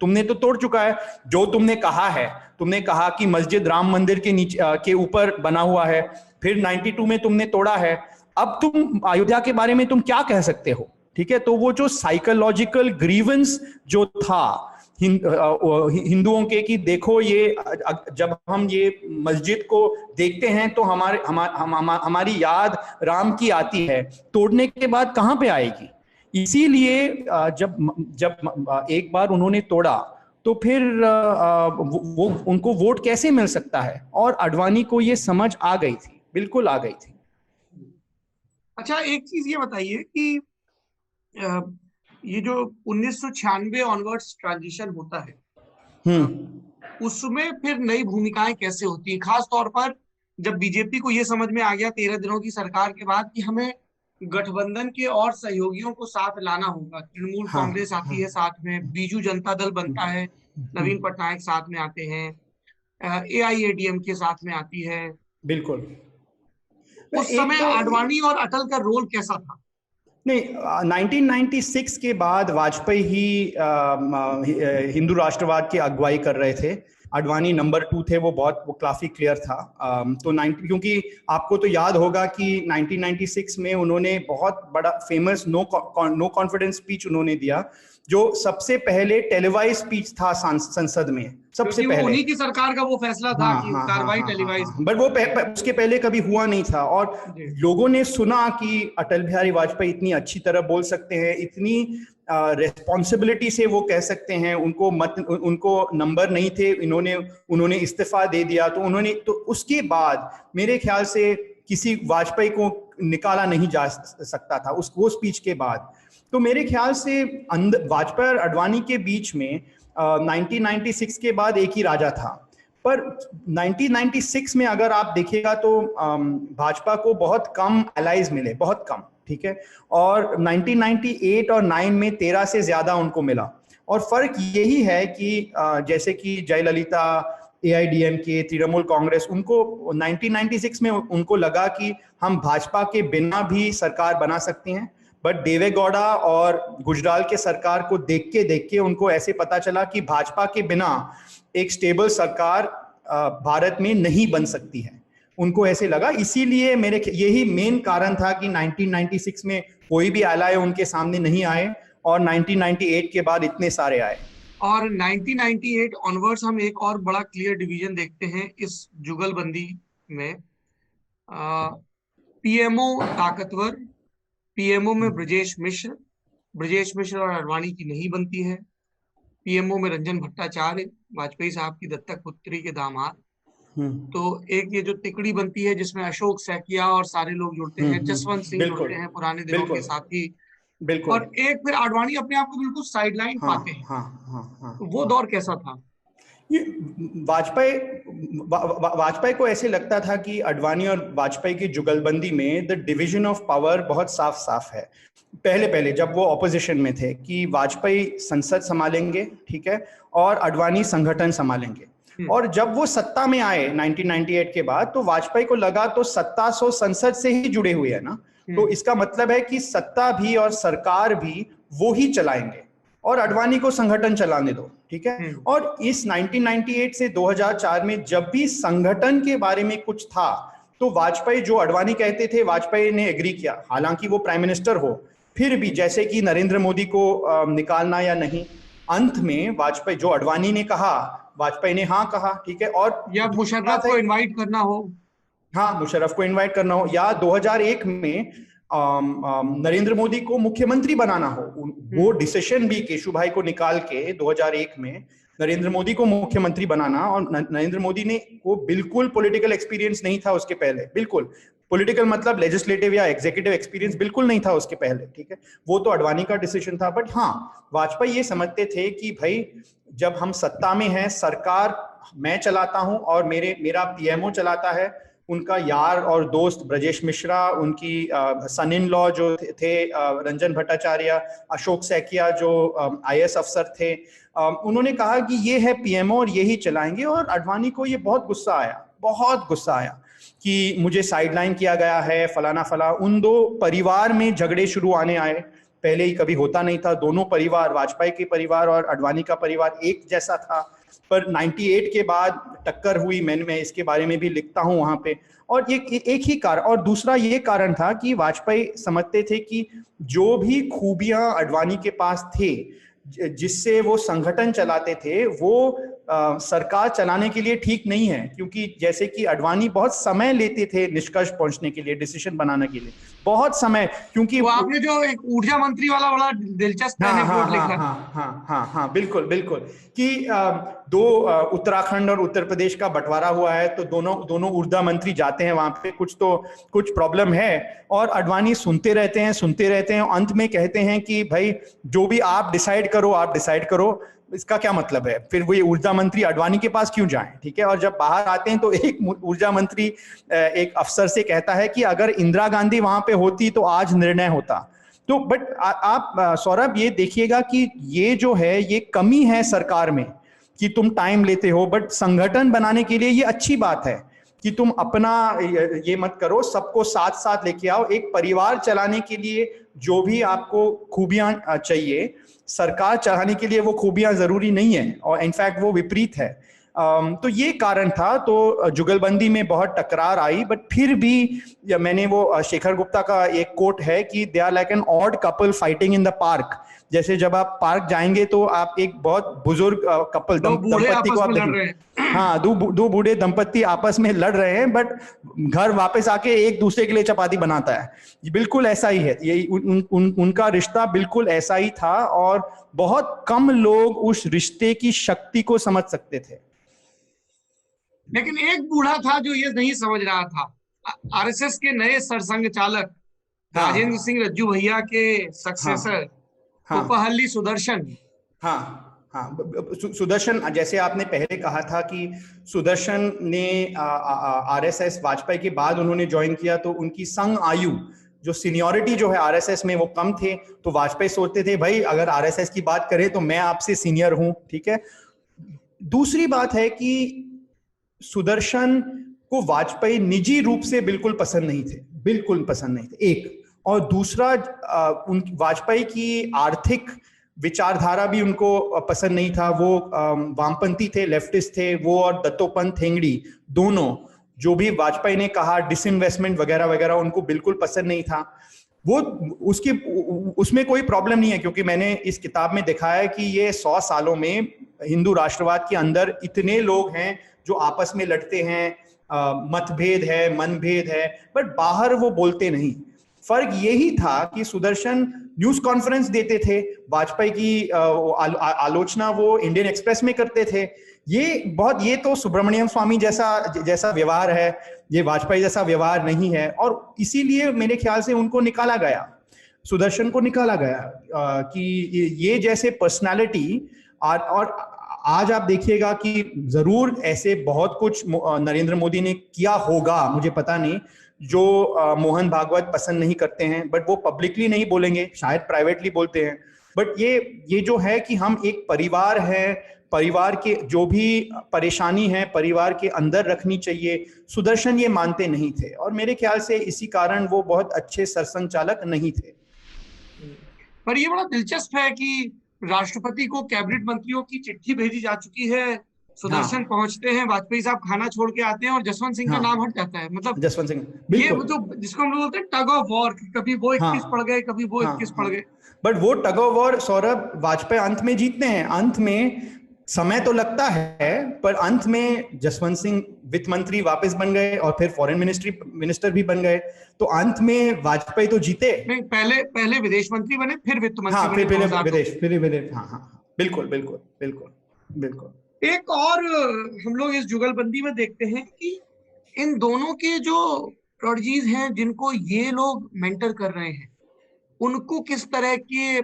तुमने तो तोड़ चुका है। जो तुमने कहा कि मस्जिद राम मंदिर के नीचे के ऊपर बना हुआ है, फिर 92 में तुमने तोड़ा है, अब तुम अयोध्या के बारे में तुम क्या कह सकते हो, ठीक है। तो वो जो साइकोलॉजिकल ग्रीवेंस जो था हिंदुओं के कि देखो ये जब हम ये मस्जिद को देखते हैं तो हमारी याद राम की आती है, तोड़ने के बाद कहां पे आएगी। इसीलिए जब एक बार उन्होंने तोड़ा तो फिर वो उनको वोट कैसे मिल सकता है, और आडवाणी को ये समझ आ गई थी, बिल्कुल आ गई थी। अच्छा, एक चीज ये बताइए कि ये जो 1996 ऑनवर्ड्स ट्रांजिशन होता है, उसमें फिर नई भूमिकाएं कैसे होती हैं, खास तौर पर जब बीजेपी को ये समझ में आ गया 13 दिनों की सरकार के बाद कि हमें गठबंधन के और सहयोगियों को साथ लाना होगा। तृणमूल कांग्रेस आती है साथ में, बीजू जनता दल बनता है, नवीन पटनायक साथ में आते हैं, AIADMK साथ में आती है। बिल्कुल। उस समय आडवाणी और अटल का रोल कैसा था? नहीं, 1996 के बाद वाजपेयी ही हिंदू राष्ट्रवाद की अगुवाई कर रहे थे। आडवाणी नंबर 2 थे, वो काफी क्लियर था। क्योंकि आपको तो याद होगा कि 1996 में उन्होंने बहुत बड़ा फेमस नो कॉन्फिडेंस स्पीच उन्होंने दिया, जो सबसे पहले टेलीवाइज स्पीच था संसद में, सबसे पहले उन्हीं की सरकार का वो फैसला था कि कार्रवाई टेलीवाइज, बट वो उसके पहले कभी हुआ नहीं था। और लोगों ने सुना कि अटल बिहारी वाजपेयी इतनी अच्छी तरह बोल सकते हैं, इतनी रिस्पॉन्सिबिलिटी से वो कह सकते हैं, उनको नंबर नहीं थे, उन्होंने इस्तीफा दे दिया। तो उसके बाद मेरे ख्याल से किसी वाजपेयी को निकाला नहीं जा सकता था वो स्पीच के बाद। तो मेरे ख्याल से वाजपेयी और अडवाणी के बीच में 1996 के बाद एक ही राजा था। पर 1996 में अगर आप देखिएगा तो भाजपा को बहुत कम एलाइज मिले, बहुत कम, ठीक है। और 1998 और 9 में 13 से ज्यादा उनको मिला। और फर्क यही है कि जैसे कि जयललिता, AIDMK, तृणमूल कांग्रेस, उनको 1996 में उनको लगा कि हम भाजपा के बिना भी सरकार बना सकते हैं। बट देवेगौड़ा और गुजराल के सरकार को देख के उनको ऐसे पता चला कि भाजपा के बिना एक स्टेबल सरकार भारत में नहीं बन सकती है, उनको ऐसे लगा। इसीलिए यही मेन कारण था कि 1996 में कोई भी एलाय उनके सामने नहीं आए और 1998 के बाद इतने सारे आए। और 1998 ऑनवर्ड्स हम एक और बड़ा क्लियर डिवीजन देखते हैं इस जुगलबंदी में। PMO ताकतवर, PMO में ब्रजेश मिश्र और अडवाणी की नहीं बनती है। PMO में रंजन भट्टाचार्य, वाजपेयी साहब की दत्तक पुत्री के दामाद। तो एक ये जो तिकड़ी बनती है जिसमें अशोक सैकिया और सारे लोग जुड़ते हैं, जसवंत सिंह जुड़ते हैं पुराने दिनों के साथी, और एक फिर आडवाणी अपने आप को बिल्कुल साइडलाइन पाते हैं। तो वो दौर कैसा था? ये वाजपेयी को ऐसे लगता था कि अडवाणी और वाजपेयी की जुगलबंदी में द डिवीजन ऑफ पावर बहुत साफ साफ है। पहले जब वो ऑपोजिशन में थे कि वाजपेयी संसद संभालेंगे, ठीक है, और अडवाणी संगठन संभालेंगे। और जब वो सत्ता में आए 1998 के बाद, तो वाजपेयी को लगा तो सत्ता संसद से ही जुड़े हुए है ना, तो इसका मतलब है कि सत्ता भी और सरकार भी वो ही चलाएंगे और अडवाणी को संगठन चलाने दो, ठीक है। और इस 1998 से 2004 में जब भी संगठन के बारे में कुछ था तो वाजपेयी, जो अडवाणी कहते थे, वाजपेयी ने एग्री किया, हालांकि वो प्राइम मिनिस्टर हो, फिर भी जैसे कि नरेंद्र मोदी को निकालना या नहीं, अंत में वाजपेयी, जो अडवाणी ने कहा, वाजपेयी ने हाँ कहा, ठीक है। और या मुशर्रफ को इनवाइट करना हो, हाँ, मुशर्रफ को इनवाइट करना हो, या 2001 में नरेंद्र मोदी को मुख्यमंत्री बनाना हो, वो डिसीजन भी केशु भाई को निकाल के 2001 में नरेंद्र मोदी को मुख्यमंत्री बनाना। और नरेंद्र मोदी ने वो बिल्कुल पॉलिटिकल एक्सपीरियंस नहीं था उसके पहले, बिल्कुल पॉलिटिकल मतलब लेजिस्लेटिव या एग्जीक्यूटिव एक्सपीरियंस बिल्कुल नहीं था उसके पहले, ठीक है। वो तो अडवाणी का डिसीजन था। बट हाँ, वाजपेयी ये समझते थे कि भाई जब हम सत्ता में हैं, सरकार मैं चलाता हूं और मेरा PMO चलाता है, उनका यार और दोस्त ब्रजेश मिश्रा, उनकी सन इन लॉ जो थे रंजन भट्टाचार्य, अशोक सैकिया जो IAS अफसर थे, उन्होंने कहा कि ये है PMO और यही चलाएंगे। और अडवाणी को ये बहुत गुस्सा आया कि मुझे साइडलाइन किया गया है, फलाना फला। उन दो परिवार में झगड़े शुरू आने आए, पहले ही कभी होता नहीं था। दोनों परिवार, वाजपेयी के परिवार और अडवाणी का परिवार एक जैसा था, पर 98 के बाद टक्कर हुई। मैं इसके बारे में भी लिखता हूं वहां पे। और ये एक ही कारण, और दूसरा ये कारण था कि वाजपेयी समझते थे कि जो भी खूबियां अडवाणी के पास थे, जिससे वो संगठन चलाते थे, वो सरकार चलाने के लिए ठीक नहीं है। क्योंकि जैसे कि अडवाणी बहुत समय लेते थे निष्कर्ष पहुंचने के लिए, डिसीजन बनाने के लिए बहुत समय, क्योंकि तो आपने जो एक ऊर्जा मंत्री वाला बड़ा दिलचस्प एनेक्डोट लिखा। हाँ, बिल्कुल कि दो उत्तराखंड और उत्तर प्रदेश का बंटवारा हुआ है, तो दोनों ऊर्जा मंत्री जाते हैं वहां पे, कुछ प्रॉब्लम है, और अडवाणी सुनते रहते हैं। अंत में कहते हैं कि भाई जो भी आप डिसाइड करो, इसका क्या मतलब है, फिर वो ये ऊर्जा मंत्री अडवाणी के पास क्यों जाएं, ठीक है। और जब बाहर आते हैं तो एक ऊर्जा मंत्री एक अफसर से कहता है कि अगर इंदिरा गांधी वहां पे होती तो आज निर्णय होता। तो बट आप सौरभ ये देखिएगा कि ये जो है, ये कमी है सरकार में कि तुम टाइम लेते हो, बट संगठन बनाने के लिए ये अच्छी बात है कि तुम अपना ये मत करो, सबको साथ लेके आओ। एक परिवार चलाने के लिए जो भी आपको खूबियां चाहिए, सरकार चलाने के लिए वो खूबियां जरूरी नहीं है, और इनफैक्ट वो विपरीत है। तो ये कारण था। तो जुगलबंदी में बहुत टकरार आई, बट फिर भी मैंने वो शेखर गुप्ता का एक कोट है कि they are like an odd couple fighting in the park, जैसे जब आप पार्क जाएंगे तो आप एक बहुत बुजुर्ग कपल दंपत्ति को आप देखेंगे, हाँ, दो बूढ़े दंपत्ति आपस में लड़ रहे हैं, बट घर वापस आके एक दूसरे के लिए चपाती बनाता है। ये बिल्कुल ऐसा ही है, ये उनका रिश्ता बिल्कुल ऐसा ही था, और बहुत कम लोग उस रिश्ते की शक्ति को समझ सकते थे। लेकिन एक बूढ़ा था जो ये नहीं समझ रहा था, आरएसएस के नए सरसंघ चालक राजेंद्र सिंह रज्जू भैया के सक्सेसर उपहल्ली सुदर्शन। हाँ हाँ, सुदर्शन, जैसे आपने पहले कहा था कि सुदर्शन ने आरएसएस वाजपेयी के बाद उन्होंने ज्वाइन किया, तो उनकी संघ आयु, जो सीनियरिटी जो है आरएसएस में, वो कम थे। तो वाजपेयी सोचते थे भाई अगर आरएसएस की बात करें तो मैं आपसे सीनियर हूं, ठीक है। दूसरी बात है कि सुदर्शन को वाजपेयी निजी रूप से बिल्कुल पसंद नहीं थे, बिल्कुल पसंद नहीं थे, एक। और दूसरा, वाजपेयी की आर्थिक विचारधारा भी उनको पसंद नहीं था। वो वामपंथी थे, लेफ्टिस्ट थे वो, और दत्तोपंत ठेंगड़ी दोनों, जो भी वाजपेयी ने कहा डिसइन्वेस्टमेंट वगैरह वगैरह, उनको बिल्कुल पसंद नहीं था। वो उसमें कोई प्रॉब्लम नहीं है, क्योंकि मैंने इस किताब में दिखाया है कि ये 100 सालों में हिंदू राष्ट्रवाद के अंदर इतने लोग हैं जो आपस में लड़ते हैं, मतभेद है, मनभेद है, बट बाहर वो बोलते नहीं। फर्क यही था कि सुदर्शन न्यूज कॉन्फ्रेंस देते थे, वाजपेयी की आलोचना वो इंडियन एक्सप्रेस में करते थे। ये तो सुब्रमण्यम स्वामी जैसा व्यवहार है, ये वाजपेयी जैसा व्यवहार नहीं है, और इसीलिए मेरे ख्याल से उनको निकाला गया, सुदर्शन को निकाला गया कि ये जैसे पर्सनालिटी। और आज आप देखिएगा कि जरूर ऐसे बहुत कुछ नरेंद्र मोदी ने किया होगा, मुझे पता नहीं, जो मोहन भागवत पसंद नहीं करते हैं, बट वो पब्लिकली नहीं बोलेंगे, शायद प्राइवेटली बोलते हैं। बट ये जो है कि हम एक परिवार है, परिवार के जो भी परेशानी है परिवार के अंदर रखनी चाहिए, सुदर्शन ये मानते नहीं थे, और मेरे ख्याल से इसी कारण वो बहुत अच्छे सरसंघ चालक नहीं थे। पर ये बड़ा दिलचस्प है कि राष्ट्रपति को कैबिनेट मंत्रियों की चिट्ठी भेजी जा चुकी है, सुदर्शन पहुंचते हैं, वाजपेयी साहब खाना छोड़ के आते हैं और जसवंत सिंह का नाम हट जाता है। मतलब जसवंत सिंह, ये जो जिसको हम लोग बोलते हैं टग ऑफ वॉर, कभी वो 21 पड़ गए, कभी वो 21 पड़ गए। बट वो tug of war, Saurabh, Vajpayee अंत में जीतते हैं। अंत में समय तो लगता है, पर अंत में जसवंत सिंह वित्त मंत्री वापस बन गए और फिर फॉरेन मिनिस्टर भी बन गए, तो अंत में वाजपेयी तो जीते। नहीं, पहले विदेश मंत्री बने, फिर वित्त मंत्री हाँ, फिर विदेश। हाँ, बिल्कुल। एक और हम लोग इस जुगलबंदी में देखते हैं कि इन दोनों के जो प्रोडिजीज हैं, जिनको ये लोग मेंटर कर रहे हैं, उनको किस तरह के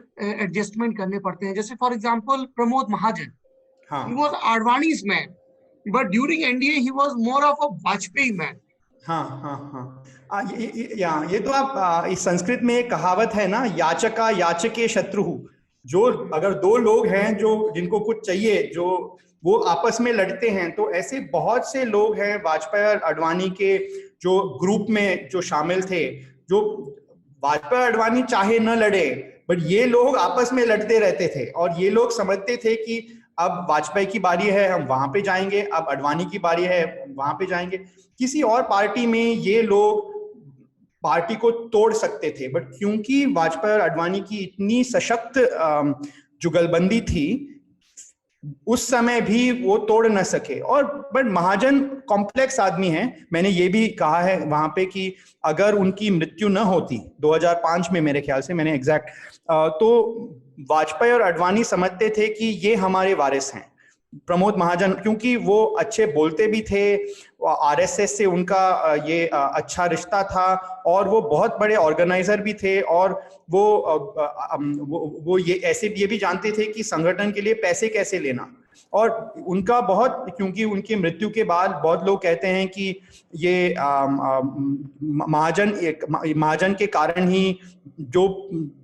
एडजस्टमेंट करने पड़ते हैं। जैसे for example Pramod Mahajan, he was Advani's man, but during NDA he was more of a Vajpayee man. ये तो आप इस संस्कृत में एक कहावत है ना, याचका याचके शत्रुहु। जो अगर दो लोग हैं जो जिनको कुछ चाहिए, जो वो आपस में लड़ते हैं, तो ऐसे बहुत से लोग हैं वाजपेयी और अडवाणी के जो ग्रुप में जो शामिल थे, जो वाजपेयी और अडवाणी चाहे न लड़े, बट ये लोग आपस में लड़ते रहते थे, और ये लोग समझते थे कि अब वाजपेयी की बारी है, हम वहां पे जाएंगे, अब अडवाणी की बारी है, वहां पे जाएंगे। किसी और पार्टी में ये लोग पार्टी को तोड़ सकते थे, बट क्योंकि वाजपेयी और अडवाणी की इतनी सशक्त जुगलबंदी थी, उस समय भी वो तोड़ न सके। और बट महाजन कॉम्प्लेक्स आदमी हैं, मैंने ये भी कहा है वहां पे कि अगर उनकी मृत्यु न होती 2005 में, मेरे ख्याल से, मैंने एग्जैक्ट, तो वाजपेयी और अडवाणी समझते थे कि ये हमारे वारिस हैं। प्रमोद महाजन, क्योंकि वो अच्छे बोलते भी थे, आरएसएस से उनका ये अच्छा रिश्ता था, और वो बहुत बड़े ऑर्गेनाइजर भी थे, और वो ये भी जानते थे कि संगठन के लिए पैसे कैसे लेना। और उनका बहुत, क्योंकि उनकी मृत्यु के बाद बहुत लोग कहते हैं कि ये महाजन के कारण ही जो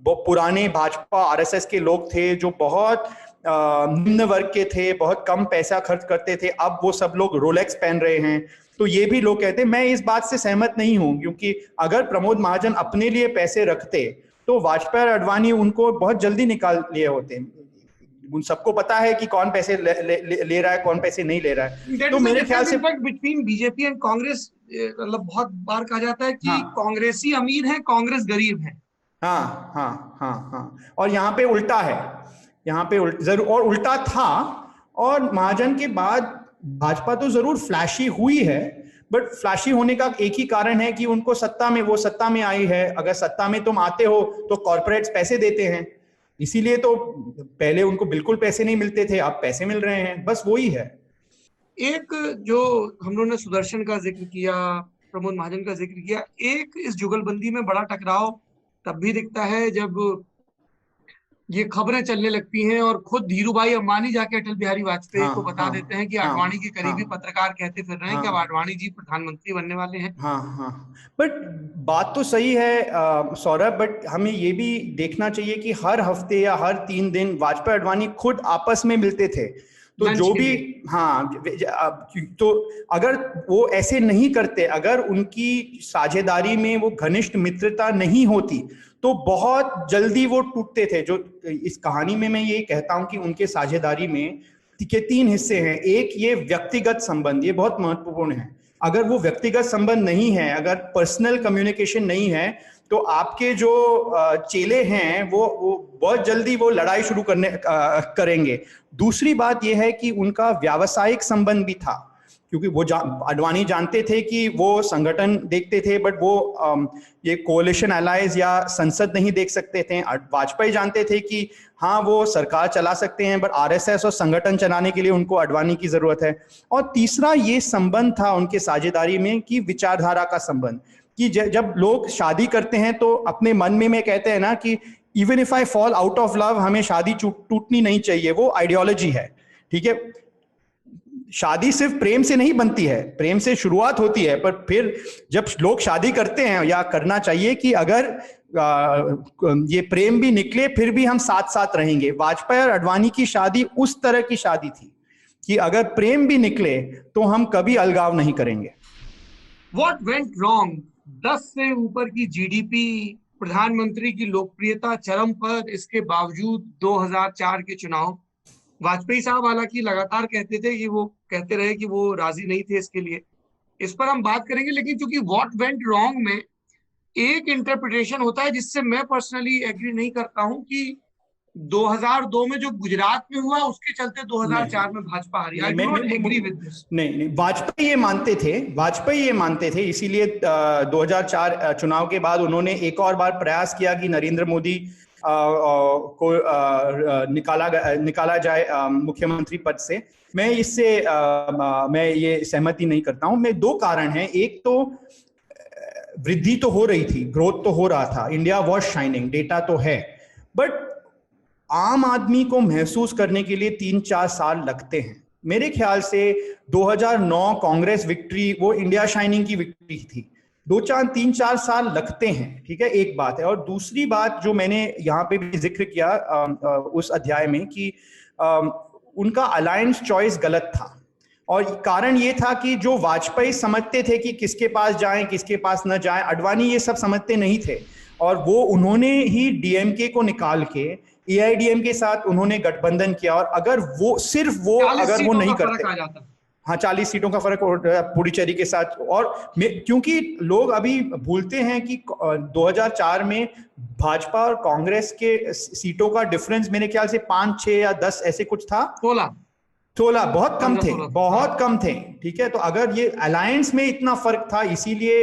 पुराने भाजपा आरएसएस के लोग थे, जो बहुत निम्न वर्ग के थे, बहुत कम पैसा खर्च करते थे, अब वो सब लोग रोलेक्स पहन रहे हैं। तो ये भी लोग कहते हैं, मैं इस बात से सहमत नहीं हूं, क्योंकि अगर प्रमोद महाजन अपने लिए पैसे रखते तो वाजपेयी और अडवाणी उनको बहुत जल्दी निकाल लिए होते। उन सबको पता है कि कौन पैसे ले रहा है, कौन पैसे नहीं ले रहा है। तो मेरे ख्याल से बिटवीन बीजेपी एंड कांग्रेस, मतलब बहुत बार कहा जाता है कि कांग्रेसी अमीर है, कांग्रेस गरीब है। हाँ हाँ हाँ हाँ, और यहाँ पे उल्टा है, यहाँ पे जरूर और उल्टा था। और महाजन के बाद भाजपा तो जरूर फ्लैशी हुई है, बट फ्लैशी होने का एक ही कारण है कि उनको वो सत्ता में आई है। अगर सत्ता में तुम आते हो तो कॉर्पोरेट्स पैसे देते हैं, इसीलिए तो पहले उनको बिल्कुल पैसे नहीं मिलते थे, अब पैसे मिल रहे हैं, बस वही है। एक जो हम लोगों ने सुदर्शन का जिक्र किया, प्रमोद महाजन का जिक्र किया, एक इस जुगलबंदी में बड़ा टकराव तब भी दिखता है जब ये खबरें चलने लगती हैं और खुद धीरूभाई अंबानी जाके अटल बिहारी वाजपेयी हाँ को बता हाँ देते हैं कि हाँ आडवाणी के करीबी हाँ पत्रकार कहते फिर रहे हैं कि अब हाँ आडवाणी जी प्रधानमंत्री बनने वाले हैं। हाँ हाँ, बट बात तो सही है सौरभ, बट हमें ये भी देखना चाहिए कि हर हफ्ते या हर 3 दिन वाजपेयी अडवाणी खुद आपस में मिलते थे। तो लंच जो के भी, लिए। हाँ, तो अगर वो ऐसे नहीं करते, अगर उनकी साझेदारी में वो घनिष्ठ मित्रता नहीं होती, तो बहुत जल्दी वो टूटते थे। जो इस कहानी में मैं ये कहता हूं कि उनके साझेदारी में के 3 हिस्से हैं। एक, ये व्यक्तिगत संबंध, ये बहुत महत्वपूर्ण है। अगर वो व्यक्तिगत संबंध नहीं है, अगर पर्सनल कम्युनिकेशन नहीं है, तो आपके जो चेले हैं वो बहुत जल्दी वो लड़ाई शुरू करेंगे। दूसरी बात यह है कि उनका व्यावसायिक संबंध भी था, क्योंकि वो अडवाणी जानते थे कि वो संगठन देखते थे, बट वो ये कोalition अलायंस या संसद नहीं देख सकते थे। वाजपेयी जानते थे कि हाँ, वो सरकार चला सकते हैं, बट आरएसएस और संगठन चलाने के लिए उनको अडवाणी की जरूरत है। और तीसरा ये संबंध था उनके साझेदारी में कि विचारधारा का संबंध, कि जब लोग शादी करते हैं तो अपने मन में कहते हैं ना कि even if I fall out of love, हमें शादी टूटनी नहीं चाहिए, वो आइडियोलॉजी है। ठीक है, शादी सिर्फ प्रेम से नहीं बनती है, प्रेम से शुरुआत होती है, पर फिर जब लोग शादी करते हैं, या करना चाहिए कि अगर ये प्रेम भी निकले फिर भी हम साथ साथ रहेंगे। वाजपेयी और अडवाणी की शादी उस तरह की शादी थी कि अगर प्रेम भी निकले तो हम कभी अलगाव नहीं करेंगे। What went wrong? 10 से ऊपर की जीडीपी, प्रधानमंत्री की लोकप्रियता चरम पर, इसके बावजूद 2004 के चुनाव। वाजपेयी साहब हालांकि लगातार कहते थे कि वो कहते रहे कि वो राजी नहीं थे इसके लिए, इस पर हम बात करेंगे। लेकिन चूंकि व्हाट वेंट रॉन्ग में एक इंटरप्रिटेशन होता है जिससे मैं पर्सनली एग्री नहीं करता हूं, कि 2002 में जो गुजरात में हुआ उसके चलते 2004 में भाजपा हारी। I do not agree with this. नहीं, वाजपेयी ये मानते थे, इसीलिए 2004 चुनाव के बाद उन्होंने एक और बार प्रयास किया कि नरेंद्र मोदी को निकाला जाए मुख्यमंत्री पद से। मैं इससे मैं ये सहमति नहीं करता हूं। मैं 2 कारण हैं। एक तो वृद्धि तो हो रही थी, ग्रोथ तो हो रहा था, इंडिया वॉज शाइनिंग, डेटा तो है, बट आम आदमी को महसूस करने के लिए 3-4 साल लगते हैं। मेरे ख्याल से 2009 कांग्रेस विक्ट्री वो इंडिया शाइनिंग की विक्ट्री थी, 3-4 साल लगते हैं। ठीक है, एक बात है। और दूसरी बात जो मैंने यहाँ पे भी जिक्र किया उस अध्याय में, कि उनका अलायंस चॉइस गलत था। और कारण ये था कि जो वाजपेयी समझते थे कि किसके पास जाएं किसके पास न जाएं, अडवाणी ये सब समझते नहीं थे। और वो उन्होंने ही डीएमके को निकाल के एआईडीएम के साथ उन्होंने गठबंधन किया। और अगर वो सिर्फ वो अगर वो नहीं करते, हाँ, 40 सीटों का फर्क पुडुचेरी के साथ। और क्योंकि लोग अभी भूलते हैं कि 2004 में भाजपा और कांग्रेस के सीटों का डिफरेंस मेरे ख्याल से 5, 6 या 10 ऐसे कुछ था। 16 बहुत कम थे, बहुत कम थे। ठीक है, तो अगर ये अलायंस में इतना फर्क था, इसीलिए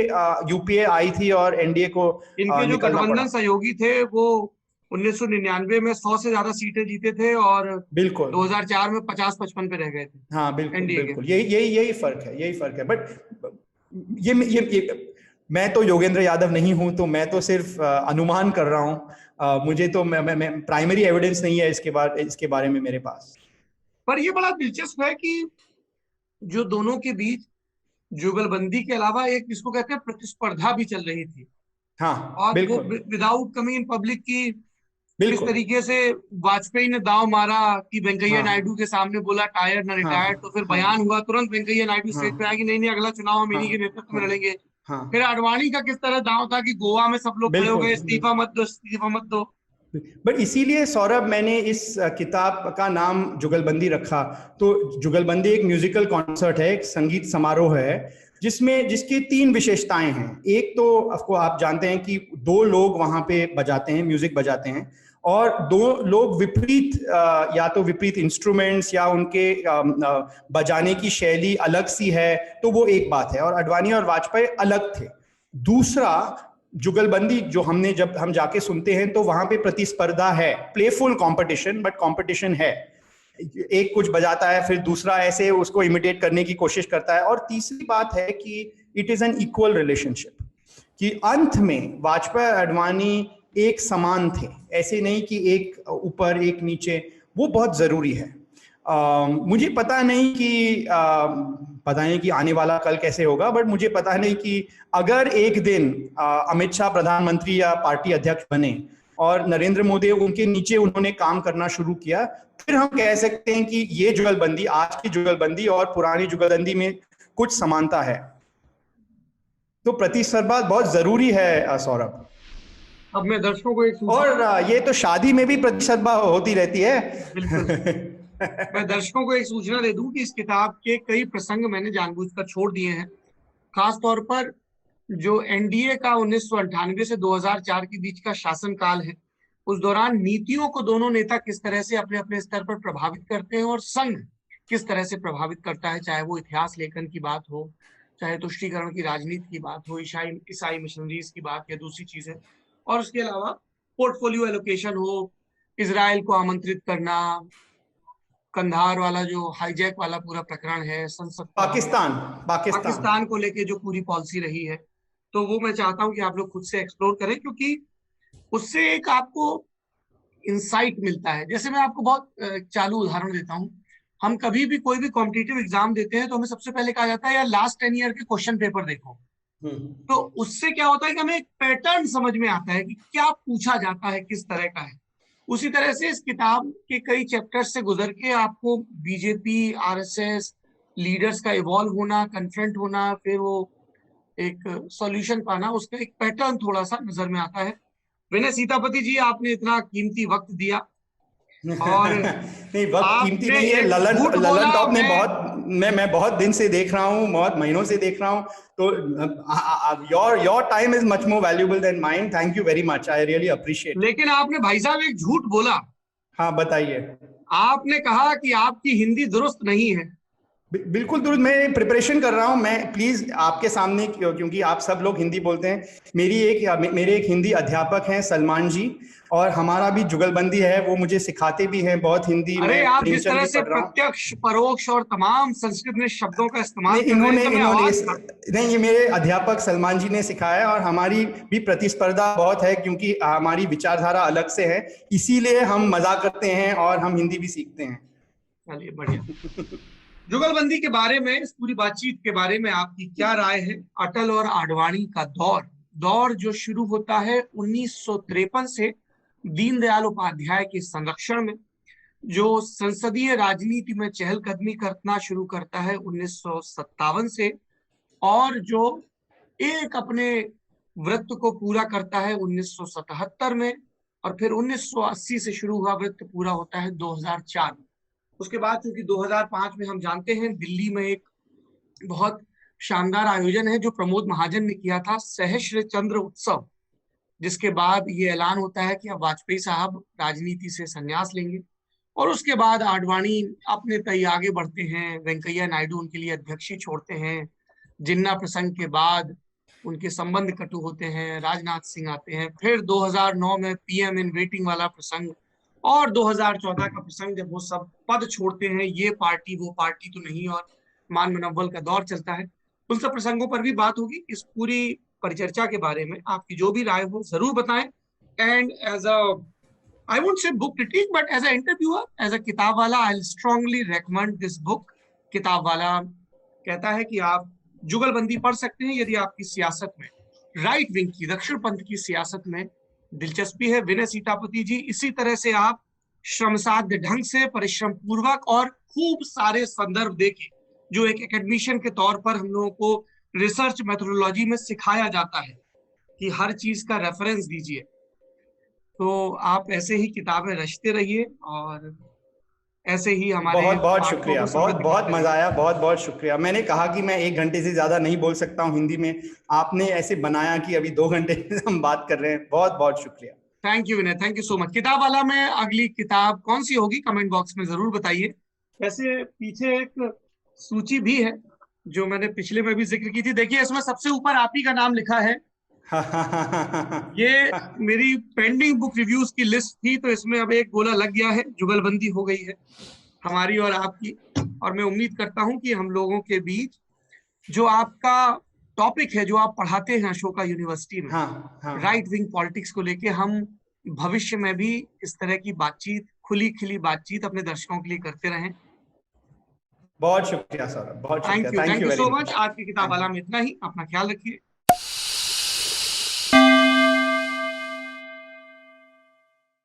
यूपीए आई थी और एनडीए को इनके जो गठबंधन सहयोगी थे वो 1999 में 100 से ज्यादा सीटें जीते थे और बिल्कुल 2004 में 50-55 पे रह गए थे। हाँ, बिल्कुल बिल्कुल, यही फर्क है। बट ये मैं तो योगेंद्र यादव नहीं हूं, तो मैं तो सिर्फ अनुमान कर रहा हूं। मुझे तो मैं प्राइमरी एविडेंस नहीं है इसके बारे में मेरे पास। पर ये बड़ा दिलचस्प है कि जो दोनों के बीच जुगलबंदी के अलावा एक, जिसको कहते हैं, प्रतिस्पर्धा भी चल रही थी। हाँ, और बिल्कुल, वो विदाउट कमिंग इन पब्लिक की किस बिल्कुल। तरीके से वाजपेयी ने दांव मारा कि वेंकैया हाँ, नायडू के सामने बोला टायर्ड ना रिटायर्ड। तो फिर बयान हुआ, तुरंत वेंकैया नायडू स्टेज पे आया कि नहीं अगला चुनाव हम इन्हीं के नेतृत्व में लड़ेंगे। फिर अडवाणी का किस तरह दांव था कि गोवा में सब लोग खड़े हो गए, इस्तीफा मत दो, इस्तीफा मत दो। बट इसीलिए सौरभ, मैंने इस किताब का नाम जुगलबंदी रखा। तो जुगलबंदी एक म्यूजिकल कॉन्सर्ट है, एक संगीत समारोह है, जिसकी 3 विशेषताएं हैं। एक तो आपको आप जानते हैं कि 2 लोग वहां पे बजाते हैं, म्यूजिक बजाते हैं, और 2 लोग विपरीत या तो विपरीत इंस्ट्रूमेंट्स या उनके बजाने की शैली अलग सी है, तो वो एक बात है। और आडवाणी और वाजपेयी अलग थे। दूसरा, जुगलबंदी जो जब हम जाके सुनते हैं तो वहां पे प्रतिस्पर्धा है, प्लेफुल कंपटीशन, बट कंपटीशन है। एक कुछ बजाता है, फिर दूसरा ऐसे उसको इमिटेट करने की कोशिश करता है। और तीसरी बात है कि it is an equal relationship, कि अंत में वाजपेयी आडवाणी एक समान थे, ऐसे नहीं कि एक ऊपर एक नीचे। वो बहुत जरूरी है। मुझे पता नहीं कि आने वाला कल कैसे होगा, बट मुझे पता नहीं कि अगर एक दिन अमित शाह प्रधानमंत्री या पार्टी अध्यक्ष बने और नरेंद्र मोदी उनके नीचे उन्होंने काम करना शुरू किया, फिर हम कह सकते हैं कि ये जुगलबंदी, आज की जुगलबंदी और पुरानी जुगलबंदी में कुछ समानता है। तो प्रतिस्पर्धा बहुत जरूरी है सौरभ। अब मैं दर्शकों को एक और ये तो शादी में भी प्रतिस्पर्धा होती रहती है। बिल्कुल। मैं दर्शकों को एक सूचना दे दूं कि इस किताब के कई प्रसंग मैंने जानबूझकर छोड़ दिए हैं। खास तौर पर जो एनडीए का 1998 से 2004 के बीच का शासनकाल है, उस दौरान नीतियों को दोनों नेता किस तरह से अपने अपने स्तर पर प्रभावित करते हैं और संघ किस तरह से प्रभावित करता है, चाहे वो इतिहास लेखन की बात हो, चाहे तुष्टीकरण की राजनीति की बात हो, ईसाई मिशनरीज की बात या दूसरी चीजें, और उसके अलावा पोर्टफोलियो एलोकेशन हो, इजराइल को आमंत्रित करना, कंधार वाला जो हाईजैक वाला पूरा प्रकरण है, संसद पाकिस्तान को लेके जो पूरी पॉलिसी रही है, तो वो मैं चाहता हूं कि आप लोग खुद से एक्सप्लोर करें, क्योंकि उससे एक आपको इंसाइट मिलता है। जैसे मैं आपको बहुत चालू उदाहरण देता हूं, हम कभी भी कोई भी कॉम्पिटिटिव एग्जाम देते हैं तो हमें सबसे पहले कहा जाता है यार लास्ट 10 ईयर के क्वेश्चन पेपर देखो। तो उससे क्या होता है कि हमें एक पैटर्न समझ में आता है कि क्या पूछा जाता है, किस तरह का है। उसी तरह से इस किताब के कई चैप्टर्स से गुजर के आपको बीजेपी, आरएसएस लीडर्स का इवॉल्व होना, कन्फ्रंट होना, फिर वो एक सॉल्यूशन पाना, उसका एक पैटर्न थोड़ा सा नजर में आता है। विनय सीतापति जी, आपने इतना कीमती वक्त दिया और नहीं, वक्त कीमती नहीं है। ललन टॉप ने मैं बहुत दिन से देख रहा हूँ, बहुत महीनों से देख रहा हूँ, तो your time is much more valuable then mine. Thank you very much, I really appreciate. लेकिन आपने भाई साहब एक झूठ बोला। हाँ, बताइए। आपने कहा कि आपकी हिंदी दुरुस्त नहीं है। बिल्कुल दुरुस्त, मैं प्रिपरेशन कर रहा हूं। मैं प्लीज आपके सामने, क्योंकि आप सब लोग हिंदी बोलते हैं, मेरे एक हिंदी अध्यापक हैं सलमान जी, और हमारा भी जुगलबंदी है, वो मुझे सिखाते भी हैं बहुत हिंदी। अरे आप जिस तरह से प्रत्यक्ष, परोक्ष और तमाम संस्कृत में शब्दों का इस्तेमाल नहीं, ये मेरे अध्यापक सलमान जी ने सिखाया, और हमारी भी प्रतिस्पर्धा बहुत है क्योंकि हमारी विचारधारा अलग से है, इसीलिए हम मजाक करते हैं और हम हिंदी भी सीखते हैं। चलिए, बढ़िया। जुगलबंदी के बारे में, इस पूरी बातचीत के बारे में आपकी क्या राय है? अटल और आडवाणी का दौर जो शुरू होता है 1953 से दीनदयाल उपाध्याय के संरक्षण में, जो संसदीय राजनीति में चहलकदमी करना शुरू करता है 1957 से, और जो एक अपने वृत्त को पूरा करता है 1977 में, और फिर 1980 से शुरू हुआ वृत्त पूरा होता है 2004 में। उसके बाद चूंकि 2005 में हम जानते हैं दिल्ली में एक बहुत शानदार आयोजन है जो प्रमोद महाजन ने किया था, सहस्त्र चंद्र उत्सव, जिसके बाद ये ऐलान होता है कि अब वाजपेयी साहब राजनीति से संन्यास लेंगे। और उसके बाद आडवाणी अपने तय आगे बढ़ते हैं, वेंकैया नायडू उनके लिए अध्यक्षी छोड़ते हैं, जिन्ना प्रसंग के बाद उनके संबंध कटु होते हैं, राजनाथ सिंह आते हैं, फिर 2009 में पीएम इन वेटिंग वाला प्रसंग, और 2014 का प्रसंग जब वो सब पद छोड़ते हैं, ये पार्टी वो पार्टी तो नहीं, और मान मनव्वल का दौर चलता है। उन सब प्रसंगों पर भी बात होगी। इस पूरी परिचर्चा के बारे में आपकी जो भी राय हो जरूर बताएं। And as a, I won't say book critic, but as a interviewer, as a किताब वाला, I strongly recommend this book. किताब वाला कहता है कि आप जुगलबंदी पढ़ सकते हैं यदि आपकी सियासत में, राइट विंग की, दक्षिण पंथ की सियासत में दिलचस्पी है। विनय सीतापति जी, इसी तरह से आप श्रमसाध्य ढंग से, परिश्रम पूर्वक और खूब सारे संदर्भ देके, जो एक एकेडमिशियन के तौर पर हम लोगों को रिसर्च मेथोडोलॉजी में सिखाया जाता है कि हर चीज का रेफरेंस दीजिए, तो आप ऐसे ही किताबें रचते रहिए और ऐसे ही हमारे बहुत बहुत पाठकों शुक्रिया, को बहुत समृद्ध बहुत करते मजा आया, बहुत बहुत शुक्रिया। मैंने कहा कि मैं 1 घंटे से ज्यादा नहीं बोल सकता हूँ हिंदी में, आपने ऐसे बनाया कि अभी 2 घंटे हम बात कर रहे हैं। बहुत बहुत शुक्रिया। Thank you Vinay, thank you so much. किताब वाला में अगली किताब कौन सी होगी, कमेंट बॉक्स में जरूर बताइए। वैसे पीछे एक सूची भी है जो मैंने पिछले में भी जिक्र की थी। देखिए इसमें सबसे ऊपर आप ही का नाम लिखा है। ये मेरी पेंडिंग बुक रिव्यूज की लिस्ट थी, तो इसमें अब एक गोला लग गया है, जुगलबंदी हो गई है हमारी और आपकी। और मैं उम्मीद करता हूं कि हम लोगों के बीच जो आपका टॉपिक है, जो आप पढ़ाते हैं अशोका यूनिवर्सिटी में, हाँ हाँ, राइट विंग पॉलिटिक्स को लेके, हम भविष्य में भी इस तरह की बातचीत, खुली खिली बातचीत अपने दर्शकों के लिए करते रहें। बहुत शुक्रिया सर, बहुत शुक्रिया। Thank thank you you so very much. Much. आज की किताब थैंक वाला यू। में इतना ही। अपना ख्याल रखिए।